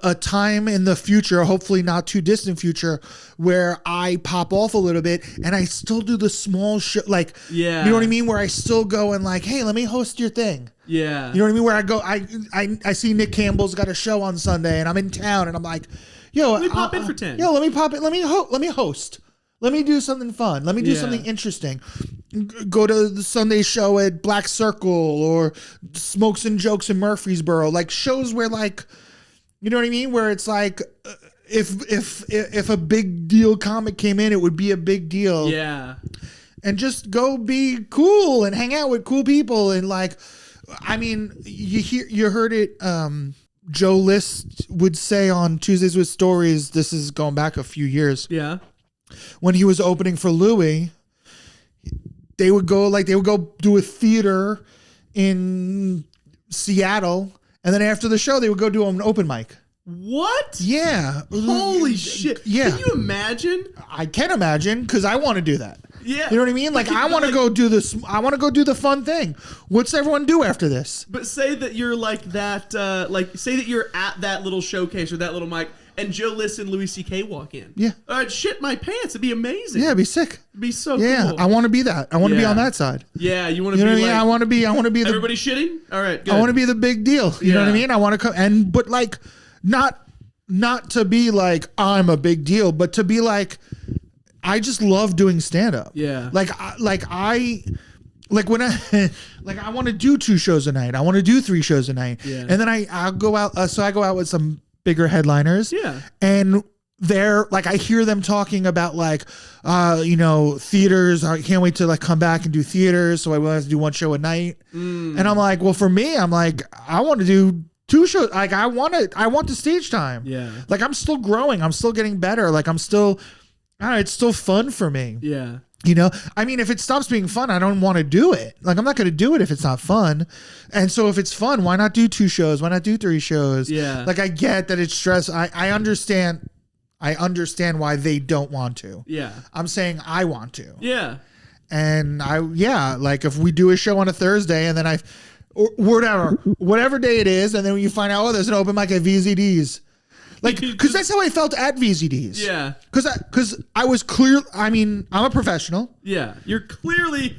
a time in the future, hopefully not too distant future, where I pop off a little bit and I still do the small shit, you know what I mean? Where I still go and like, hey, let me host your thing. Yeah. You know what I mean? Where I go, I see Nick Campbell's got a show on Sunday and I'm in town and I'm like, yo, let me pop in for 10. Yo, let me pop in. Let me host. Let me do something fun. Let me do something interesting. Go to the Sunday show at Black Circle or Smokes and Jokes in Murfreesboro, like shows where you know what I mean? Where it's like, if a big deal comic came in, it would be a big deal. Yeah. And just go be cool and hang out with cool people. And you heard it. Joe List would say on Tuesdays with Stories, this is going back a few years. Yeah. When he was opening for Louis, they would go do a theater in Seattle. And then after the show, they would go do an open mic. What? Yeah. Holy shit. Yeah. Can you imagine? I can imagine because I want to do that. Yeah. You know what I mean? Like, I want to go do this. I want to go do the fun thing. What's everyone do after this? But say that you're like that, say that you're at that little showcase or that little mic and Joe List and Louis C.K. walk in. Yeah. I'd shit my pants. It'd be amazing. Yeah, it'd be sick. It'd be so yeah, cool. I want to be that. I want to be on that side. Yeah, you want to You know be what I mean? I want to be the. Everybody shitting? All right, good. I want to be the big deal. You know what I mean? I want to come but not to be like I'm a big deal, but to be like I just love doing stand up. Yeah. When I want to do 2 shows a night. I want to do 3 shows a night. Yeah. And then I'll go out. So I go out with some bigger headliners. Yeah. And they're like, I hear them talking about theaters. I can't wait to come back and do theaters. So I will have to do 1 show a night. And I'm like, well, for me, I'm like, I want to do 2 shows. Like I want the stage time. Yeah. Like I'm still growing. I'm still getting better. Like I'm still, it's still fun for me. Yeah. If it stops being fun, I don't want to do it. Like, I'm not going to do it if it's not fun. And so if it's fun, why not do 2 shows? Why not do 3 shows? Yeah. Like, I get that it's stress. I understand why they don't want to. Yeah. I'm saying I want to. Yeah. And if we do a show on a Thursday and then or whatever day it is, and then when you find out, there's an open mic at VZD's. Because that's how I felt at VZD's. Yeah. Because I was clear. I'm a professional. Yeah. You're clearly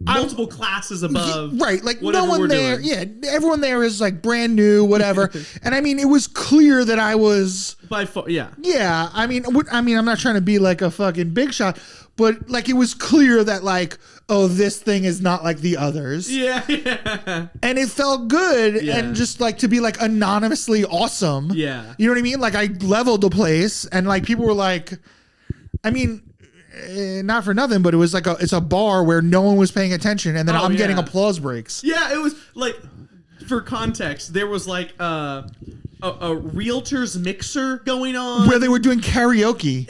multiple classes above. Right. Like no one there. Doing. Yeah. Everyone there is brand new, whatever. And it was clear that I was by far. Yeah. Yeah. I'm not trying to be like a fucking big shot, but it was clear that this thing is not like the others. Yeah. And it felt good. Yeah. And just to be anonymously awesome. Yeah. You know what I mean? I leveled the place and people were not for nothing, but it was it's a bar where no one was paying attention, and then I'm getting applause breaks. Yeah, it was for context, there was a realtor's mixer going on where they were doing karaoke.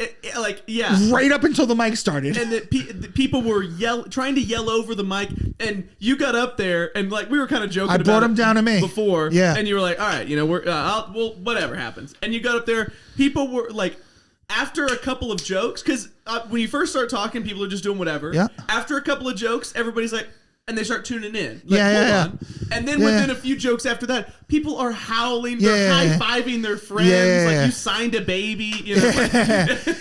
Right up until the mic started, and the people were trying to yell over the mic, and you got up there, and we were kind of joking. I brought them down to me before, yeah, and you were like, all right, we're whatever happens, and you got up there, people were after a couple of jokes, because when you first start talking, people are just doing whatever. Yeah. After a couple of jokes, everybody's like, and they start tuning in. Like, Yeah. And then within a few jokes after that, people are howling, they're high-fiving their friends, like you signed a baby, you know.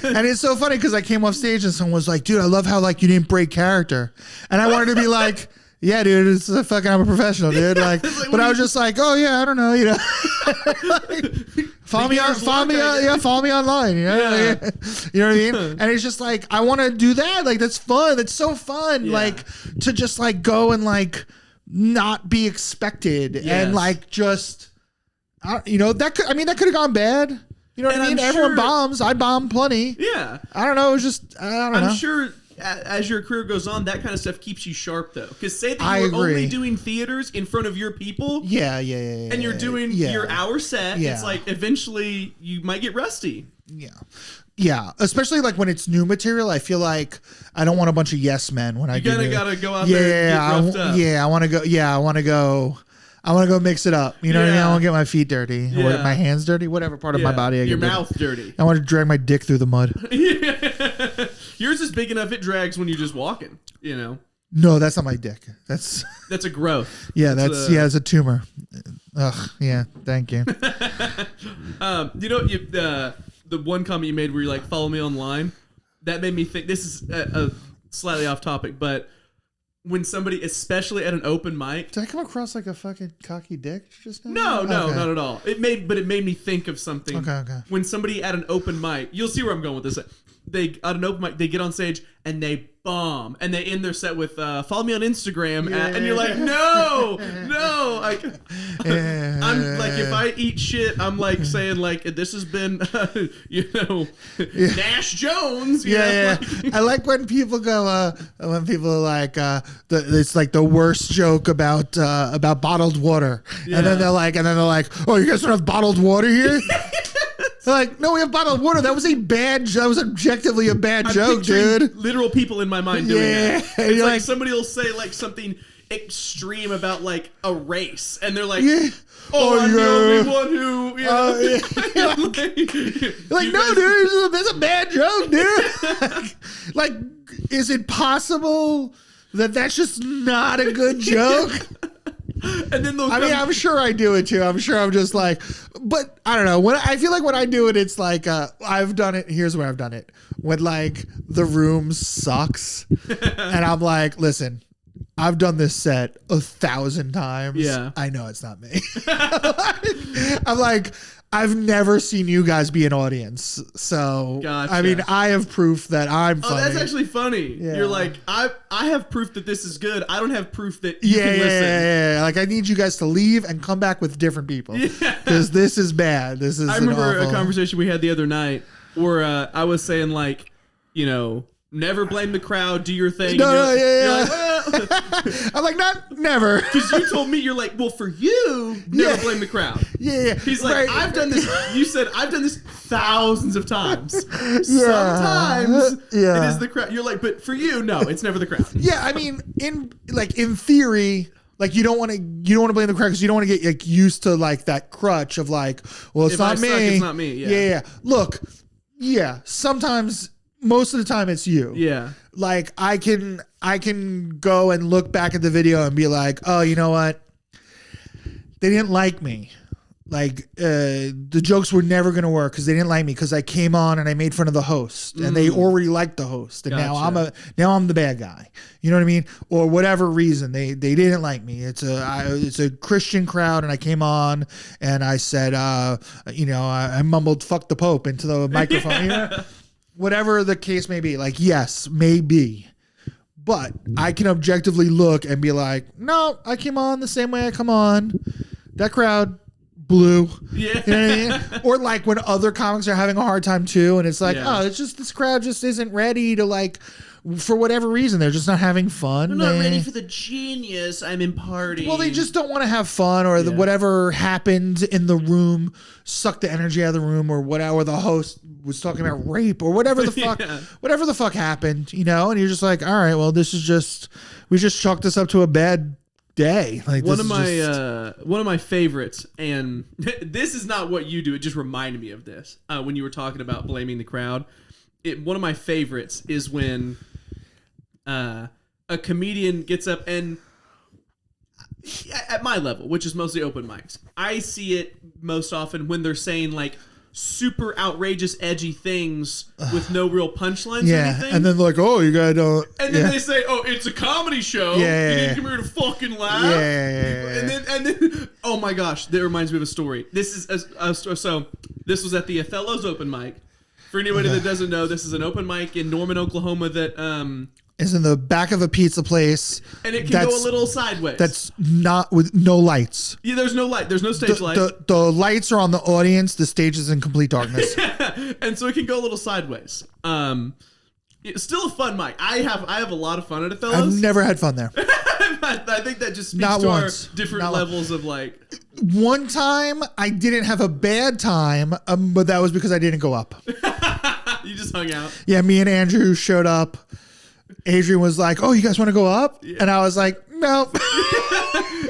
And it's so funny because I came off stage and someone was like, dude, I love how like you didn't break character. And I wanted to be like, yeah, dude, it's a fucking, I'm a professional, dude. Like, but I was just like, oh yeah, I don't know, you know. Follow me online, you know? Yeah. You know what I mean? And it's just like, I want to do that. Like, that's fun. That's so fun. Yeah. Like, to just like go and like not be expected and like just, you know, that could have gone bad. You know what I mean? Everyone bombs. I bomb plenty. Yeah. I don't know. It was just, I don't know. I'm sure as your career goes on, that kind of stuff keeps you sharp, though. Because say that you're agree. only doing theaters in front of your people. Yeah. And you're doing your hour set. Yeah. It's like eventually you might get rusty. Yeah, especially like when it's new material. I feel like I don't want a bunch of yes men when I do. You gotta go out there and get roughed up. Yeah, I want to go. Yeah, I want to go mix it up. You know what I mean? I want to get my feet dirty, or my hands dirty, whatever part of my body I your get mouth dirty. I want to drag my dick through the mud. Yours is big enough; it drags when you're just walking. You know. No, that's not my dick. That's a growth. Yeah, it's a tumor. Ugh. Yeah. Thank you. You know, the one comment you made where you're like, "Follow me online," that made me think. This is a slightly off topic, but when somebody, especially at an open mic, did I come across like a fucking cocky dick just now? No, not at all. It made me think of something. Okay. When somebody at an open mic, you'll see where I'm going with this. They at an open mic, they get on stage and they bomb, and they end their set with "Follow me on Instagram," and you're like, no, like, I'm like, if I eat shit, I'm like saying like, this has been, Nash Jones. You know? I like when people go, when people are like, it's like the worst joke about bottled water, and then they're like, oh, you guys don't have bottled water here. They're like, no, we have bottled water. That was objectively a bad joke, dude. Literal people in my mind doing that. It's like somebody will say like something extreme about like a race, and they're like, I'm the only one who, you know. Like, no, dude, that's a bad joke, dude. Like, is it possible that that's just not a good joke? And then I'm sure I do it too. I'm sure I'm just like, but I don't know. When I feel like when I do it, it's like I've done it. Here's where I've done it. When like the room sucks, and I'm like, listen, I've done this set 1,000 times. Yeah, I know it's not me. I'm like, I've never seen you guys be an audience. So, gotcha. I mean, I have proof that I'm funny. Oh, that's actually funny. Yeah. You're like, I have proof that this is good. I don't have proof that you can listen. Yeah. Like, I need you guys to leave and come back with different people. Because this is bad. This is I remember a conversation we had the other night where I was saying, like, you know, never blame the crowd, do your thing. You're like, well. I'm like, never. Because you told me, you're like, well, for you, never blame the crowd. Yeah. He's like, I've done this. You said, I've done this thousands of times. Sometimes it is the crowd. You're like, but for you, no, it's never the crowd. Yeah, I mean, in theory, like you don't want to blame the crowd because you don't want to get like used to like that crutch of like, well, it's not me. It's not me. Yeah. Look, sometimes. Most of the time it's you. Yeah. Like I can go and look back at the video and be like, oh, you know what? They didn't like me. Like the jokes were never going to work because they didn't like me because I came on and I made fun of the host and they already liked the host. And now I'm the bad guy. You know what I mean? Or whatever reason they didn't like me. It's a Christian crowd and I came on and I said, I mumbled fuck the Pope into the microphone. You know? Whatever the case may be, like, yes, maybe. But I can objectively look and be like, no, I came on the same way I come on. That crowd blew. Yeah. You know what I mean? Or like when other comics are having a hard time too, and it's like, it's just this crowd just isn't ready to like, for whatever reason, they're just not having fun. They're not ready for the genius I'm imparting. Well, they just don't want to have fun, or whatever happened in the room sucked the energy out of the room, or whatever. The host was talking about rape, or whatever the fuck, whatever the fuck happened, you know. And you're just like, all right, well, we just chalked this up to a bad day. Like one of my favorites, and this is not what you do. It just reminded me of this when you were talking about blaming the crowd. One of my favorites is when a comedian gets up and at my level, which is mostly open mics, I see it most often when they're saying like super outrageous, edgy things with no real punchlines or anything. And then like, oh, you gotta don't. And then they say, oh, it's a comedy show. You need to come here to fucking laugh. And then, oh my gosh, that reminds me of a story. This is so this was at the Othello's open mic. For anybody that doesn't know, this is an open mic in Norman, Oklahoma that is in the back of a pizza place. And it can go a little sideways. That's not with no lights. Yeah, there's no light. There's no stage light. The lights are on the audience. The stage is in complete darkness. And so it can go a little sideways. It's still a fun mic. I have a lot of fun at Othello's. I've never had fun there. I think that just speaks to our different levels of like. One time I didn't have a bad time, but that was because I didn't go up. You just hung out. Yeah, me and Andrew showed up. Adrian was like, "Oh, you guys want to go up?" Yeah. And I was like, "No."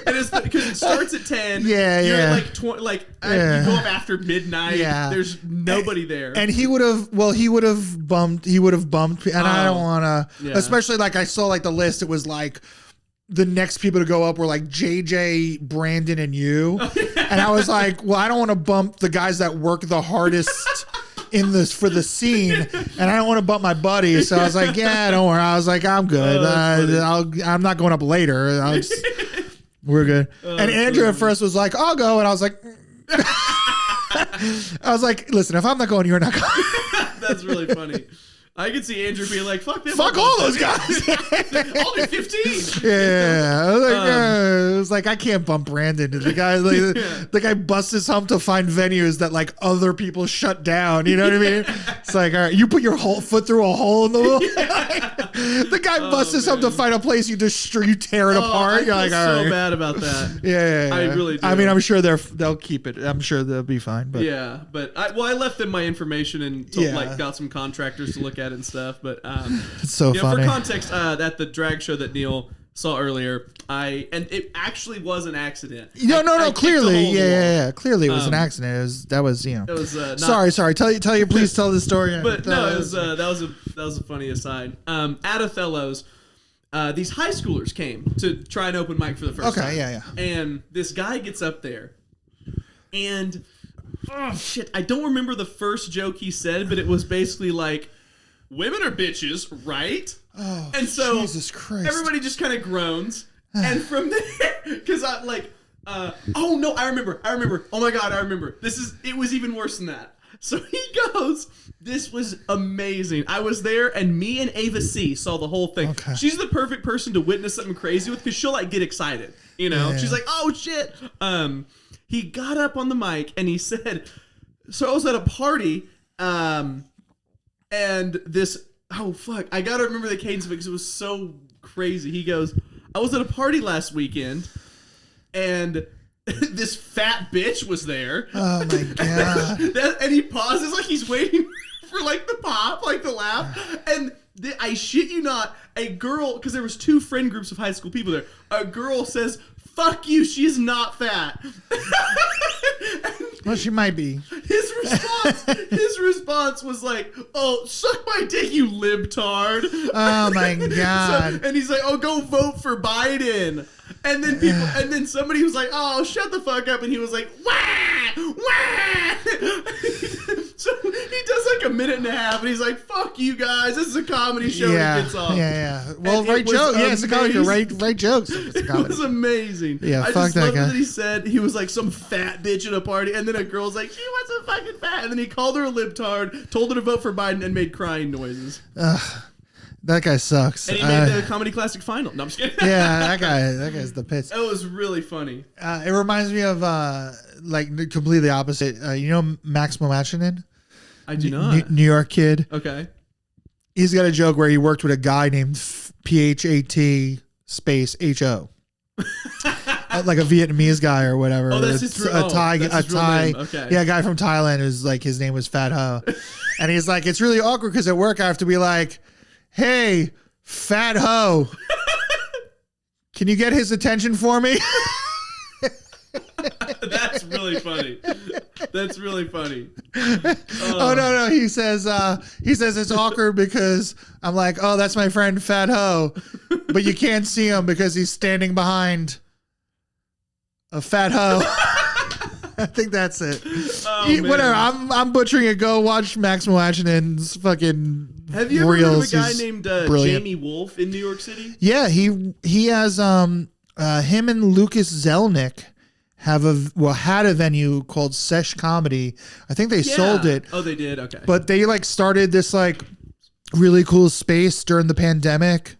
And it's because it starts at 10. Yeah, you're yeah. At like 20, like you go up after midnight. Yeah. There's nobody there. And he would have bumped, and I don't want to. Yeah. Especially like I saw like the list. It was like the next people to go up were like JJ, Brandon, and you. And I was like, well, I don't want to bump the guys that work the hardest in this for the scene, and I don't want to bump my buddy. So I was like, yeah, don't worry. I was like, I'm good. I'm not going up later. We're good. And Andrew at first was like, I'll go. And I was like, listen, if I'm not going, you're not going. That's really funny. I could see Andrew being like, fuck them. Fuck all those guys. I'll do 15. Yeah. I was like, I can't bump Brandon. The guy, the guy busts his hump to find venues that like other people shut down. You know what I mean? It's like, all right, you put your whole foot through a hole in the wall. The guy busts his hump to find a place you tear it apart. You're like, all right. So bad about that. Yeah. I really do. I mean, I'm sure they'll keep it. I'm sure they'll be fine. But yeah, but I left them my information and got some contractors to look at and stuff. But it's so funny. For context, at the drag show that Neil saw earlier, and it actually was an accident. No. Clearly, yeah. Clearly, it was an accident. It was. It was. Sorry. Tell you. Please tell the story. But no, it was. That was a funny aside. At Othello's, these high schoolers came to try an open mic for the first time. Okay, yeah. And this guy gets up there, and oh shit, I don't remember the first joke he said, but it was basically like, women are bitches, right? Oh, and so Jesus Christ. Everybody just kind of groans. And from there, because I like, oh no, I remember. Oh my God, I remember. It was even worse than that. So he goes, this was amazing. I was there, and me and Ava C saw the whole thing. Okay. She's the perfect person to witness something crazy with, because she'll like get excited. You know, she's like, oh shit. He got up on the mic and he said, so I was at a party, and this, oh fuck, I gotta remember the cadence of it because it was so crazy. He goes, I was at a party last weekend, and this fat bitch was there. Oh my God. And he pauses like he's waiting for like the pop, like the laugh. And I shit you not, a girl, because there was two friend groups of high school people there, a girl says, fuck you, she's not fat. Well, she might be. His response was like, oh, suck my dick, you libtard. Oh my God. And he's like, oh, go vote for Biden. And then somebody was like, oh, shut the fuck up. And he was like, wah, wah. So he does like a minute and a half, and he's like, fuck you guys, this is a comedy show. Yeah, and he gets off. Yeah. Well, right joke. Yeah, it's a comedy. Right jokes. It was amazing. Yeah, I fuck just that love guy. that he said he was like some fat bitch at a party, and then a girl's like, she wasn't fucking fat. And then he called her a libtard, told her to vote for Biden, and made crying noises. That guy sucks. And he made the Comedy Classic final. No, I'm just kidding. Yeah, that guy's the pits. That was really funny. It reminds me of like completely opposite. You know Maximo Machinin? I do not. New York kid. Okay. He's got a joke where he worked with a guy named PHAT space HO. Like a Vietnamese guy or whatever. Oh, that's his real name. Okay. Yeah, a guy from Thailand who's like, his name was Fat Ho. And he's like, it's really awkward because at work I have to be like, hey, Fat Ho. Can you get his attention for me? That's really funny. That's really funny. Oh no, he says it's awkward because I'm like, oh, that's my friend Fat Ho, but you can't see him because he's standing behind a Fat Ho. I think that's it. Oh, Whatever. I'm butchering it. Go watch Maximo Achinen's fucking. Have you ever reels. heard of a guy He's named brilliant. Jamie Wolf in New York City? Yeah, he has him and Lucas Zelnick had a venue called Sesh Comedy. I think they sold it. Oh, they did. Okay. But they like started this like really cool space during the pandemic.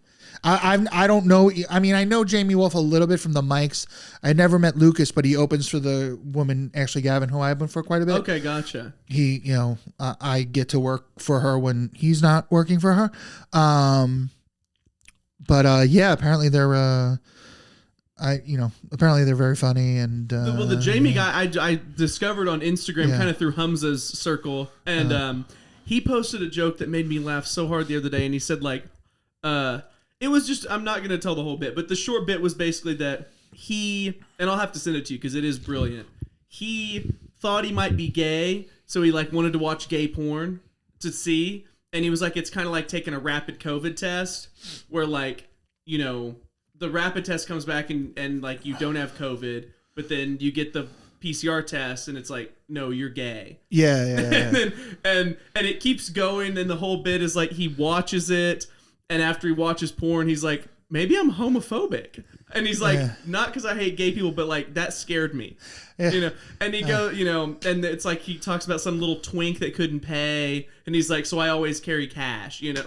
I don't know. I mean, I know Jamie Wolf a little bit from the mics. I never met Lucas, but he opens for the woman Ashley Gavin, who I opened for quite a bit. Okay, gotcha. I get to work for her when he's not working for her. Yeah, apparently they're apparently they're very funny and. Well, the Jamie guy I discovered on Instagram kind of through Hamza's circle, and he posted a joke that made me laugh so hard the other day, and he said like, it was just, I'm not going to tell the whole bit, but the short bit was basically that and I'll have to send it to you because it is brilliant. He thought he might be gay, so he like wanted to watch gay porn to see, and he was like, it's kind of like taking a rapid COVID test where like, the rapid test comes back and like you don't have COVID, but then you get the PCR test and it's like, no, you're gay. Yeah. and it keeps going, and the whole bit is like he watches it, and after he watches porn, he's like, maybe I'm homophobic. And he's like, not because I hate gay people, but like that scared me. And he and it's like he talks about some little twink that couldn't pay, and he's like, so I always carry cash, and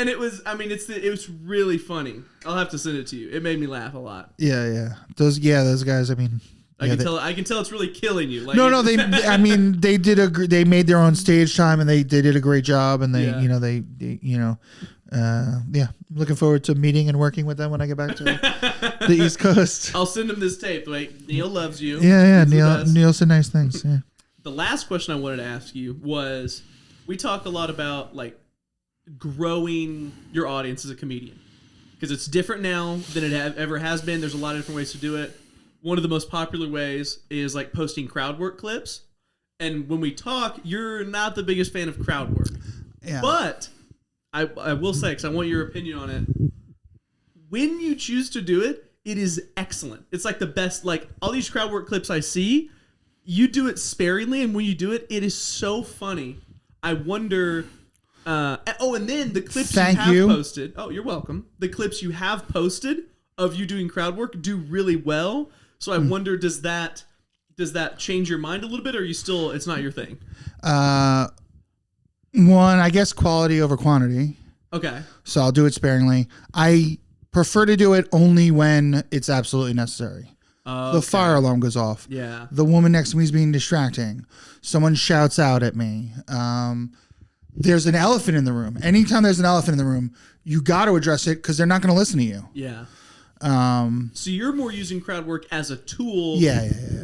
it was, it was really funny. I'll have to send it to you. It made me laugh a lot. Yeah. Those guys, I mean, I can tell it's really killing you. Like, no, they made their own stage time, and they did a great job, and looking forward to meeting and working with them when I get back to the East Coast. I'll send him this tape. Like, Neil loves you. Yeah. Neil said nice things. Yeah. The last question I wanted to ask you was, we talk a lot about like growing your audience as a comedian because it's different now than it ever has been. There's a lot of different ways to do it. One of the most popular ways is like posting crowd work clips. And when we talk, you're not the biggest fan of crowd work. Yeah. But I will say, because I want your opinion on it, when you choose to do it, it is excellent. It's like the best, like all these crowd work clips I see, you do it sparingly, and when you do it, it is so funny. I wonder... and then the clips you have posted... Oh, you're welcome. The clips you have posted of you doing crowd work do really well. So I wonder, does that change your mind a little bit, or are you still, it's not your thing? One, I guess quality over quantity. Okay. So I'll do it sparingly. I prefer to do it only when it's absolutely necessary. The fire alarm goes off. Yeah. The woman next to me is being distracting. Someone shouts out at me. There's an elephant in the room. Anytime there's an elephant in the room, you got to address it because they're not going to listen to you. Yeah. So you're more using crowd work as a tool,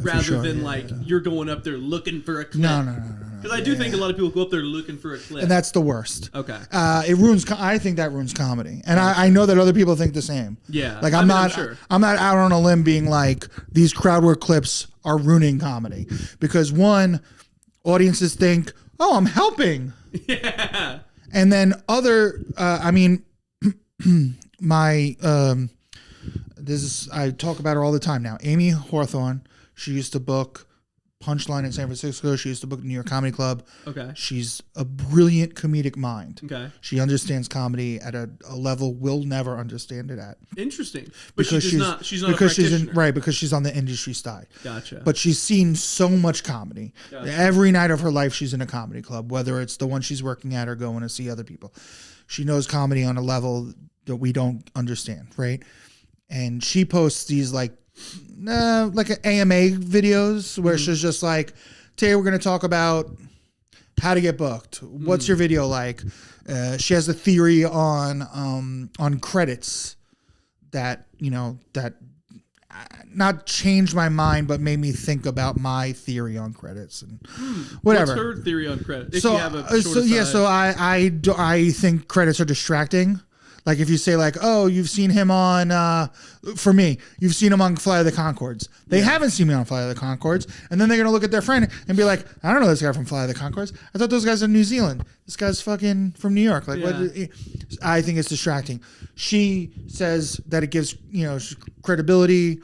rather than you're going up there looking for a clip. No. Because I do think a lot of people go up there looking for a clip, and that's the worst. Okay. It ruins. I think that ruins comedy, and I know that other people think the same. Yeah. Like I'm not out on a limb being like these crowd work clips are ruining comedy because one, audiences think, oh, I'm helping. Yeah. And then I talk about her all the time now. Amy Hawthorne, she used to book Punchline in San Francisco. She used to book New York Comedy Club. Okay. She's a brilliant comedic mind. Okay. She understands comedy at a level we'll never understand it at. Interesting. But she's not a because practitioner. because she's on the industry side. Gotcha. But she's seen so much comedy. Gotcha. Every night of her life she's in a comedy club, whether it's the one she's working at or going to see other people. She knows comedy on a level that we don't understand, right? And she posts these like an AMA videos where she's just like, today we're going to talk about how to get booked. What's your video like? She has a theory on credits that not changed my mind, but made me think about my theory on credits and whatever. What's her theory on credits? So I think credits are distracting. Like if you say like, oh, you've seen him on, for me, you've seen him on Flight of the Conchords. They haven't seen me on Flight of the Conchords. And then they're going to look at their friend and be like, I don't know this guy from Flight of the Conchords. I thought those guys are New Zealand. This guy's fucking from New York. Like, what? I think it's distracting. She says that it gives, credibility.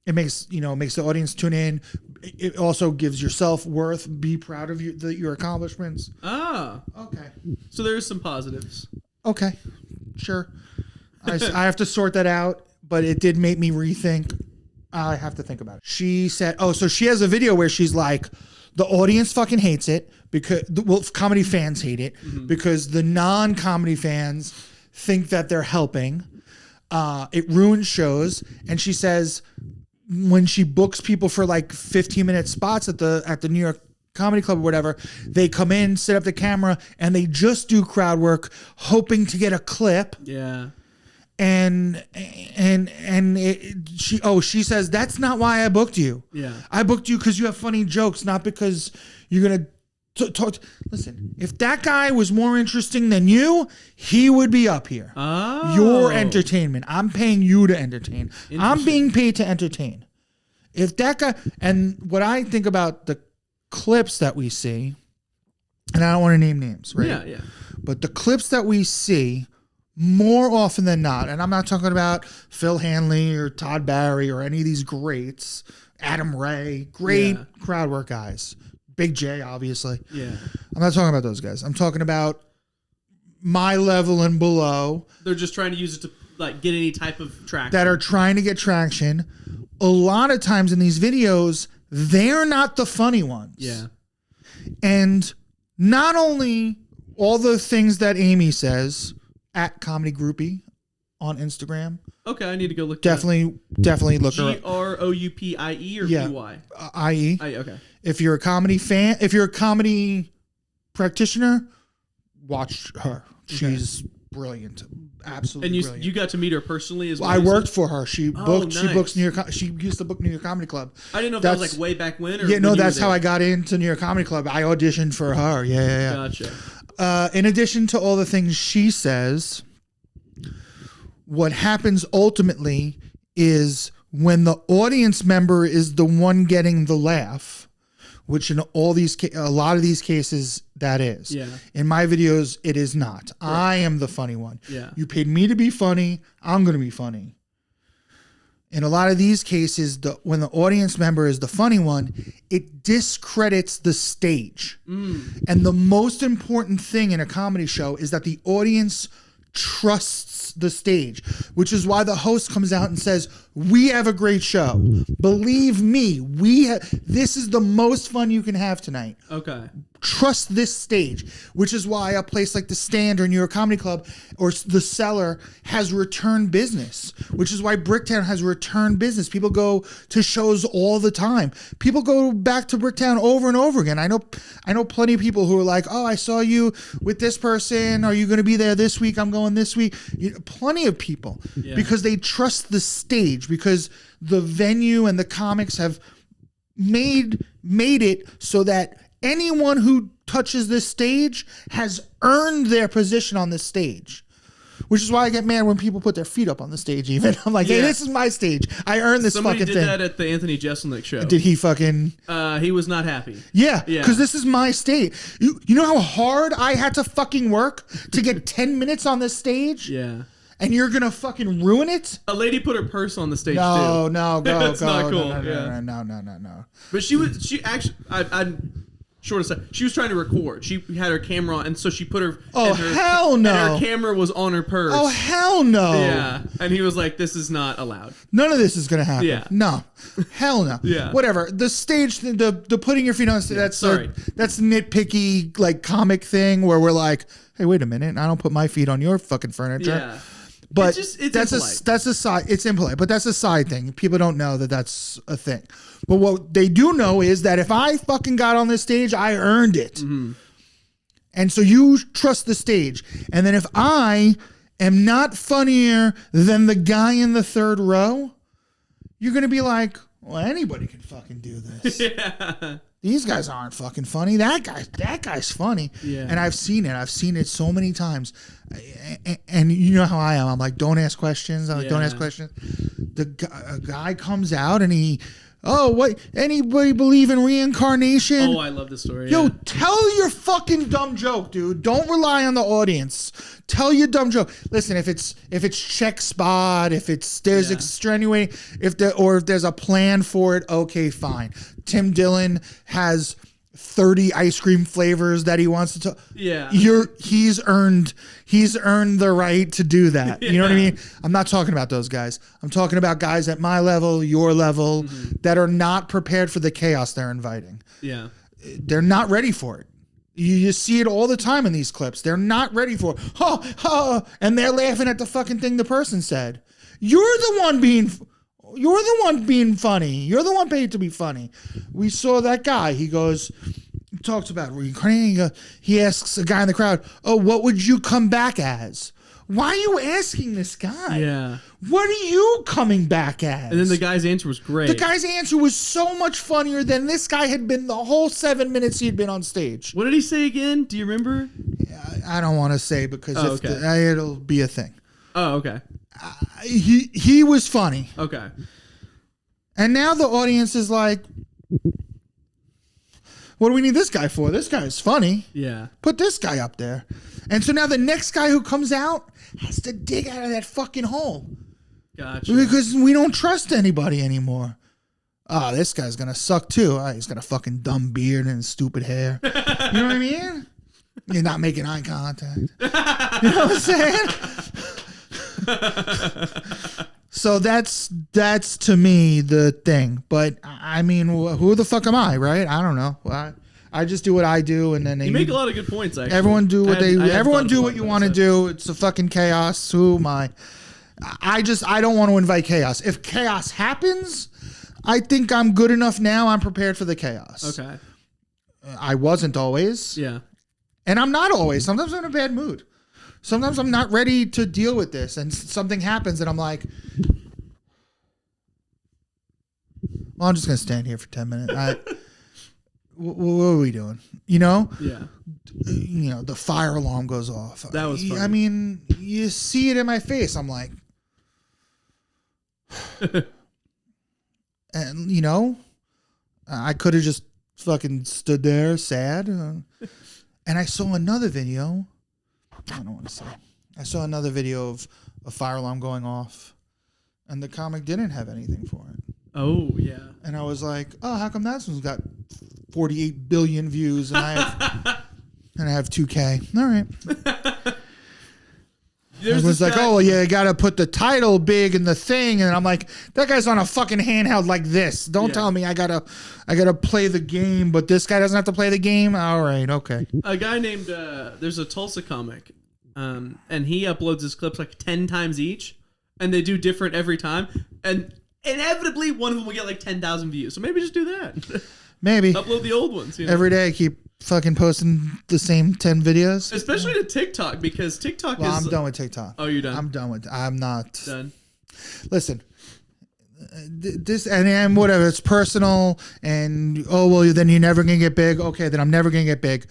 It makes the audience tune in. It also gives yourself worth. Be proud of your accomplishments. Ah. Okay. So there's some positives. Okay. Sure. I have to sort that out, but it did make me rethink. I have to think about it. She said, so she has a video where she's like, the audience fucking hates it because, comedy fans hate it because the non-comedy fans think that they're helping. It ruins shows. And she says when she books people for like 15-minute spots at the New York Comedy Club or whatever, they come in, set up the camera, and they just do crowd work, hoping to get a clip. Yeah. And she says that's not why I booked you. Yeah. I booked you because you have funny jokes, not because you're gonna talk. Listen, if that guy was more interesting than you, he would be up here. Oh. Your entertainment. I'm paying you to entertain. I'm being paid to entertain. If that guy, and what I think about the clips that we see, and I don't want to name names, right? Yeah, yeah. But the clips that we see more often than not, and I'm not talking about Phil Hanley or Todd Barry or any of these greats, Adam Ray, great crowd work guys, Big J, obviously. Yeah. I'm not talking about those guys. I'm talking about my level and below. They're just trying to use it to like get any type of traction. That are trying to get traction. A lot of times in these videos, they're not the funny ones. Yeah. And not only all the things that Amy says at Comedy Groupie on Instagram. Okay, I need to go look. Definitely look her up. GROUPIE or PY? IE. Okay. If you're a comedy fan, if you're a comedy practitioner, watch her. She's brilliant. Absolutely And brilliant. you got to meet her personally as well? I worked for her. She booked. Nice. She books New York. She used to book New York Comedy Club. I didn't know if that was like way back when. Or yeah, no, when that's how I got into New York Comedy Club. I auditioned for her. Yeah. Gotcha. In addition to all the things she says, what happens ultimately is when the audience member is the one getting the laugh, which in a lot of these cases that is. Yeah. In my videos, it is not. Right. I am the funny one. Yeah. You paid me to be funny. I'm going to be funny. In a lot of these cases, when the audience member is the funny one, it discredits the stage. And the most important thing in a comedy show is that the audience trusts the stage, which is why the host comes out and says, we have a great show. Believe me, this is the most fun you can have tonight. Okay. Trust this stage, which is why a place like the Stand or New York Comedy Club or the Cellar has return business, which is why Bricktown has return business. People go to shows all the time. People go back to Bricktown over and over again. I know plenty of people who are like, oh, I saw you with this person. Are you going to be there this week? I'm going this week. Plenty of people because they trust the stage, because the venue and the comics have made it so that anyone who touches this stage has earned their position on this stage, which is why I get mad when people put their feet up on the stage. Even I'm like, hey, this is my stage. I earned this Somebody fucking thing. Somebody did that at the Anthony Jeselnik show. Did he fucking? He was not happy. Yeah, because this is my stage. You know how hard I had to fucking work to get 10 minutes on this stage? Yeah. And you're gonna fucking ruin it? A lady put her purse on the stage too. No, go. That's not cool. No. But she actually, I'm short of say, she was trying to record. She had her camera on, and so she put her. Hell no! And her camera was on her purse. Oh hell no! Yeah, and he was like, "This is not allowed. None of this is gonna happen." Yeah. No, hell no. Yeah. Whatever. The stage, the putting your feet on the stage. That's nitpicky like comic thing where we're like, hey, wait a minute, I don't put my feet on your fucking furniture. Yeah. But it's that's impolite. that's a side. It's impolite, but that's a side thing. People don't know that that's a thing. But what they do know is that if I fucking got on this stage, I earned it. Mm-hmm. And so you trust the stage. And then if I am not funnier than the guy in the third row, you're going to be like, well, anybody can fucking do this. Yeah. These guys aren't fucking funny. That guy's funny. Yeah. And I've seen it so many times. And you know how I am. I'm like, don't ask questions. I'm like, don't ask questions. A guy comes out and what? Anybody believe in reincarnation? Oh, I love this story. Yo, tell your fucking dumb joke, dude. Don't rely on the audience. Tell your dumb joke. Listen, if it's check spot, if there's extenuating, if there's a plan for it, okay, fine. Tim Dillon has 30 ice cream flavors that he wants to talk. Yeah. He's earned the right to do that. You know what I mean? I'm not talking about those guys. I'm talking about guys at my level, your level, that are not prepared for the chaos they're inviting. Yeah. They're not ready for it. You see it all the time in these clips. They're not ready for it. And they're laughing at the fucking thing the person said. You're the one being funny. You're the one paid to be funny. We saw that guy. He talks about reincarnating. He asks a guy in the crowd, "Oh, what would you come back as?" Why are you asking this guy? Yeah. What are you coming back as? And then the guy's answer was great. The guy's answer was so much funnier than this guy had been the whole 7 minutes he'd been on stage. What did he say again? Do you remember? I don't want to say because it'll be a thing. Oh, okay. He was funny. Okay. And now the audience is like, what do we need this guy for? This guy is funny. Yeah. Put this guy up there. And so now the next guy who comes out has to dig out of that fucking hole. Gotcha. Because we don't trust anybody anymore. Oh, this guy's going to suck too. Oh, he's got a fucking dumb beard and stupid hair. You know what I mean? You're not making eye contact. You know what I'm saying? So that's to me the thing. But I mean, who the fuck am I, right? I don't know. I just do what I do, and then you make a lot of good points. Actually, everyone do what everyone do what you want to to do. It's a fucking chaos. Who am I? I don't want to invite chaos. If chaos happens, I think I'm good enough now. I'm prepared for the chaos. Okay. I wasn't always. Yeah. And I'm not always. Sometimes I'm in a bad mood. Sometimes I'm not ready to deal with this, and something happens, and I'm like, well, I'm just gonna stand here for 10 minutes. What are we doing? You know? Yeah. You know, the fire alarm goes off. That was funny. I mean, you see it in my face. I'm like, and you know, I could have just fucking stood there sad. And I saw another video. I don't want to say. I saw another video of a fire alarm going off, and the comic didn't have anything for it. Oh yeah. And I was like, oh, how come that one's got 48 billion views and I have 2K? All right. It was like, oh, yeah, you got to put the title big in the thing, and I'm like, that guy's on a fucking handheld like this. Don't tell me I gotta play the game, but this guy doesn't have to play the game. All right, okay. A guy named there's a Tulsa comic, and he uploads his clips like 10 times each, and they do different every time, and inevitably one of them will get like 10,000 views. So maybe just do that. Maybe upload the old ones. You know? Every day I keep fucking posting the same 10 videos. Especially to TikTok, because TikTok is... Well, I'm done with TikTok. Oh, you're done? I'm done with... I'm not... Done. Listen, this and whatever, it's personal, and oh, well, then you're never going to get big. Okay, then I'm never going to get big.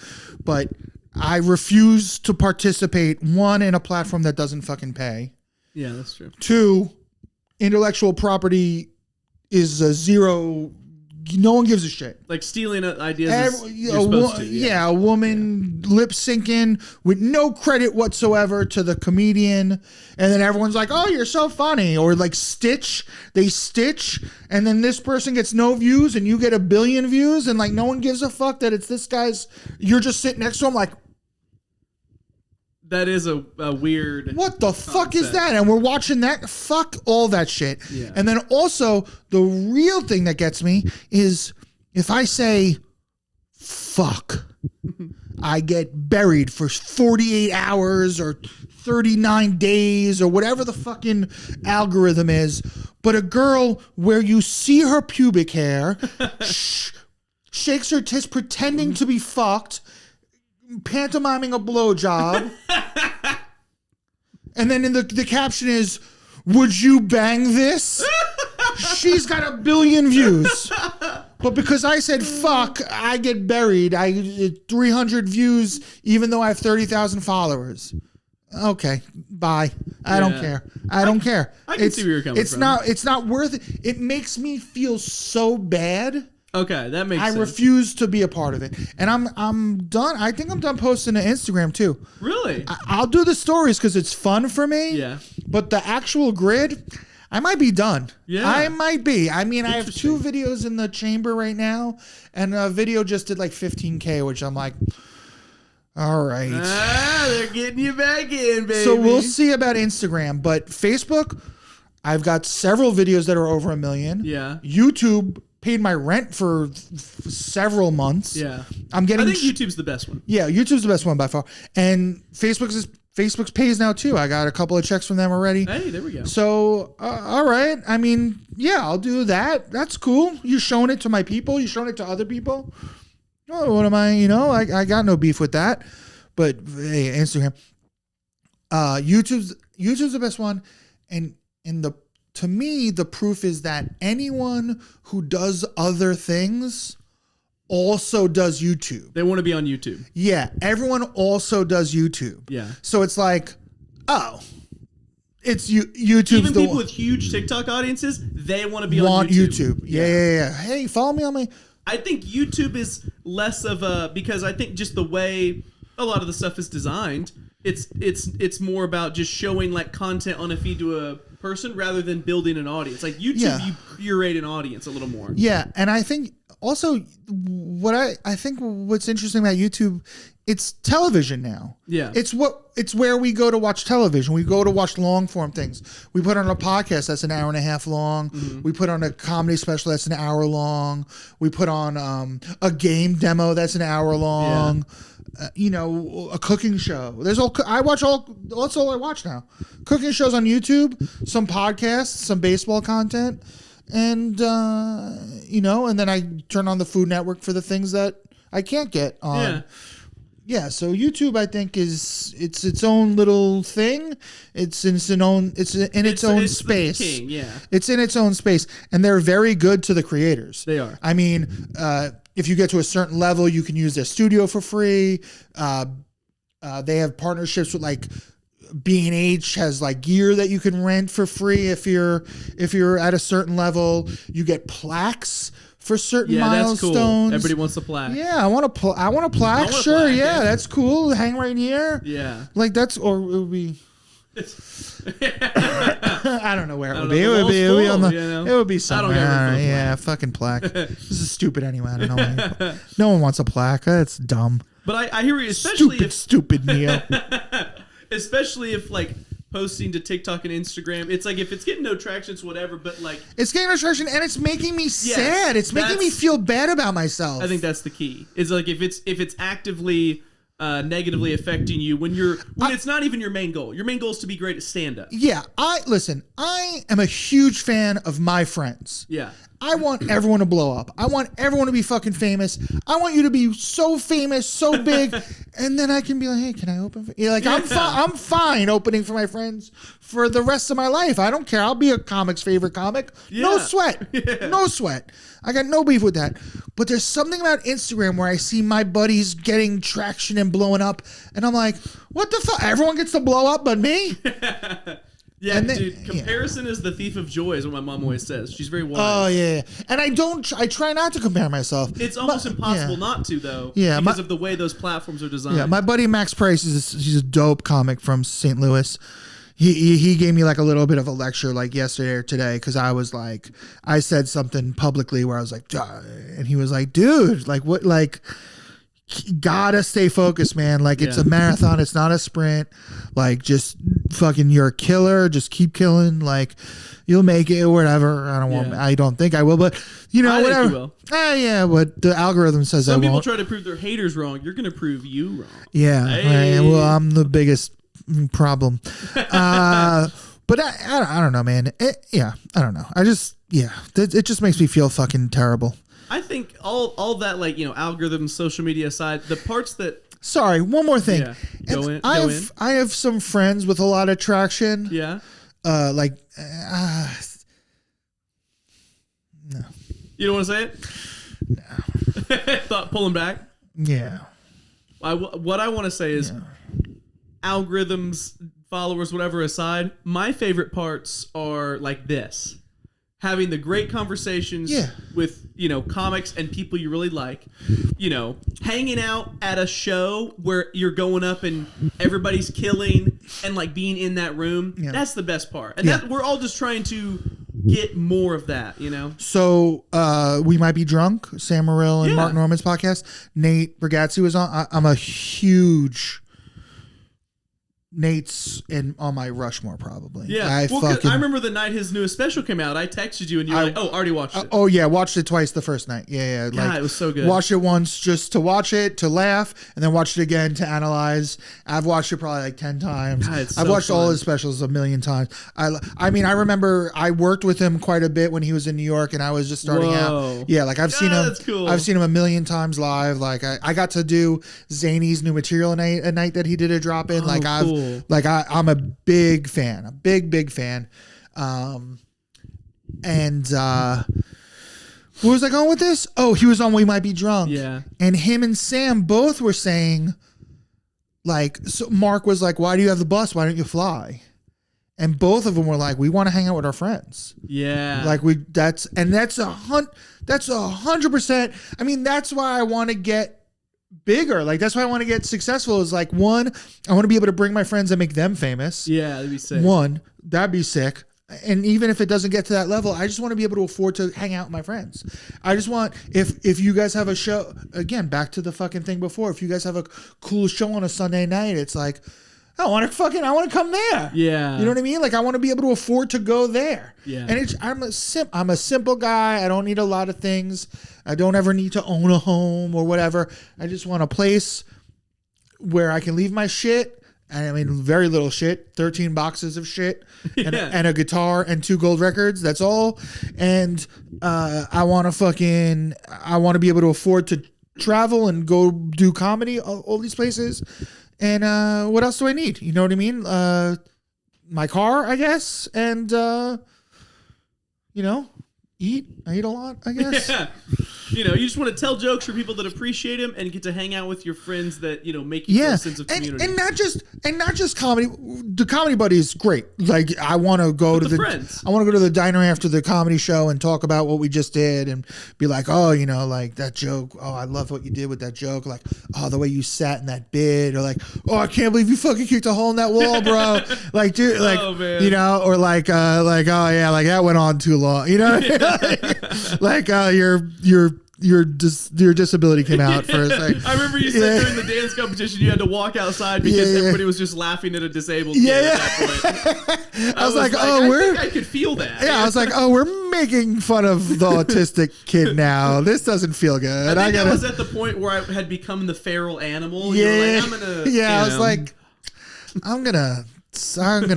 But I refuse to participate, one, in a platform that doesn't fucking pay. Yeah, that's true. Two, intellectual property is a zero... No one gives a shit. Like stealing ideas you're supposed to. Yeah, a woman lip syncing with no credit whatsoever to the comedian. And then everyone's like, oh, you're so funny. Or like Stitch. They stitch. And then this person gets no views and you get 1 billion views. And like no one gives a fuck that it's this guy's. You're just sitting next to him like. That is a weird. What the fuck is that? And we're watching that. Fuck all that shit. Yeah. And then also, the real thing that gets me is if I say, fuck, I get buried for 48 hours or 39 days or whatever the fucking algorithm is. But a girl where you see her pubic hair, shakes her tits pretending to be fucked, pantomiming a blowjob, and then in the caption is, would you bang this? She's got 1 billion views. But because I said fuck, I get buried. I get 300 views, even though I have 30,000 followers. Okay, bye. I don't care. I don't care. I can see where you're coming from. It's not worth it. It makes me feel so bad. Okay, that makes sense. I refuse to be a part of it. And I'm done. I think I'm done posting to Instagram too. Really? I'll do the stories because it's fun for me. Yeah. But the actual grid, I might be done. Yeah. I might be. I mean, I have 2 videos in the chamber right now, and a video just did like 15K, which I'm like, all right. They're getting you back in, baby. So we'll see about Instagram. But Facebook, I've got several videos that are over 1 million. Yeah. YouTube paid my rent for several months. Yeah. I think YouTube's the best one. Yeah, YouTube's the best one by far. And Facebook's pays now too. I got a couple of checks from them already. Hey, there we go. So, all right. I mean, yeah, I'll do that. That's cool. You're showing it to my people. You're showing it to other people. Oh, what am I? I got no beef with that. But hey, Instagram, YouTube's the best one. And to me, the proof is that anyone who does other things also does YouTube. They want to be on YouTube. Yeah, everyone also does YouTube. Yeah. So it's like, oh, it's YouTube's Even people with huge TikTok audiences, they want to be on YouTube. Yeah. Hey, follow me on my... I think YouTube is less of a, because I think just the way a lot of the stuff is designed, it's more about just showing like content on a feed to a person rather than building an audience. Like YouTube, you curate an audience a little more. Yeah, and I think also what's interesting about YouTube, it's television now. Yeah. It's where we go to watch television. We go to watch long form things. We put on a podcast that's an hour and a half long. Mm-hmm. We put on a comedy special that's an hour long. We put on a game demo that's an hour long. Yeah. A cooking show. That's all I watch now. Cooking shows on YouTube, some podcasts, some baseball content, and and then I turn on the Food Network for the things that I can't get on. Yeah. Yeah, so YouTube, I think, it's its own little thing. It's in its own space. The king, yeah. It's in its own space, and they're very good to the creators. They are. I mean, if you get to a certain level, you can use their studio for free. They have partnerships with like B&H has like gear that you can rent for free if you're at a certain level. You get plaques for certain milestones. That's cool. Everybody wants a plaque. Yeah, I want a plaque. Sure, yeah, that's cool. Hang right here. Yeah, like or it would be. I don't know where it would be. It would be somewhere. Yeah, fucking plaque. This is stupid anyway. I don't know. No one wants a plaque. That's dumb. But I hear you, especially stupid Neil. Especially if like posting to TikTok and Instagram, it's like if it's getting no traction, it's whatever. But like it's getting no traction, and it's making me sad. It's making me feel bad about myself. I think that's the key. Is like if it's actively negatively affecting you when it's not even your main goal. Your main goal is to be great at stand up. Yeah, I am a huge fan of my friends. Yeah. I want everyone to blow up. I want everyone to be fucking famous. I want you to be so famous, so big, and then I can be like, hey, can I open for you? Like, I'm fine opening for my friends for the rest of my life. I don't care. I'll be a comic's favorite comic. Yeah. No sweat. Yeah. No sweat. I got no beef with that. But there's something about Instagram where I see my buddies getting traction and blowing up, and I'm like, what the fuck? Everyone gets to blow up but me? Yeah, dude, comparison is the thief of joy is what my mom always says. She's very wise. Oh, yeah. And I try not to compare myself. It's almost impossible not to, though, because of the way those platforms are designed. Yeah, my buddy Max Price, he's a dope comic from St. Louis. He gave me like a little bit of a lecture like yesterday or today because I said something publicly where I was like, duh, and he was like, dude, like what, like, gotta stay focused, man. Like it's a marathon, it's not a sprint. Like just fucking, you're a killer. Just keep killing. Like you'll make it or whatever. I don't think I will, but I whatever. Think you will. Yeah, but the algorithm says some I people won't. try to prove their haters wrong. You're gonna prove you wrong. Yeah, right. Well, I'm the biggest problem. But I don't know, man. I don't know. It just makes me feel fucking terrible. I think all that, like, algorithms, social media aside, the parts that... Sorry, one more thing. Yeah, go in. I have some friends with a lot of traction. Yeah. No. You don't want to say it? No. Thought pulling back? Yeah. What I want to say is algorithms, followers, whatever aside, my favorite parts are like this. Having the great conversations with, comics and people you really like, hanging out at a show where you're going up and everybody's killing and like being in that room. Yeah. That's the best part. And that we're all just trying to get more of that, So We Might Be Drunk, Sam Morril and Mark Norman's podcast. Nate Bargatze was on. I'm a huge... Nate's on my Rushmore probably. Yeah, I remember the night his newest special came out. I texted you and you were like, "Oh, already watched it." Oh yeah, watched it twice the first night. Yeah. Yeah, it was so good. Watched it once just to watch it, to laugh, and then watched it again to analyze. I've watched it probably like 10 times. God, I've watched all his specials a million times. I remember I worked with him quite a bit when he was in New York, and I was just starting out. Yeah, like I've seen him. That's cool. I've seen him a million times live. Like I got to do Zany's new material a night that he did a drop in. Cool. I'm a big fan, a big fan. Where was I going with this? Oh, he was on We Might Be Drunk. Yeah. And him and Sam both were saying, like, so Mark was like, why do you have the bus? Why don't you fly? And both of them were like, we want to hang out with our friends. Yeah. Like that's 100%. I mean, that's why I want to get bigger. Like that's why I want to get successful is like, one, I want to be able to bring my friends and make them famous. Yeah, that'd be sick. That'd be sick. And even if it doesn't get to that level, I just want to be able to afford to hang out with my friends. I just want, if you guys have a show, again, back to the fucking thing before, if you guys have a cool show on a Sunday night, it's like, I want to come there. Yeah. You know what I mean? Like I want to be able to afford to go there. Yeah. And I'm a simple guy. I don't need a lot of things. I don't ever need to own a home or whatever. I just want a place where I can leave my shit. I mean, very little shit, 13 boxes of shit and a guitar and 2 gold records. That's all. And I want to be able to afford to travel and go do comedy, all these places. And what else do I need? You know what I mean? My car, I guess. And, eat. I eat a lot, I guess. Yeah. You just want to tell jokes for people that appreciate them and get to hang out with your friends that, make you feel a sense of community. And not just comedy. The Comedy Buddy is great. Like I want to go to friends. I want to go to the diner after the comedy show and talk about what we just did and be like, oh, like that joke. Oh, I love what you did with that joke. Like, oh, the way you sat in that bit, or like, oh, I can't believe you fucking kicked a hole in that wall, bro. Like, dude, like, or like, oh yeah, like that went on too long. Like your disability came out for a second. I remember you said during the dance competition you had to walk outside because everybody was just laughing at a disabled kid at that point. I was like, I think I could feel that. Yeah, I was like, oh, we're making fun of the autistic kid now. This doesn't feel good. I was at the point where I had become the feral animal. Yeah, I'm gonna. Yeah, I was like, I'm gonna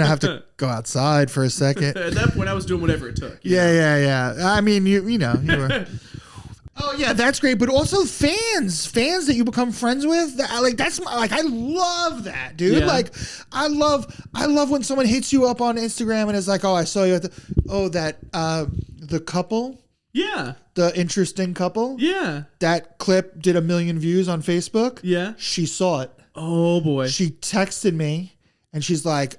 have to go outside for a second. At that point, I was doing whatever it took. Yeah. I mean, you were. Oh yeah, that's great. But also fans that you become friends with. I love that, dude. Yeah. Like, I love when someone hits you up on Instagram and is like, oh, I saw you at the couple. Yeah. The interesting couple. Yeah. That clip did 1 million views on Facebook. Yeah. She saw it. Oh boy. She texted me and she's like,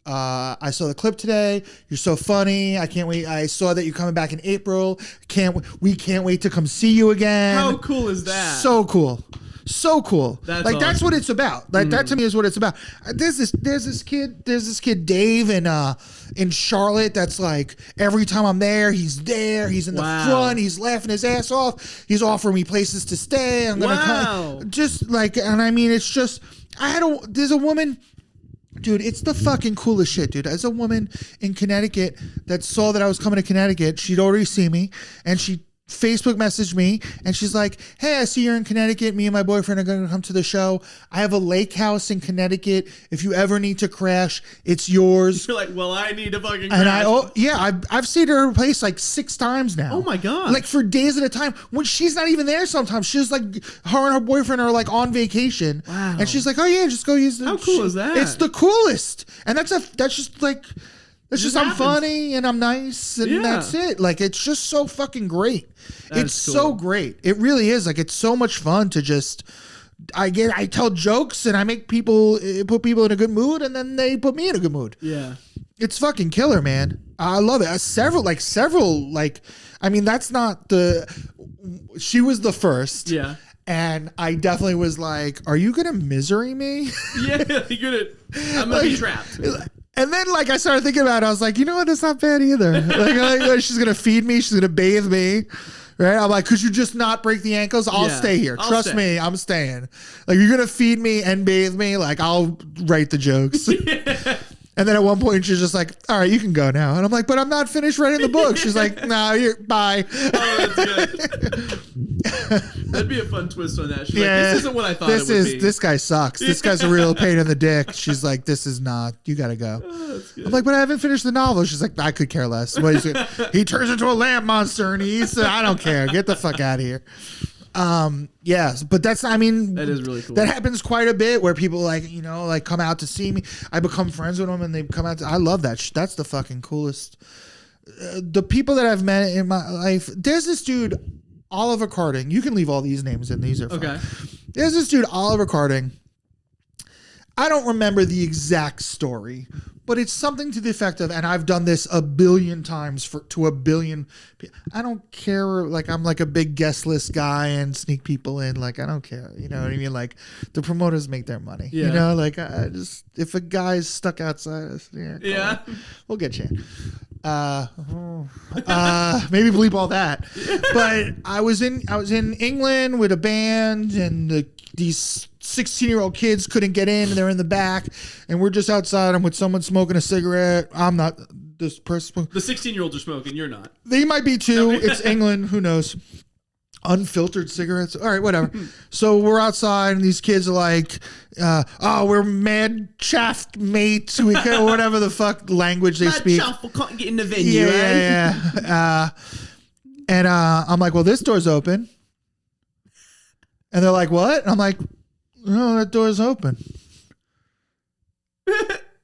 I saw the clip today. You're so funny. I can't wait. I saw that you're coming back in April. We can't wait to come see you again. How cool is that? So cool. That's like awesome. That's what it's about. Like that to me is what it's about. There's this kid Dave in Charlotte that's like, every time I'm there. He's in the front. He's laughing his ass off. He's offering me places to stay. I'm gonna come. Just like, and I mean, it's just there's a woman. Dude, it's the fucking coolest shit, dude. As a woman in Connecticut that saw that I was coming to Connecticut, she'd already seen me, and she Facebook messaged me, and she's like, hey, I see you're in Connecticut. Me and my boyfriend are going to come to the show. I have a lake house in Connecticut. If you ever need to crash, it's yours. You're like, well, I need to fucking crash. And I've stayed at her place like 6 times now. Oh my God. Like for days at a time. When she's not even there sometimes. She's like, her and her boyfriend are like on vacation. Wow. And she's like, oh yeah, just go use the How cool is that? It's the coolest. And that's It's just I'm happens. funny and I'm nice and that's it. Like, it's just so fucking great. It's so great. It really is. Like, it's so much fun to just. I tell jokes and I make people put people in a good mood, and then they put me in a good mood. Yeah. It's fucking killer, man. I love it. Several. I mean, that's not she was the first. Yeah. And I definitely was like, are you going to misery me? Yeah, I'm going to be trapped. And then, like, I started thinking about it. I was like, you know what? That's not bad either. like she's going to feed me. She's going to bathe me. Right? I'm like, could you just not break the ankles? I'll stay here. Trust me, I'm staying. Like, you're going to feed me and bathe me. Like, I'll write the jokes. And then at one point, she's just like, all right, you can go now. And I'm like, but I'm not finished writing the book. She's like, no, bye. Oh, that's good. That'd be a fun twist on that. She's like, this isn't what I thought it would be. This guy sucks. This guy's a real pain in the dick. She's like, this is not. You got to go. Oh, I'm like, but I haven't finished the novel. She's like, I could care less. What is it? He turns into a lamp monster and he eats it. I don't care. Get the fuck out of here. Yes, but that is really cool. That happens quite a bit where people like come out to see me. I become friends with them and they come out. I love that. That's the fucking coolest. The people that I've met in my life. There's this dude, Oliver Carding. You can leave all these names in. These are fun. Okay. There's this dude, Oliver Carding. I don't remember the exact story, but it's something to the effect of, and I've done this a billion times to a billion people. I don't care. Like, I'm like a big guest list guy and sneak people in. Like, I don't care. You know what I mean? Like, the promoters make their money. Yeah. You know, like, I just, if a guy's stuck outside, we'll get you in. Maybe bleep all that. But I was in England with a band, and these 16-year-old kids couldn't get in, and they're in the back, and we're just outside. I'm with someone smoking a cigarette. I'm not this person. The 16-year-olds are smoking. You're not. They might be too. It's England. Who knows? Unfiltered cigarettes. All right, whatever. So we're outside, and these kids are like, we're mad chaffed mates. We can, whatever the fuck language they speak. Mad chaff, we can't get in the venue, Yeah. And I'm like, well, this door's open. And they're like, what? And I'm like, no, that door's open.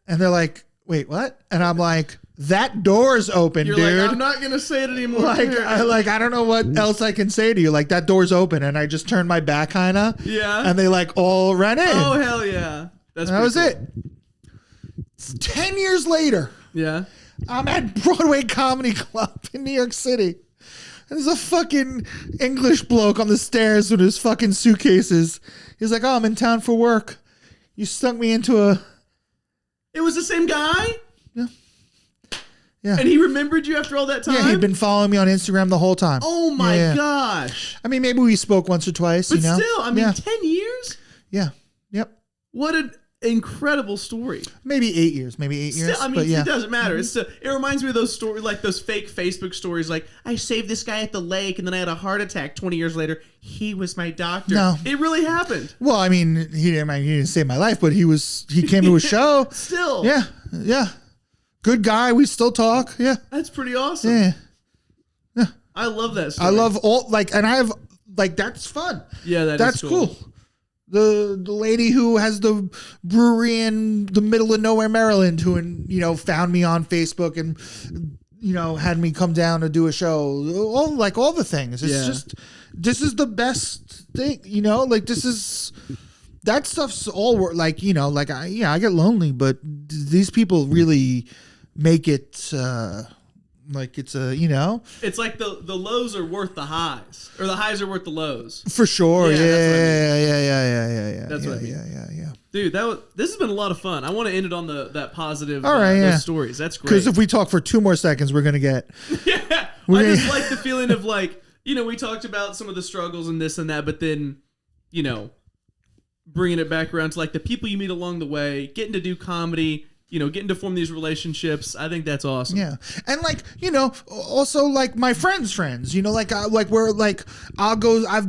And they're like, wait, what? And I'm like, that door's open, You're dude. like, I'm not going to say it anymore. I don't know what else I can say to you. Like, that door's open. And I just turned my back, kind of. Yeah. And they like all ran in. Oh, hell yeah. That was it. 10 years later. Yeah. I'm at Broadway Comedy Club in New York City. And there's a fucking English bloke on the stairs with his fucking suitcases. He's like, oh, I'm in town for work. You stuck me into a... It was the same guy? Yeah. Yeah. And he remembered you after all that time? Yeah, he'd been following me on Instagram the whole time. Oh my gosh. I mean, maybe we spoke once or twice, but still, I mean, 10 years? Yeah. Yep. What an incredible story. Maybe 8 years. Still, I mean, it doesn't matter. Mm-hmm. It reminds me of those stories, like those fake Facebook stories, like, I saved this guy at the lake and then I had a heart attack 20 years later. He was my doctor. No. It really happened. Well, I mean, he didn't save my life, but he came to a show. Still. Yeah. Yeah. Good guy. We still talk. Yeah. That's pretty awesome. Yeah. Yeah. I love that story. I love and I have, that's fun. Yeah, that's cool. The lady who has the brewery in the middle of nowhere, Maryland, who found me on Facebook and had me come down to do a show. All the things. It's just, this is the best thing. That stuff's all I get lonely, but these people really make it. It's it's like the lows are worth the highs, or the highs are worth the lows. For sure. Yeah. That's what I mean. Yeah. Dude, this has been a lot of fun. I want to end it on that positive. All right, those stories. That's great. Because if we talk for 2 more seconds, we're gonna get. Yeah. I just like the feeling of we talked about some of the struggles and this and that, but then, bringing it back around to the people you meet along the way, getting to do comedy. Getting to form these relationships. I think that's awesome. Yeah. And also my friends, I've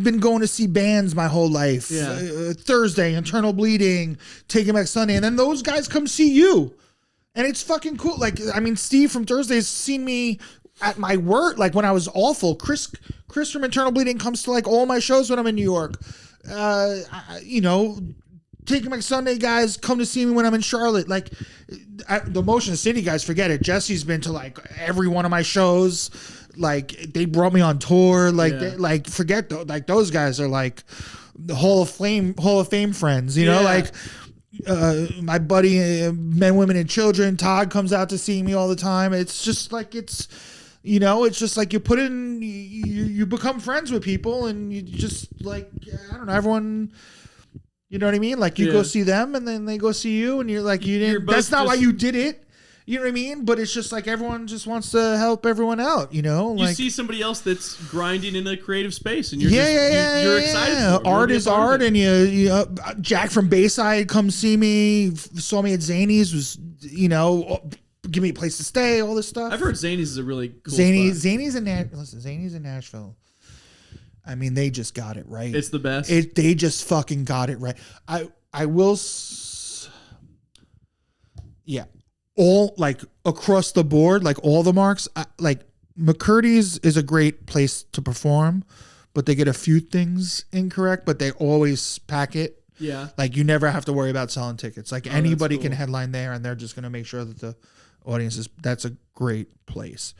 been going to see bands my whole life. Yeah. Thursday, Internal Bleeding, Taking Back Sunday. And then those guys come see you. And it's fucking cool. Steve from Thursday has seen me at my work. When I was awful, Chris from Internal Bleeding comes to all my shows when I'm in New York. Taking Back Sunday guys come to see me when I'm in Charlotte. the Motion City guys, forget it. Jesse's been to like every one of my shows. Like they brought me on tour. Like forget like those guys are like the Hall of Fame friends. You know, like my buddy, Men, Women, and Children. Todd comes out to see me all the time. It's just like it's just like you become friends with people, and you just like I don't know, everyone. You know what I mean? Like you go see them, and then they go see you, and you're like, you didn't. That's not why you did it. You know what I mean? But it's just like everyone just wants to help everyone out. You know, you like, see somebody else that's grinding in a creative space, and you're you're excited. For art is art, and you Jack from Bayside come see me, saw me at Zany's, was give me a place to stay, all this stuff. I've heard Zany's is a really cool Zany's in Nashville. I mean, they just got it right. It's the best. They just fucking got it right. I will. All like across the board, like all the marks. Like McCurdy's is a great place to perform, but they get a few things incorrect. But they always pack it. Yeah. Like you never have to worry about selling tickets. Like anybody can headline there, and they're just gonna make sure that the audience is. That's a great place.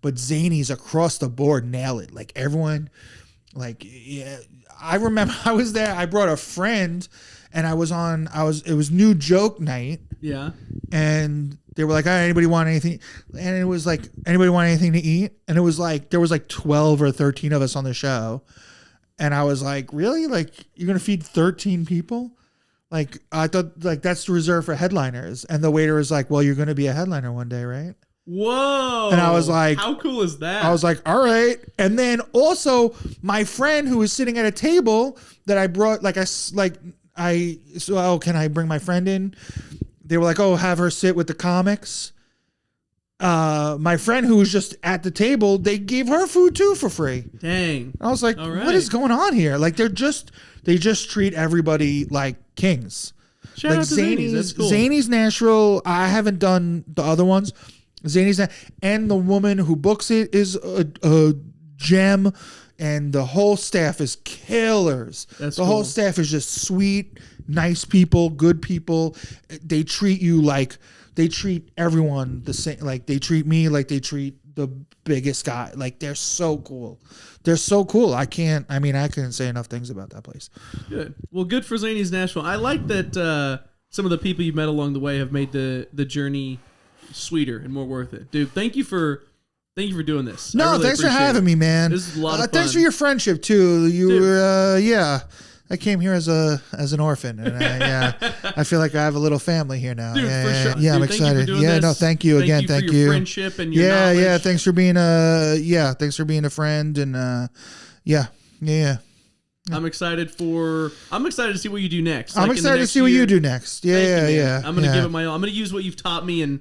But Zany's across the board nail it. Like everyone. Like, yeah, I remember I was there. I brought a friend, and it was new joke night. Yeah. And they were like, "All right, anybody want anything?" And it was like, "Anybody want anything to eat?" And it was like, there was like 12 or 13 of us on the show. And I was like, "Really? Like, you're going to feed 13 people?" Like, I thought like that's reserved for headliners. And the waiter was like, "Well, you're going to be a headliner one day, right?" Whoa. And I was like, how cool is that? I was like, all right. And then also my friend who was sitting at a table that I brought, can I bring my friend in? They were like, oh, have her sit with the comics. My friend who was just at the table, they gave her food too for free. Dang. I was like, what is going on here? Like they just treat everybody like kings. Shout out to Zany's. That's cool. Zany's Nashville. I haven't done the other ones. Zany's, and the woman who books it is a gem, and the whole staff is killers. The whole staff is just sweet, nice people, good people. They treat you like they treat everyone the same. Like they treat me like they treat the biggest guy. Like they're so cool. They're so cool. I couldn't say enough things about that place. Good. Well, good for Zany's Nashville. I like that some of the people you've met along the way have made the journey sweeter and more worth it, dude. Thank you for doing this. No, really thanks for having me, man. This is a lot of fun. Thanks for your friendship too. You were, I came here as an orphan, and I feel like I have a little family here now. Dude, for sure. Yeah, I'm excited. Thank you again. Thank you for your friendship and your knowledge. Thanks for being a friend, and yeah. I'm excited to see what you do next. I'm excited to see what you do next. Yeah. I'm gonna give it my all. I'm gonna use what you've taught me and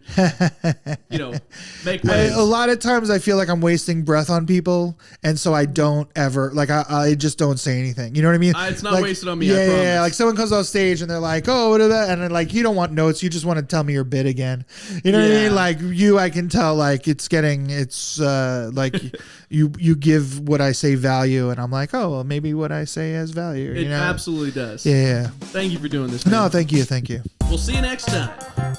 make waves. A lot of times I feel like I'm wasting breath on people, and so I don't ever I just don't say anything. You know what I mean? It's not like, wasted on me. I promise. Yeah. Like someone comes on stage and they're like, "Oh, what is that?" And then like you don't want notes. You just want to tell me your bit again. You know what I mean? Like I can tell like it's like you give what I say value, and I'm like, oh, well, maybe what I say has value. It absolutely does. Yeah. Thank you for doing this, man. No, thank you. We'll see you next time.